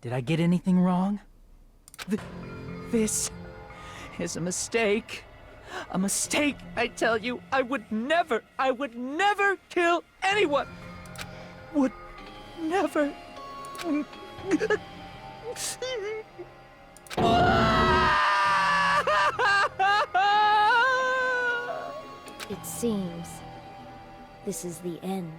Did I get anything wrong? This is a mistake. A mistake, I tell you. I would never kill anyone. Would never. It seems this is the end.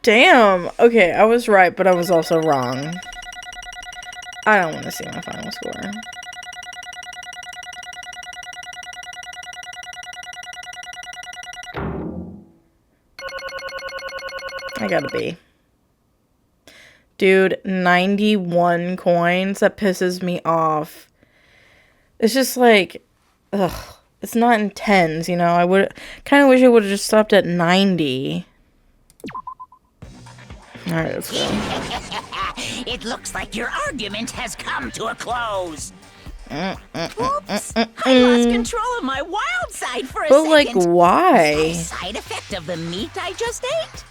Damn. Okay, I was right, but I was also wrong. I don't want to see my final score. I gotta be. Dude, 91 coins? That pisses me off. It's just like, ugh. It's not in tens, you know? I would kind of wish it would have just stopped at 90. Alright, let's go. It looks like your argument has come to a close. Oops! I lost control of my wild side for a But, second. like, why? Is that a side effect of the meat I just ate?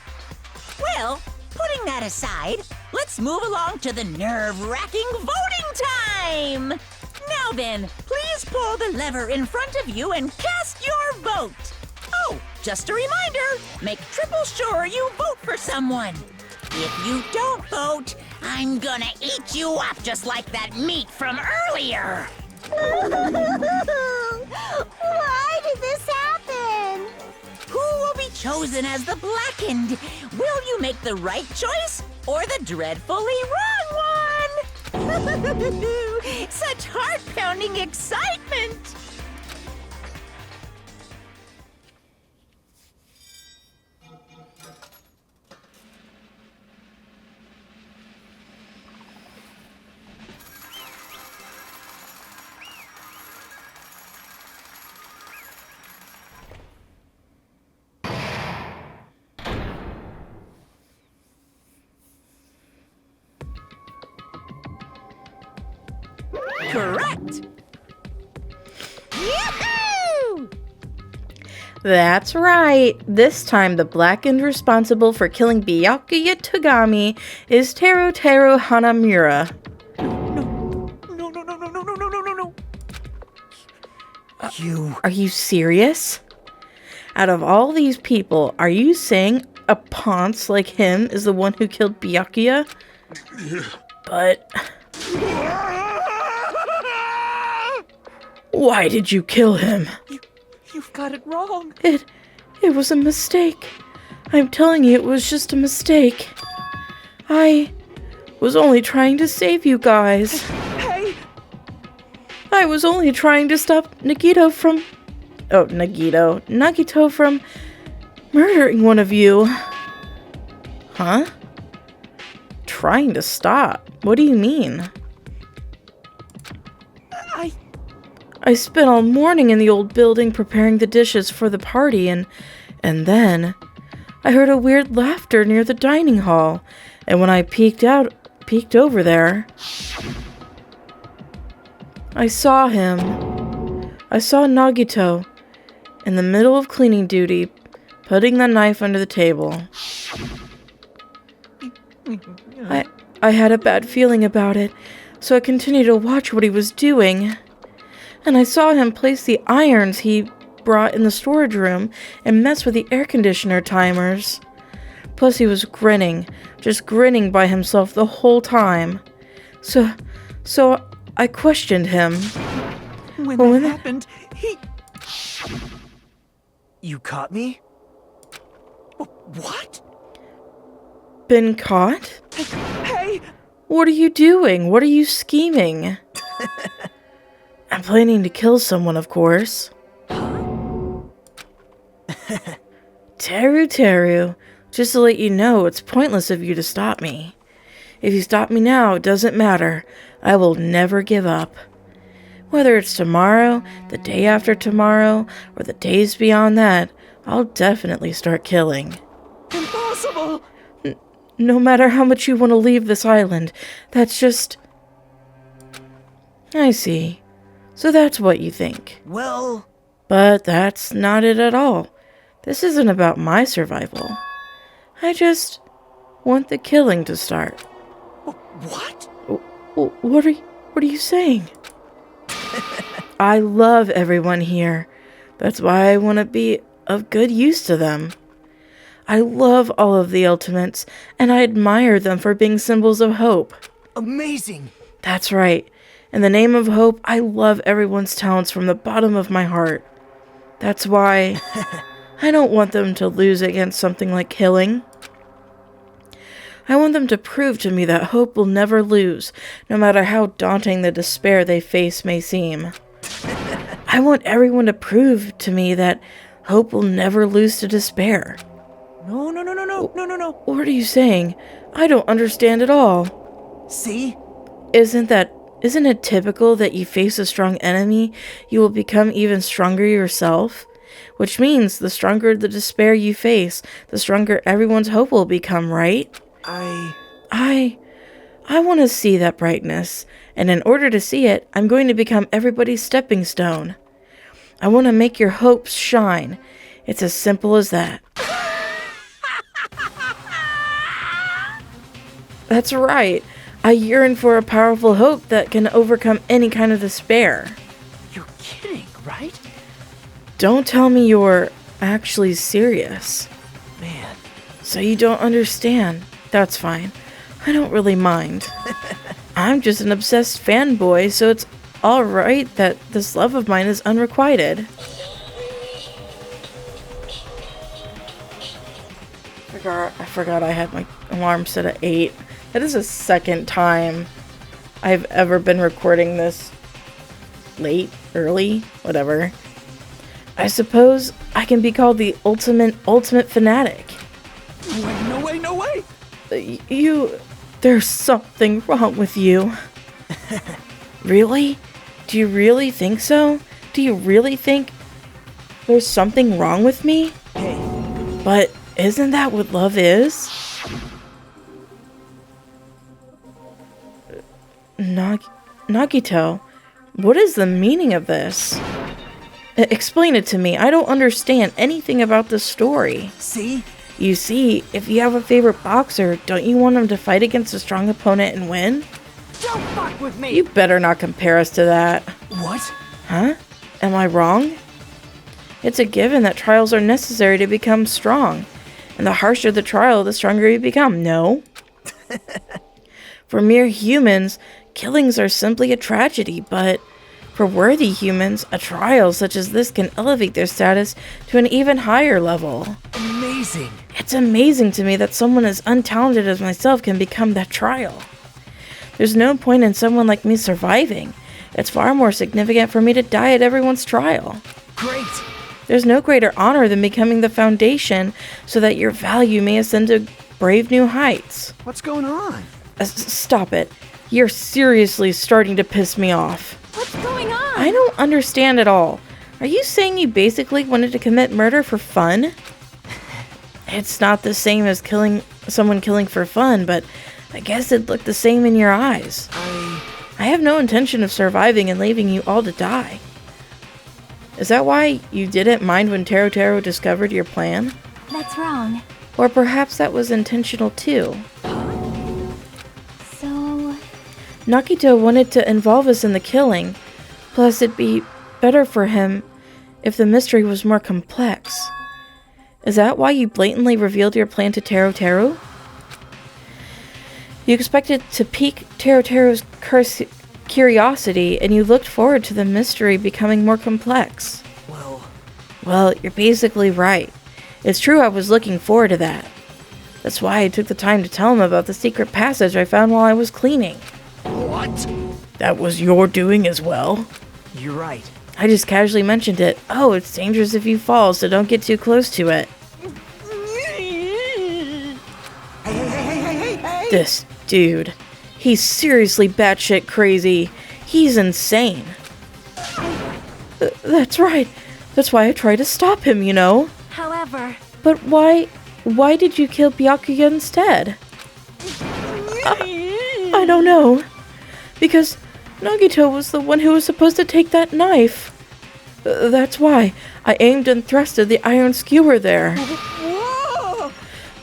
Well, putting that aside, let's move along to the nerve-wracking voting time! Now then, please pull the lever in front of you and cast your vote! Oh, just a reminder, make triple sure you vote for someone! If you don't vote, I'm gonna eat you up just like that meat from earlier. Why did this happen? Who will be chosen as the Blackened? Will you make the right choice or the dreadfully wrong one? Such heart-pounding excitement! Correct! Yoo-hoo! That's right. This time, the Blackened responsible for killing Byakuya Togami is Teru Hanamura. You... Are you serious? Out of all these people, are you saying a ponce like him is the one who killed Byakuya? But... why did you kill him? You've got it wrong. It was a mistake. I'm telling you, it was just a mistake. I was only trying to save you guys. Hey! I was only trying to stop Nagito from murdering one of you. Huh? Trying to stop? What do you mean? I spent all morning in the old building preparing the dishes for the party, and then I heard a weird laughter near the dining hall, and when I peeked over there, I saw him. I saw Nagito in the middle of cleaning duty, putting the knife under the table. I had a bad feeling about it, so I continued to watch what he was doing. And I saw him place the irons he brought in the storage room and mess with the air conditioner timers. Plus he was grinning, just grinning by himself the whole time. So I questioned him. When that happened, he... You caught me? What? Been caught? Hey! What are you doing? What are you scheming? I'm planning to kill someone, of course. Teru, just to let you know, it's pointless of you to stop me. If you stop me now, it doesn't matter. I will never give up. Whether it's tomorrow, the day after tomorrow, or the days beyond that, I'll definitely start killing. Impossible! No matter how much you want to leave this island, that's just... I see. So that's what you think. Well... But that's not it at all. This isn't about my survival. I just want the killing to start. What? What are you saying? I love everyone here. That's why I want to be of good use to them. I love all of the Ultimates, and I admire them for being symbols of hope. Amazing! That's right. In the name of hope, I love everyone's talents from the bottom of my heart. That's why I don't want them to lose against something like killing. I want them to prove to me that hope will never lose, no matter how daunting the despair they face may seem. I want everyone to prove to me that hope will never lose to despair. No. What are you saying? I don't understand at all. See? Isn't it typical that you face a strong enemy, you will become even stronger yourself? Which means the stronger the despair you face, the stronger everyone's hope will become, right? I want to see that brightness, and in order to see it, I'm going to become everybody's stepping stone. I want to make your hopes shine. It's as simple as that. That's right. I yearn for a powerful hope that can overcome any kind of despair. You're kidding, right? Don't tell me you're actually serious. Man. So you don't understand. That's fine. I don't really mind. I'm just an obsessed fanboy, so it's alright that this love of mine is unrequited. I forgot I had my alarm set at 8. That is the second time I've ever been recording this late, early, whatever. I suppose I can be called the ultimate fanatic. Wait, no way, no way! There's something wrong with you. Really? Do you really think so? Do you really think there's something wrong with me? Hey. But isn't that what love is? Nagito, what is the meaning of this? Explain it to me. I don't understand anything about this story. See? You see, if you have a favorite boxer, don't you want him to fight against a strong opponent and win? Don't fuck with me! You better not compare us to that. What? Huh? Am I wrong? It's a given that trials are necessary to become strong. And the harsher the trial, the stronger you become. No. For mere humans, killings are simply a tragedy, but for worthy humans, a trial such as this can elevate their status to an even higher level. Amazing. It's amazing to me that someone as untalented as myself can become that trial. There's no point in someone like me surviving. It's far more significant for me to die at everyone's trial. Great. There's no greater honor than becoming the foundation so that your value may ascend to brave new heights. What's going on? Stop it. You're seriously starting to piss me off. What's going on? I don't understand at all. Are you saying you basically wanted to commit murder for fun? It's not the same as someone killing for fun, but I guess it looked the same in your eyes. I have no intention of surviving and leaving you all to die. Is that why you didn't mind when Taro discovered your plan? That's wrong. Or perhaps that was intentional too. So... Nagito wanted to involve us in the killing. Plus, it'd be better for him if the mystery was more complex. Is that why you blatantly revealed your plan to Taro? You expected to pique Taro's curiosity, and you looked forward to the mystery becoming more complex. Well, you're basically right. It's true I was looking forward to that. That's why I took the time to tell him about the secret passage I found while I was cleaning. What? That was your doing as well? You're right. I just casually mentioned it. Oh, it's dangerous if you fall, so don't get too close to it. Hey! This dude. He's seriously batshit crazy. He's insane. That's right. That's why I try to stop him, you know. However... But why did you kill Byakuya instead? I don't know. Because Nagito was the one who was supposed to take that knife. That's why I aimed and thrusted the iron skewer there.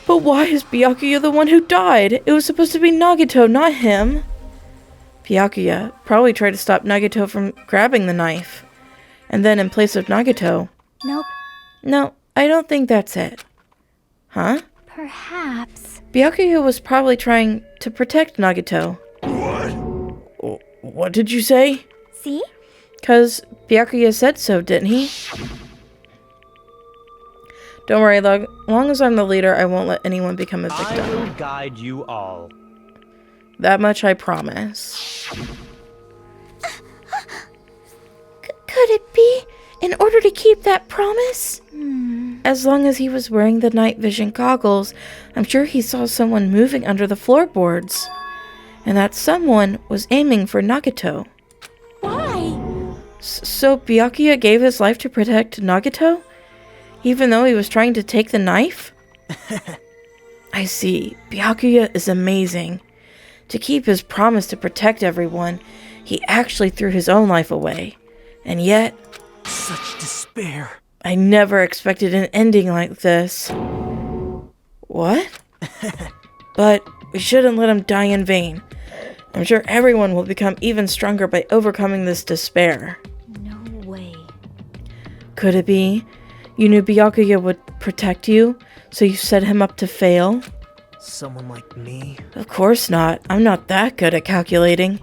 But why is Byakuya the one who died? It was supposed to be Nagito, not him. Byakuya probably tried to stop Nagito from grabbing the knife. And then in place of Nagito... Nope. No, I don't think that's it. Huh? Perhaps. Byakuya was probably trying to protect Nagito. What? What did you say? See? 'Cause Byakuya said so, didn't he? Don't worry, long as I'm the leader, I won't let anyone become a victim. I will guide you all. That much I promise. Could it be in order to keep that promise? As long as he was wearing the night vision goggles, I'm sure he saw someone moving under the floorboards. And that someone was aiming for Nagito. Why? So Byakuya gave his life to protect Nagito? Even though he was trying to take the knife? I see. Byakuya is amazing. To keep his promise to protect everyone, he actually threw his own life away. And yet... Such despair. I never expected an ending like this. What? But we shouldn't let him die in vain. I'm sure everyone will become even stronger by overcoming this despair. No way. Could it be? You knew Byakuya would protect you, so you set him up to fail? Someone like me? Of course not. I'm not that good at calculating.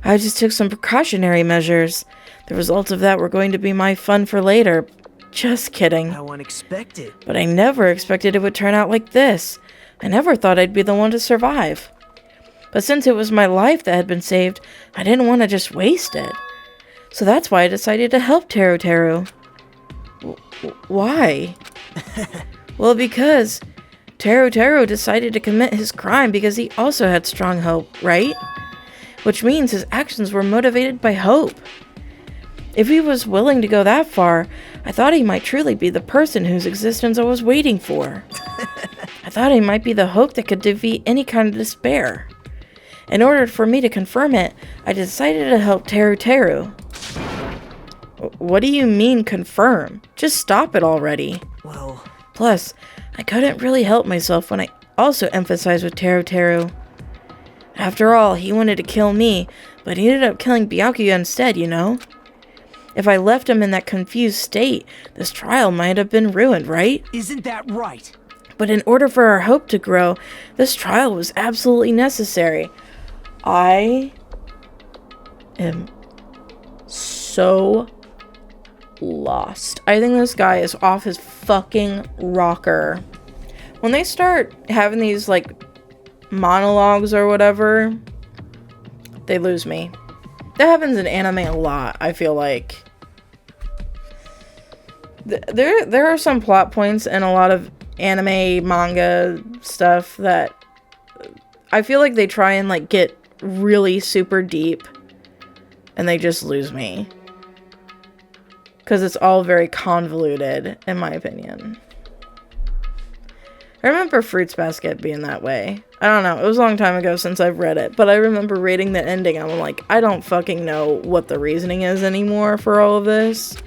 I just took some precautionary measures. The results of that were going to be my fun for later. Just kidding. How unexpected. But I never expected it would turn out like this. I never thought I'd be the one to survive. But since it was my life that had been saved, I didn't want to just waste it. So that's why I decided to help Teru Teru. Why? Well, because Teru Teru decided to commit his crime because he also had strong hope, right? Which means his actions were motivated by hope. If he was willing to go that far, I thought he might truly be the person whose existence I was waiting for. I thought he might be the hope that could defeat any kind of despair. In order for me to confirm it, I decided to help Teru Teru. What do you mean confirm? Just stop it already. Well... Plus, I couldn't really help myself when I also emphasized with Teru Teru. After all, he wanted to kill me, but he ended up killing Byakuya instead, you know? If I left him in that confused state, this trial might have been ruined, right? Isn't that right? But in order for our hope to grow, this trial was absolutely necessary. I am so lost. I think this guy is off his fucking rocker. When they start having these, like, monologues or whatever, they lose me. That happens in anime a lot, I feel like. There are some plot points in a lot of anime, manga stuff that I feel like they try and, like, get really super deep and they just lose me. Because it's all very convoluted, in my opinion. I remember Fruits Basket being that way. I don't know, it was a long time ago since I've read it, but I remember reading the ending and I'm like, I don't fucking know what the reasoning is anymore for all of this.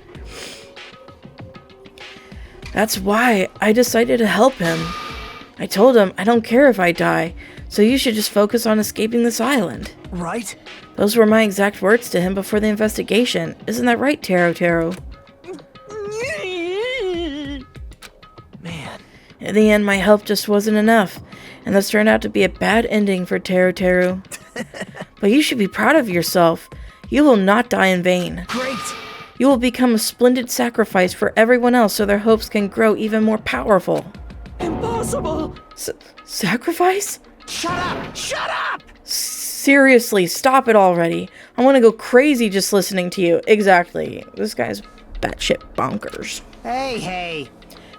That's why I decided to help him. I told him, I don't care if I die, so you should just focus on escaping this island. Right? Those were my exact words to him before the investigation. Isn't that right, Teru Teru? Man. In the end, my help just wasn't enough, and this turned out to be a bad ending for Teru Teru. But you should be proud of yourself. You will not die in vain. Great! You will become a splendid sacrifice for everyone else so their hopes can grow even more powerful. Impossible! Sacrifice? Shut up! Shut up! Seriously, stop it already. I want to go crazy just listening to you. Exactly. This guy's batshit bonkers. Hey.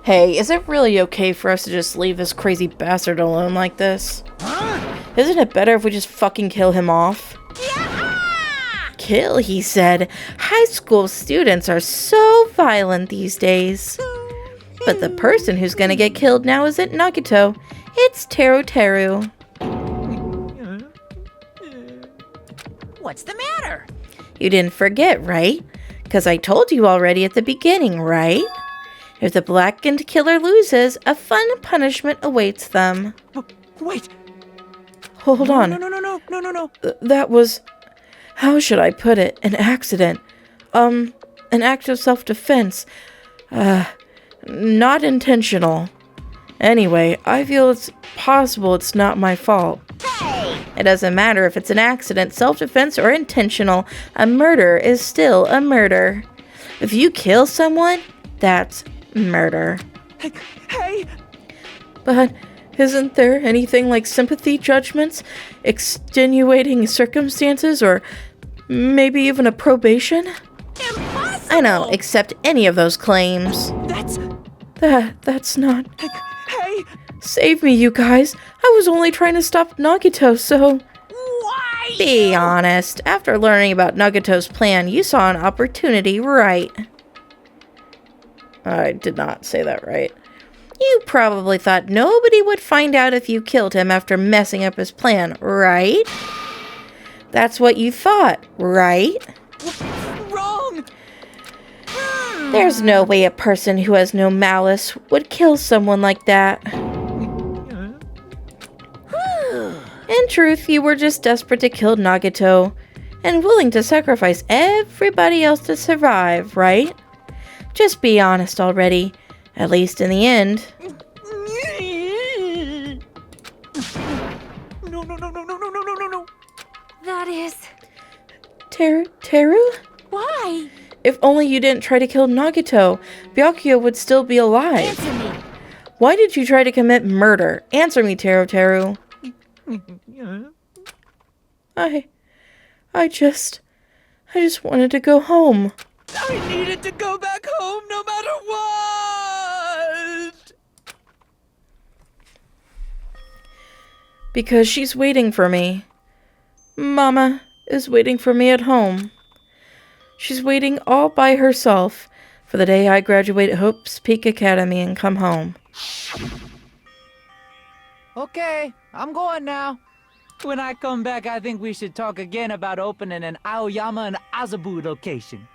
Hey, is it really okay for us to just leave this crazy bastard alone like this? Huh? Isn't it better if we just fucking kill him off? Kill, he said. High school students are so violent these days. But the person who's gonna get killed now isn't Nagito. It's Teru Teru. What's the matter? You didn't forget, right? Because I told you already at the beginning, right? If the blackened killer loses, a fun punishment awaits them. Wait. Hold on. No. That was... How should I put it? An accident. An act of self-defense. Not intentional. Anyway, I feel it's possible it's not my fault. Hey! It doesn't matter if it's an accident, self-defense, or intentional. A murder is still a murder. If you kill someone, that's murder. Hey! But isn't there anything like sympathy judgments, extenuating circumstances, or maybe even a probation? Impossible! I know, accept any of those claims. That's not... Hey! Save me, you guys. I was only trying to stop Nagito, so... Why? Be honest. After learning about Nagito's plan, you saw an opportunity, right? I did not say that right. You probably thought nobody would find out if you killed him after messing up his plan, right? That's what you thought, right? Wrong! There's no way a person who has no malice would kill someone like that. In truth, you were just desperate to kill Nagito, and willing to sacrifice everybody else to survive, right? Just be honest already, at least in the end. No, no, no, no, no, no, no, no, no, no. That is... Teru? Why? If only you didn't try to kill Nagito, Byakuya would still be alive. Answer me. Why did you try to commit murder? Answer me, Teru. I just wanted to go home. I needed to go back home no matter what! Because she's waiting for me. Mama is waiting for me at home. She's waiting all by herself for the day I graduate Hope's Peak Academy and come home. Okay, I'm going now. When I come back, I think we should talk again about opening an Aoyama and Azabu location.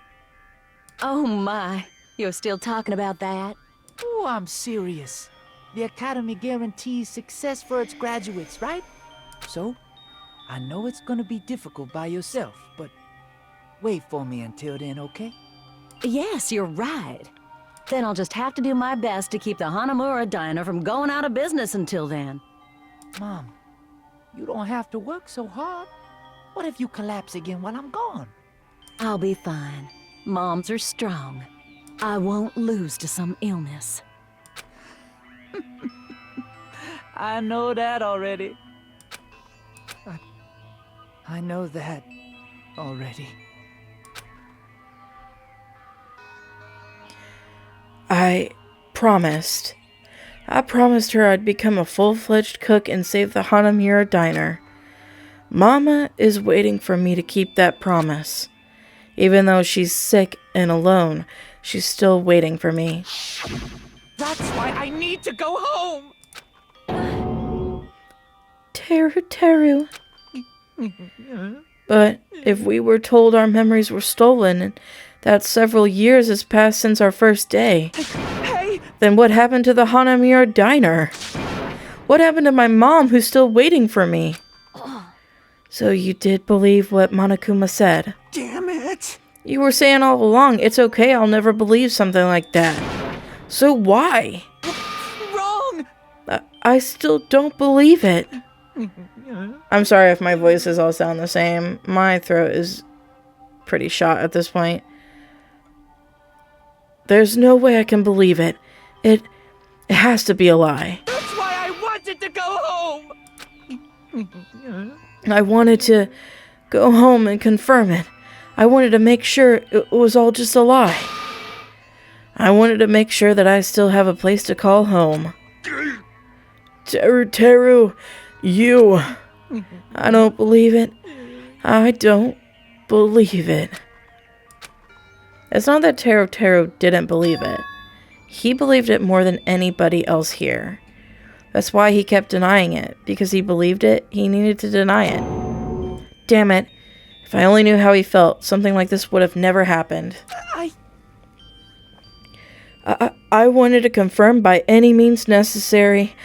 Oh my, you're still talking about that? Oh, I'm serious. The Academy guarantees success for its graduates, right? So, I know it's gonna be difficult by yourself, but wait for me until then, okay? Yes, you're right. Then I'll just have to do my best to keep the Hanamura Diner from going out of business until then. Mom, you don't have to work so hard. What if you collapse again while I'm gone? I'll be fine. Moms are strong. I won't lose to some illness. I know that already. I know that already. I promised her I'd become a full-fledged cook and save the Hanamura Diner. Mama is waiting for me to keep that promise. Even though she's sick and alone, she's still waiting for me. That's why I need to go home! Teru. But if we were told our memories were stolen and that several years has passed since our first day, then what happened to the Hanamura Diner? What happened to my mom who's still waiting for me? So you did believe what Monokuma said? Damn it! You were saying all along, it's okay, I'll never believe something like that. So why? Wrong! I still don't believe it. I'm sorry if my voices all sound the same. My throat is pretty shot at this point. There's no way I can believe it. It has to be a lie. That's why I wanted to go home! I wanted to go home and confirm it. I wanted to make sure it was all just a lie. I wanted to make sure that I still have a place to call home. Teru, you... I don't believe it. I don't believe it. It's not that Teru didn't believe it. He believed it more than anybody else here. That's why he kept denying it. Because he believed it, he needed to deny it. Damn it. If I only knew how he felt, something like this would have never happened. I wanted to confirm by any means necessary.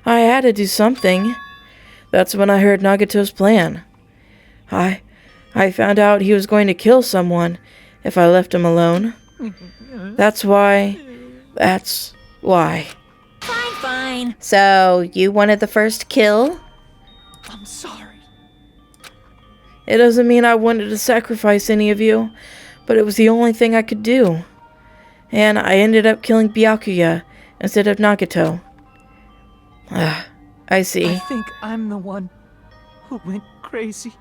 I had to do something. That's when I heard Nagito's plan. I found out he was going to kill someone if I left him alone. That's why. Fine. So, you wanted the first kill? I'm sorry. It doesn't mean I wanted to sacrifice any of you, but it was the only thing I could do. And I ended up killing Byakuya instead of Nagito. I see. I think I'm the one who went crazy.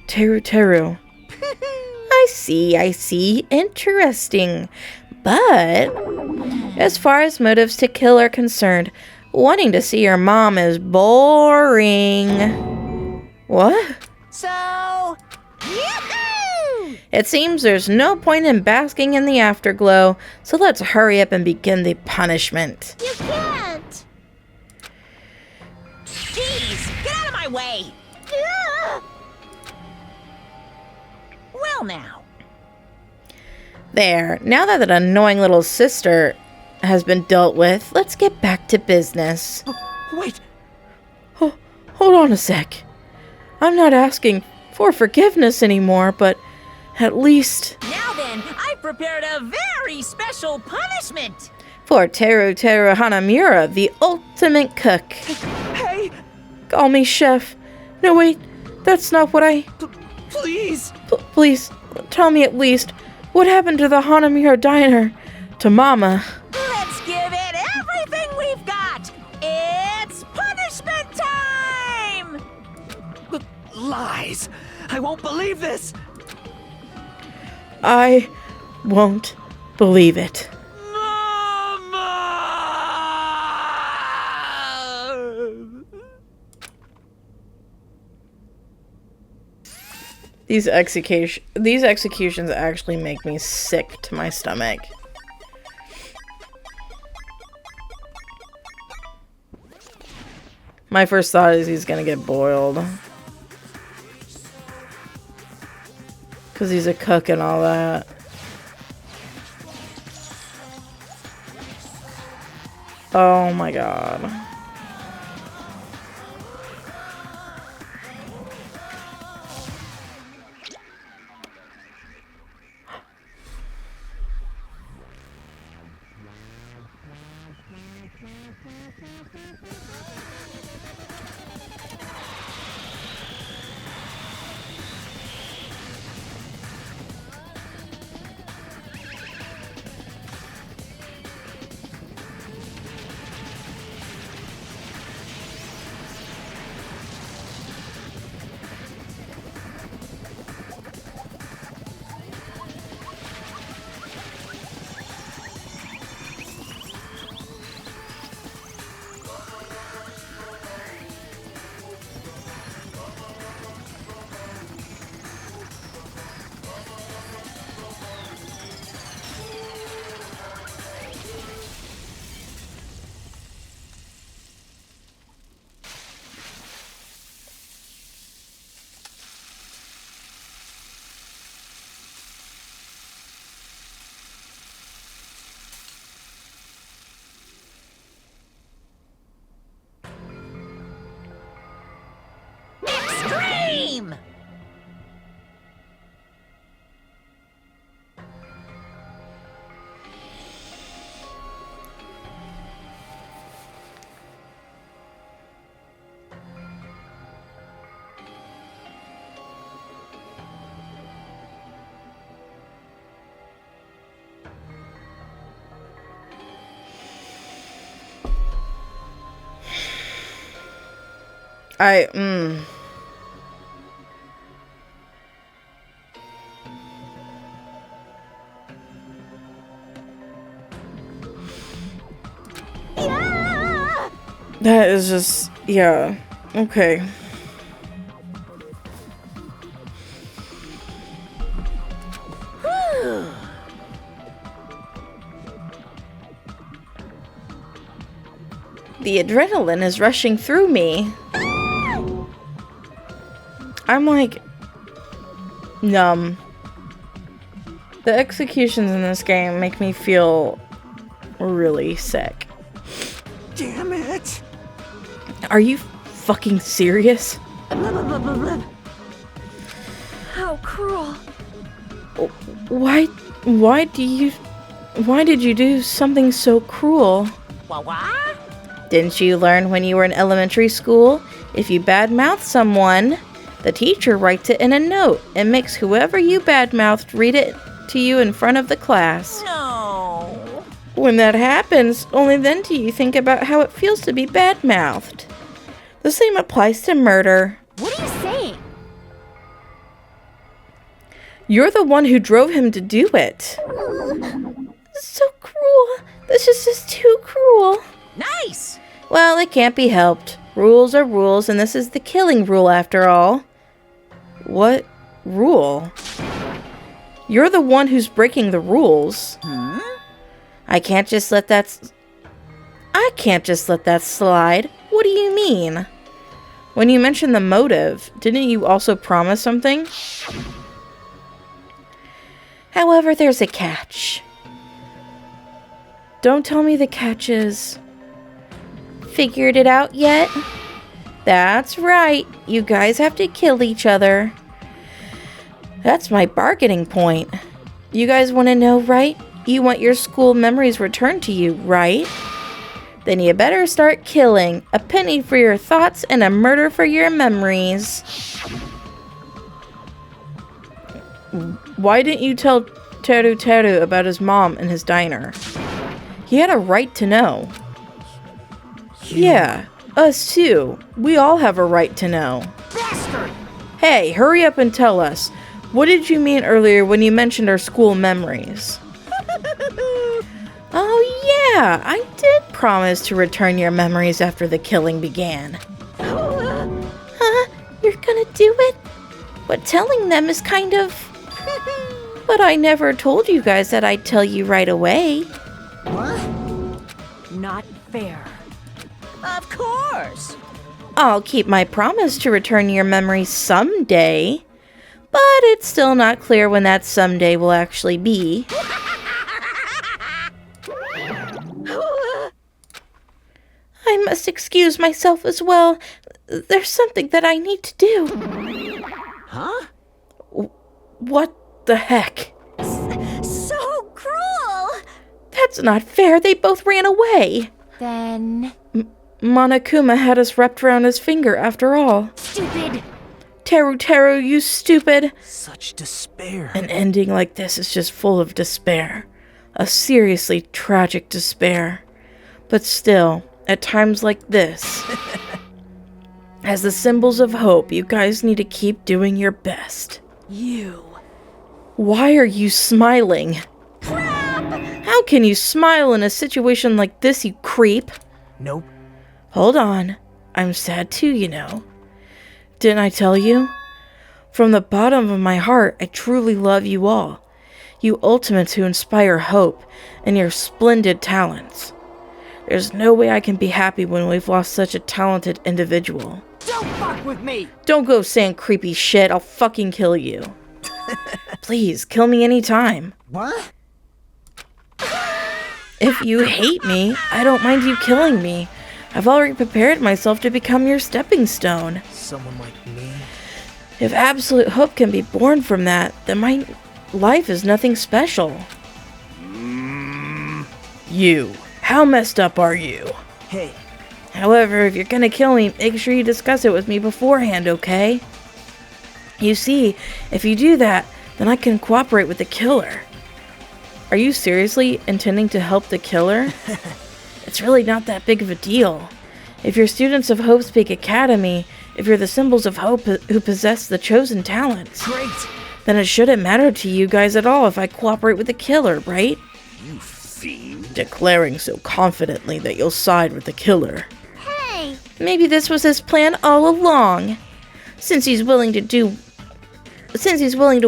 Teru. I see. Interesting. But, as far as motives to kill are concerned, wanting to see your mom is boring. What? So, yahoo! It seems there's no point in basking in the afterglow, so let's hurry up and begin the punishment. You can't! Jeez, get out of my way! Well now. There, now that annoying little sister has been dealt with, let's get back to business. Wait! Oh, hold on a sec. I'm not asking for forgiveness anymore, but at least... Now then, I prepared a very special punishment! For Teru Teru Hanamura, the ultimate cook. Hey! Call me chef. No, wait, that's not what I... Please! Please, tell me at least, what happened to the Hanamura diner? To Mama? Let's give it everything we've got! It's punishment time! Lies! I won't believe this! I won't believe it. These executions actually make me sick to my stomach. My first thought is he's gonna get boiled. Because he's a cook and all that. Oh my god. Extreme! That is just, yeah, okay. The adrenaline is rushing through me. I'm like numb. The executions in this game make me feel really sick. Damn it! Are you fucking serious? How cruel. Why did you do something so cruel? What? Didn't you learn when you were in elementary school? If you badmouth someone, the teacher writes it in a note and makes whoever you badmouthed read it to you in front of the class. No. When that happens, only then do you think about how it feels to be badmouthed. The same applies to murder. What are you saying? You're the one who drove him to do it. So cruel. This is just too cruel. Nice. Well, it can't be helped. Rules are rules, and this is the killing rule after all. What rule? You're the one who's breaking the rules. I can't just let that slide. What do you mean? When you mentioned the motive, didn't you also promise something? However, there's a catch. Don't tell me the catch is... Figured it out yet? That's right. You guys have to kill each other. That's my bargaining point. You guys want to know, right? You want your school memories returned to you, right? Then you better start killing. A penny for your thoughts and a murder for your memories. Why didn't you tell Teru Teru about his mom and his diner? He had a right to know. Yeah, us too. We all have a right to know. Bastard! Hey, hurry up and tell us. What did you mean earlier when you mentioned our school memories? Oh yeah, I did promise to return your memories after the killing began. Huh? You're gonna do it? But telling them is kind of... But I never told you guys that I'd tell you right away. What? Not fair. Of course. I'll keep my promise to return your memories someday. But it's still not clear when that someday will actually be. I must excuse myself as well. There's something that I need to do. Huh? What the heck? So cruel! That's not fair. They both ran away. Then... Monokuma had us wrapped around his finger after all. Stupid! Teru Teru, you stupid! Such despair. An ending like this is just full of despair. A seriously tragic despair. But still, at times like this, as the symbols of hope, you guys need to keep doing your best. You. Why are you smiling? Crap! How can you smile in a situation like this, you creep? Nope. Hold on. I'm sad too, you know. Didn't I tell you? From the bottom of my heart, I truly love you all. You ultimates who inspire hope and your splendid talents. There's no way I can be happy when we've lost such a talented individual. Don't fuck with me! Don't go saying creepy shit, I'll fucking kill you. Please, kill me anytime. What? If you hate me, I don't mind you killing me. I've already prepared myself to become your stepping stone. Someone like me? If absolute hope can be born from that, then my life is nothing special. You. How messed up are you? Hey. However, if you're gonna kill me, make sure you discuss it with me beforehand, okay? You see, if you do that, then I can cooperate with the killer. Are you seriously intending to help the killer? It's really not that big of a deal. If you're students of Hope's Peak Academy, if you're the symbols of hope who possess the chosen talents, Great. then it shouldn't matter to you guys at all if I cooperate with the killer, right? You fiend. Declaring so confidently that you'll side with the killer. Hey! Maybe this was his plan all along. Since he's willing to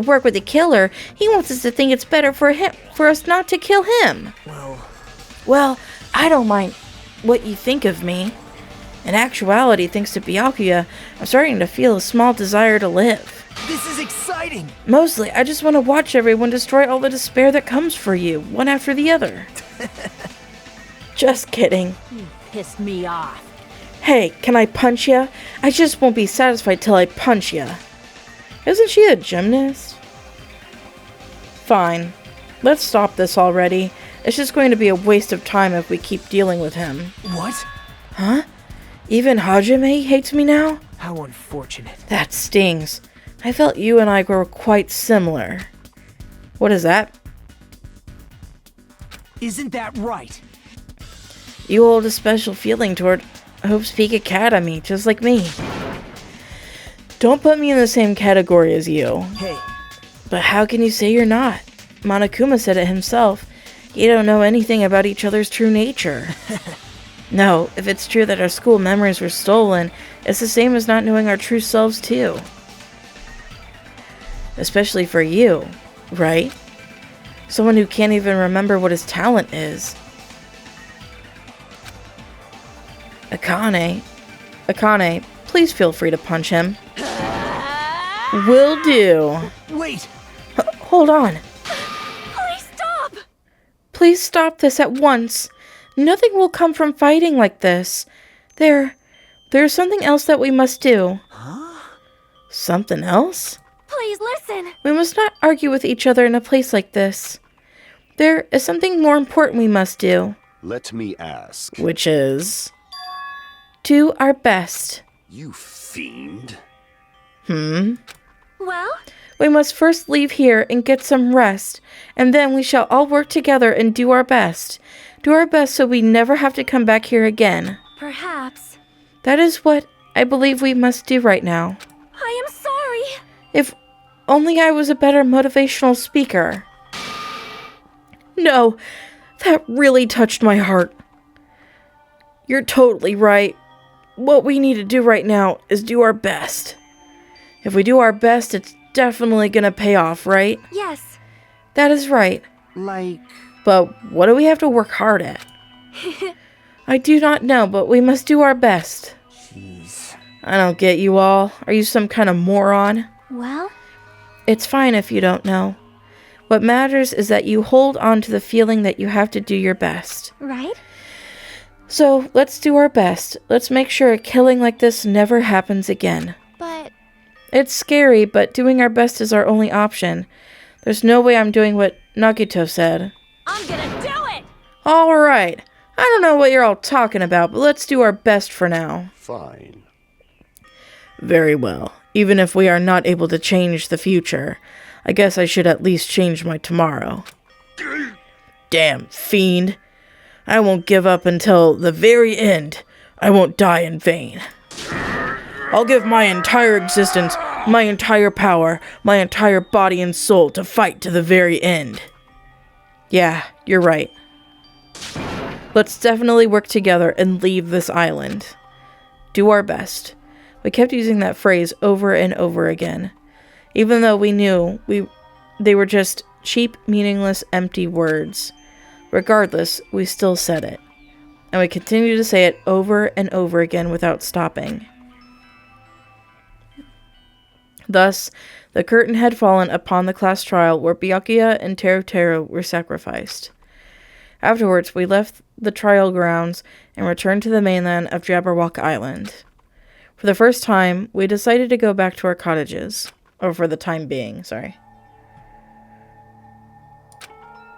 work with the killer, he wants us to think it's better for us not to kill him. Well, I don't mind what you think of me. In actuality, thanks to Byakuya, I'm starting to feel a small desire to live. This is exciting! Mostly, I just want to watch everyone destroy all the despair that comes for you, one after the other. Just kidding. You pissed me off. Hey, can I punch ya? I just won't be satisfied till I punch ya. Isn't she a gymnast? Fine. Let's stop this already. It's just going to be a waste of time if we keep dealing with him. What? Huh? Even Hajime hates me now? How unfortunate. That stings. I felt you and I were quite similar. What is that? Isn't that right? You hold a special feeling toward Hope's Peak Academy, just like me. Don't put me in the same category as you. Hey. But how can you say you're not? Monokuma said it himself. You don't know anything about each other's true nature. No, if it's true that our school memories were stolen, it's the same as not knowing our true selves too. Especially for you, right? Someone who can't even remember what his talent is. Akane, please feel free to punch him. Will do. Wait! Hold on. Please stop! Please stop this at once. Nothing will come from fighting like this. There's something else that we must do. Huh? Something else? Please listen! We must not argue with each other in a place like this. There is something more important we must do. Let me ask. Which is... do our best. You fiend. Well? We must first leave here and get some rest, and then we shall all work together and do our best. Do our best so we never have to come back here again. Perhaps. That is what I believe we must do right now. I am sorry. If only I was a better motivational speaker. No, that really touched my heart. You're totally right. What we need to do right now is do our best. If we do our best, it's definitely gonna pay off, right? Yes. That is right. Like... But what do we have to work hard at? I do not know, but we must do our best. Jeez. I don't get you all. Are you some kind of moron? Well? It's fine if you don't know. What matters is that you hold on to the feeling that you have to do your best. Right? So, let's do our best. Let's make sure a killing like this never happens again. But... It's scary, but doing our best is our only option. There's no way I'm doing what Nagito said. I'm gonna do it! Alright. I don't know what you're all talking about, but let's do our best for now. Fine. Very well. Even if we are not able to change the future, I guess I should at least change my tomorrow. Damn fiend. I won't give up until the very end. I won't die in vain. I'll give my entire existence, my entire power, my entire body and soul to fight to the very end. Yeah, you're right. Let's definitely work together and leave this island. Do our best. We kept using that phrase over and over again. Even though we knew they were just cheap, meaningless, empty words. Regardless, we still said it. And we continued to say it over and over again without stopping. Thus, the curtain had fallen upon the class trial where Byakuya and Teru were sacrificed. Afterwards, we left the trial grounds and returned to the mainland of Jabberwock Island. For the first time, we decided to go back to our cottages. Or for the time being, sorry.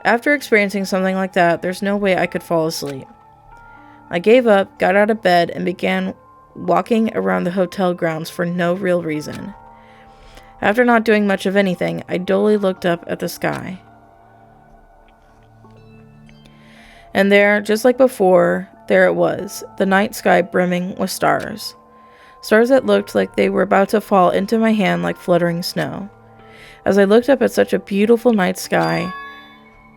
After experiencing something like that, there's no way I could fall asleep. I gave up, got out of bed, and began walking around the hotel grounds for no real reason. After not doing much of anything, I dully looked up at the sky. And there, just like before, there it was, the night sky brimming with stars. Stars that looked like they were about to fall into my hand like fluttering snow. As I looked up at such a beautiful night sky,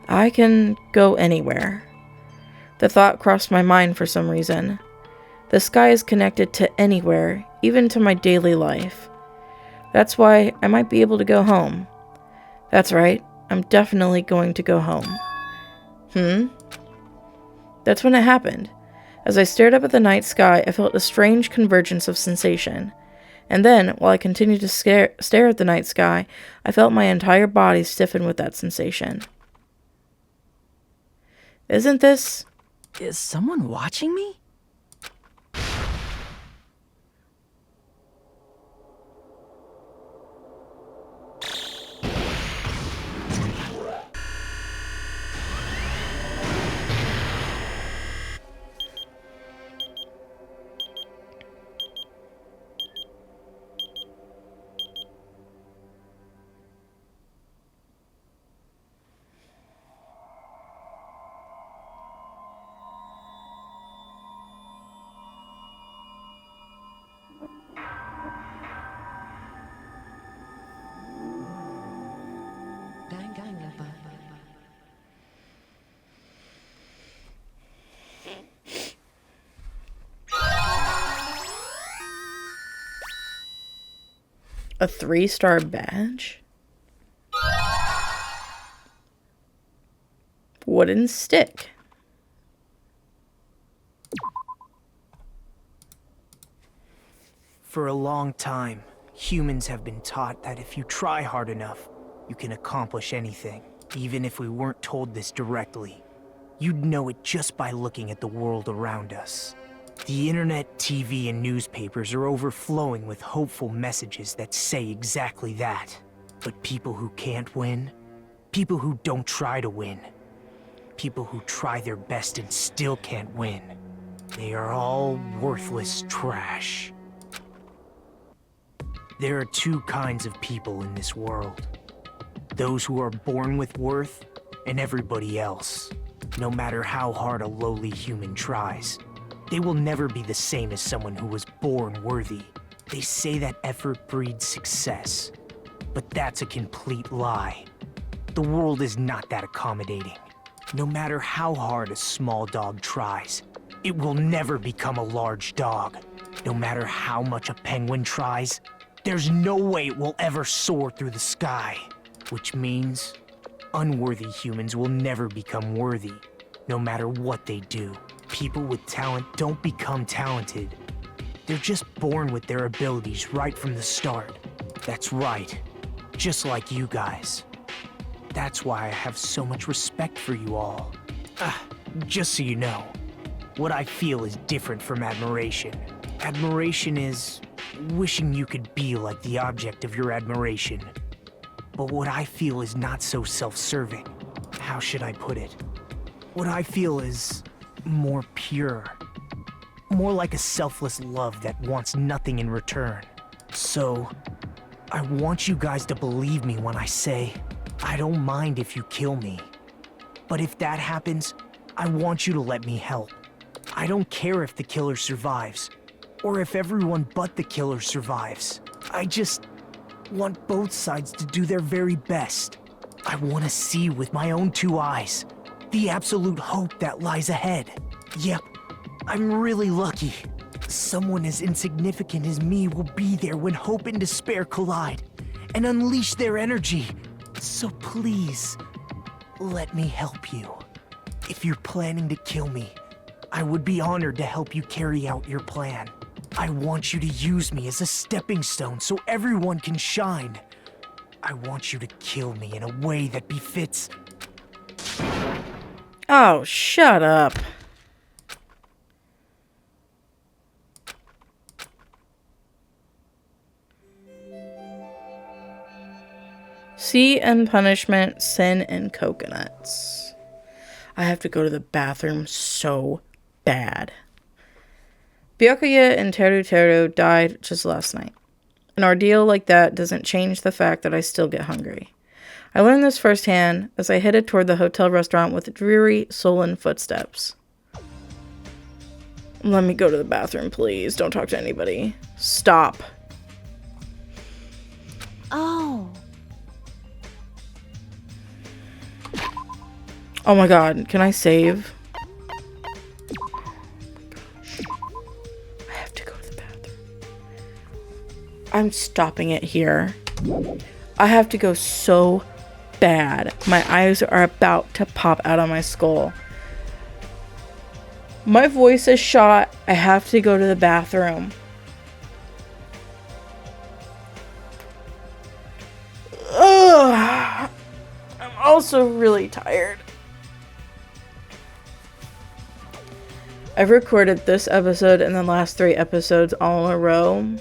I can go anywhere. The thought crossed my mind for some reason. The sky is connected to anywhere, even to my daily life. That's why I might be able to go home. That's right, I'm definitely going to go home. That's when it happened. As I stared up at the night sky, I felt a strange convergence of sensation. And then, while I continued to stare at the night sky, I felt my entire body stiffen with that sensation. Isn't this... Is someone watching me? A 3-star badge? Wooden stick. For a long time, humans have been taught that if you try hard enough, you can accomplish anything. Even if we weren't told this directly, you'd know it just by looking at the world around us. The internet, TV, and newspapers are overflowing with hopeful messages that say exactly that. But people who can't win, people who don't try to win, people who try their best and still can't win. They are all worthless trash. There are two kinds of people in this world. Those who are born with worth, and everybody else. No matter how hard a lowly human tries, they will never be the same as someone who was born worthy. They say that effort breeds success, but that's a complete lie. The world is not that accommodating. No matter how hard a small dog tries, it will never become a large dog. No matter how much a penguin tries, there's no way it will ever soar through the sky. Which means, unworthy humans will never become worthy, no matter what they do. People with talent don't become talented. They're just born with their abilities right from the start. That's right, just like you guys. That's why I have so much respect for you all. Just so you know, what I feel is different from admiration. Admiration is wishing you could be like the object of your admiration. But what I feel is not so self-serving. How should I put it? What I feel is more pure. More like a selfless love that wants nothing in return. So, I want you guys to believe me when I say, I don't mind if you kill me. But if that happens, I want you to let me help. I don't care if the killer survives, or if everyone but the killer survives. I just want both sides to do their very best. I want to see with my own two eyes the absolute hope that lies ahead. Yep, I'm really lucky. Someone as insignificant as me will be there when hope and despair collide and unleash their energy. So please, let me help you. If you're planning to kill me, I would be honored to help you carry out your plan. I want you to use me as a stepping stone so everyone can shine. I want you to kill me in a way that befits... Oh, shut up. See and punishment, sin and coconuts. I have to go to the bathroom so bad. Byakuya and Teru Teru died just last night. An ordeal like that doesn't change the fact that I still get hungry. I learned this firsthand as I headed toward the hotel restaurant with dreary, sullen footsteps. Let me go to the bathroom, please. Don't talk to anybody. Stop. Oh. Oh my god, can I save? I'm stopping it here. I have to go so bad. My eyes are about to pop out of my skull. My voice is shot. I have to go to the bathroom. Ugh. I'm also really tired. I've recorded this episode and the last 3 episodes all in a row.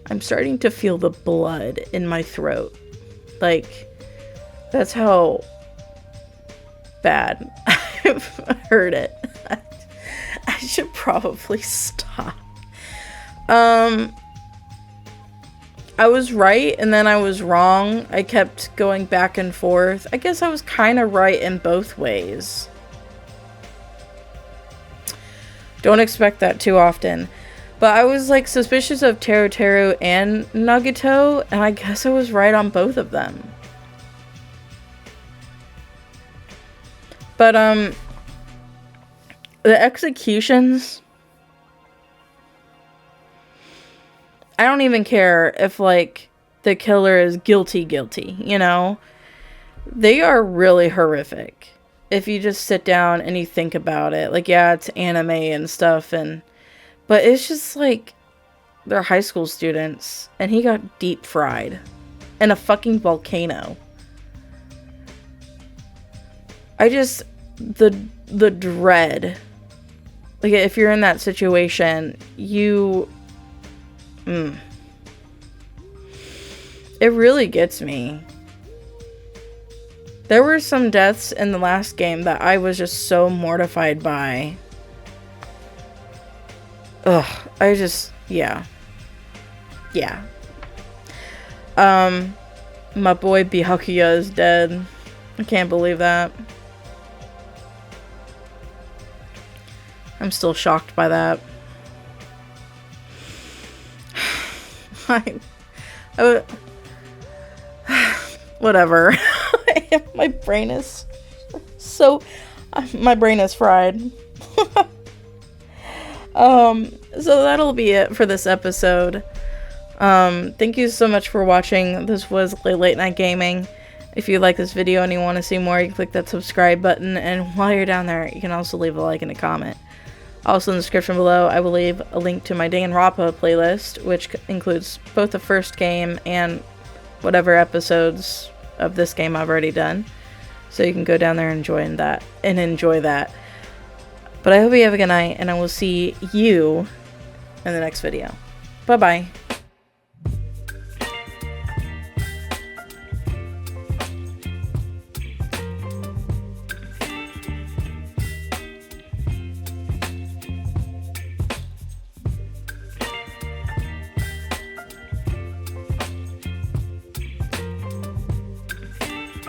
I'm starting to feel the blood in my throat. Like, that's how bad I've heard it. I should probably stop. I was right and then I was wrong. I kept going back and forth. I guess I was kind of right in both ways. Don't expect that too often. But I was like suspicious of Teru Teru and Nagito, and I guess I was right on both of them. But the executions, I don't even care if like the killer is guilty, you know? They are really horrific. If you just sit down and you think about it. Like, yeah, it's anime and stuff, but it's just like, they're high school students, and he got deep fried in a fucking volcano. I just, the dread. Like, if you're in that situation, it really gets me. There were some deaths in the last game that I was just so mortified by. Ugh, yeah. Yeah. My boy Byakuya is dead. I can't believe that. I'm still shocked by that. Whatever. My brain is so... my brain is fried. So that'll be it for this episode. Thank you so much for watching. This was Late Night Gaming. If you like this video and you want to see more, you can click that subscribe button, and while you're down there, you can also leave a like and a comment. Also in the description below, I will leave a link to my Danganronpa playlist, which includes both the first game and whatever episodes of this game I've already done. So you can go down there and enjoy that. But I hope you have a good night, and I will see you in the next video. Bye-bye.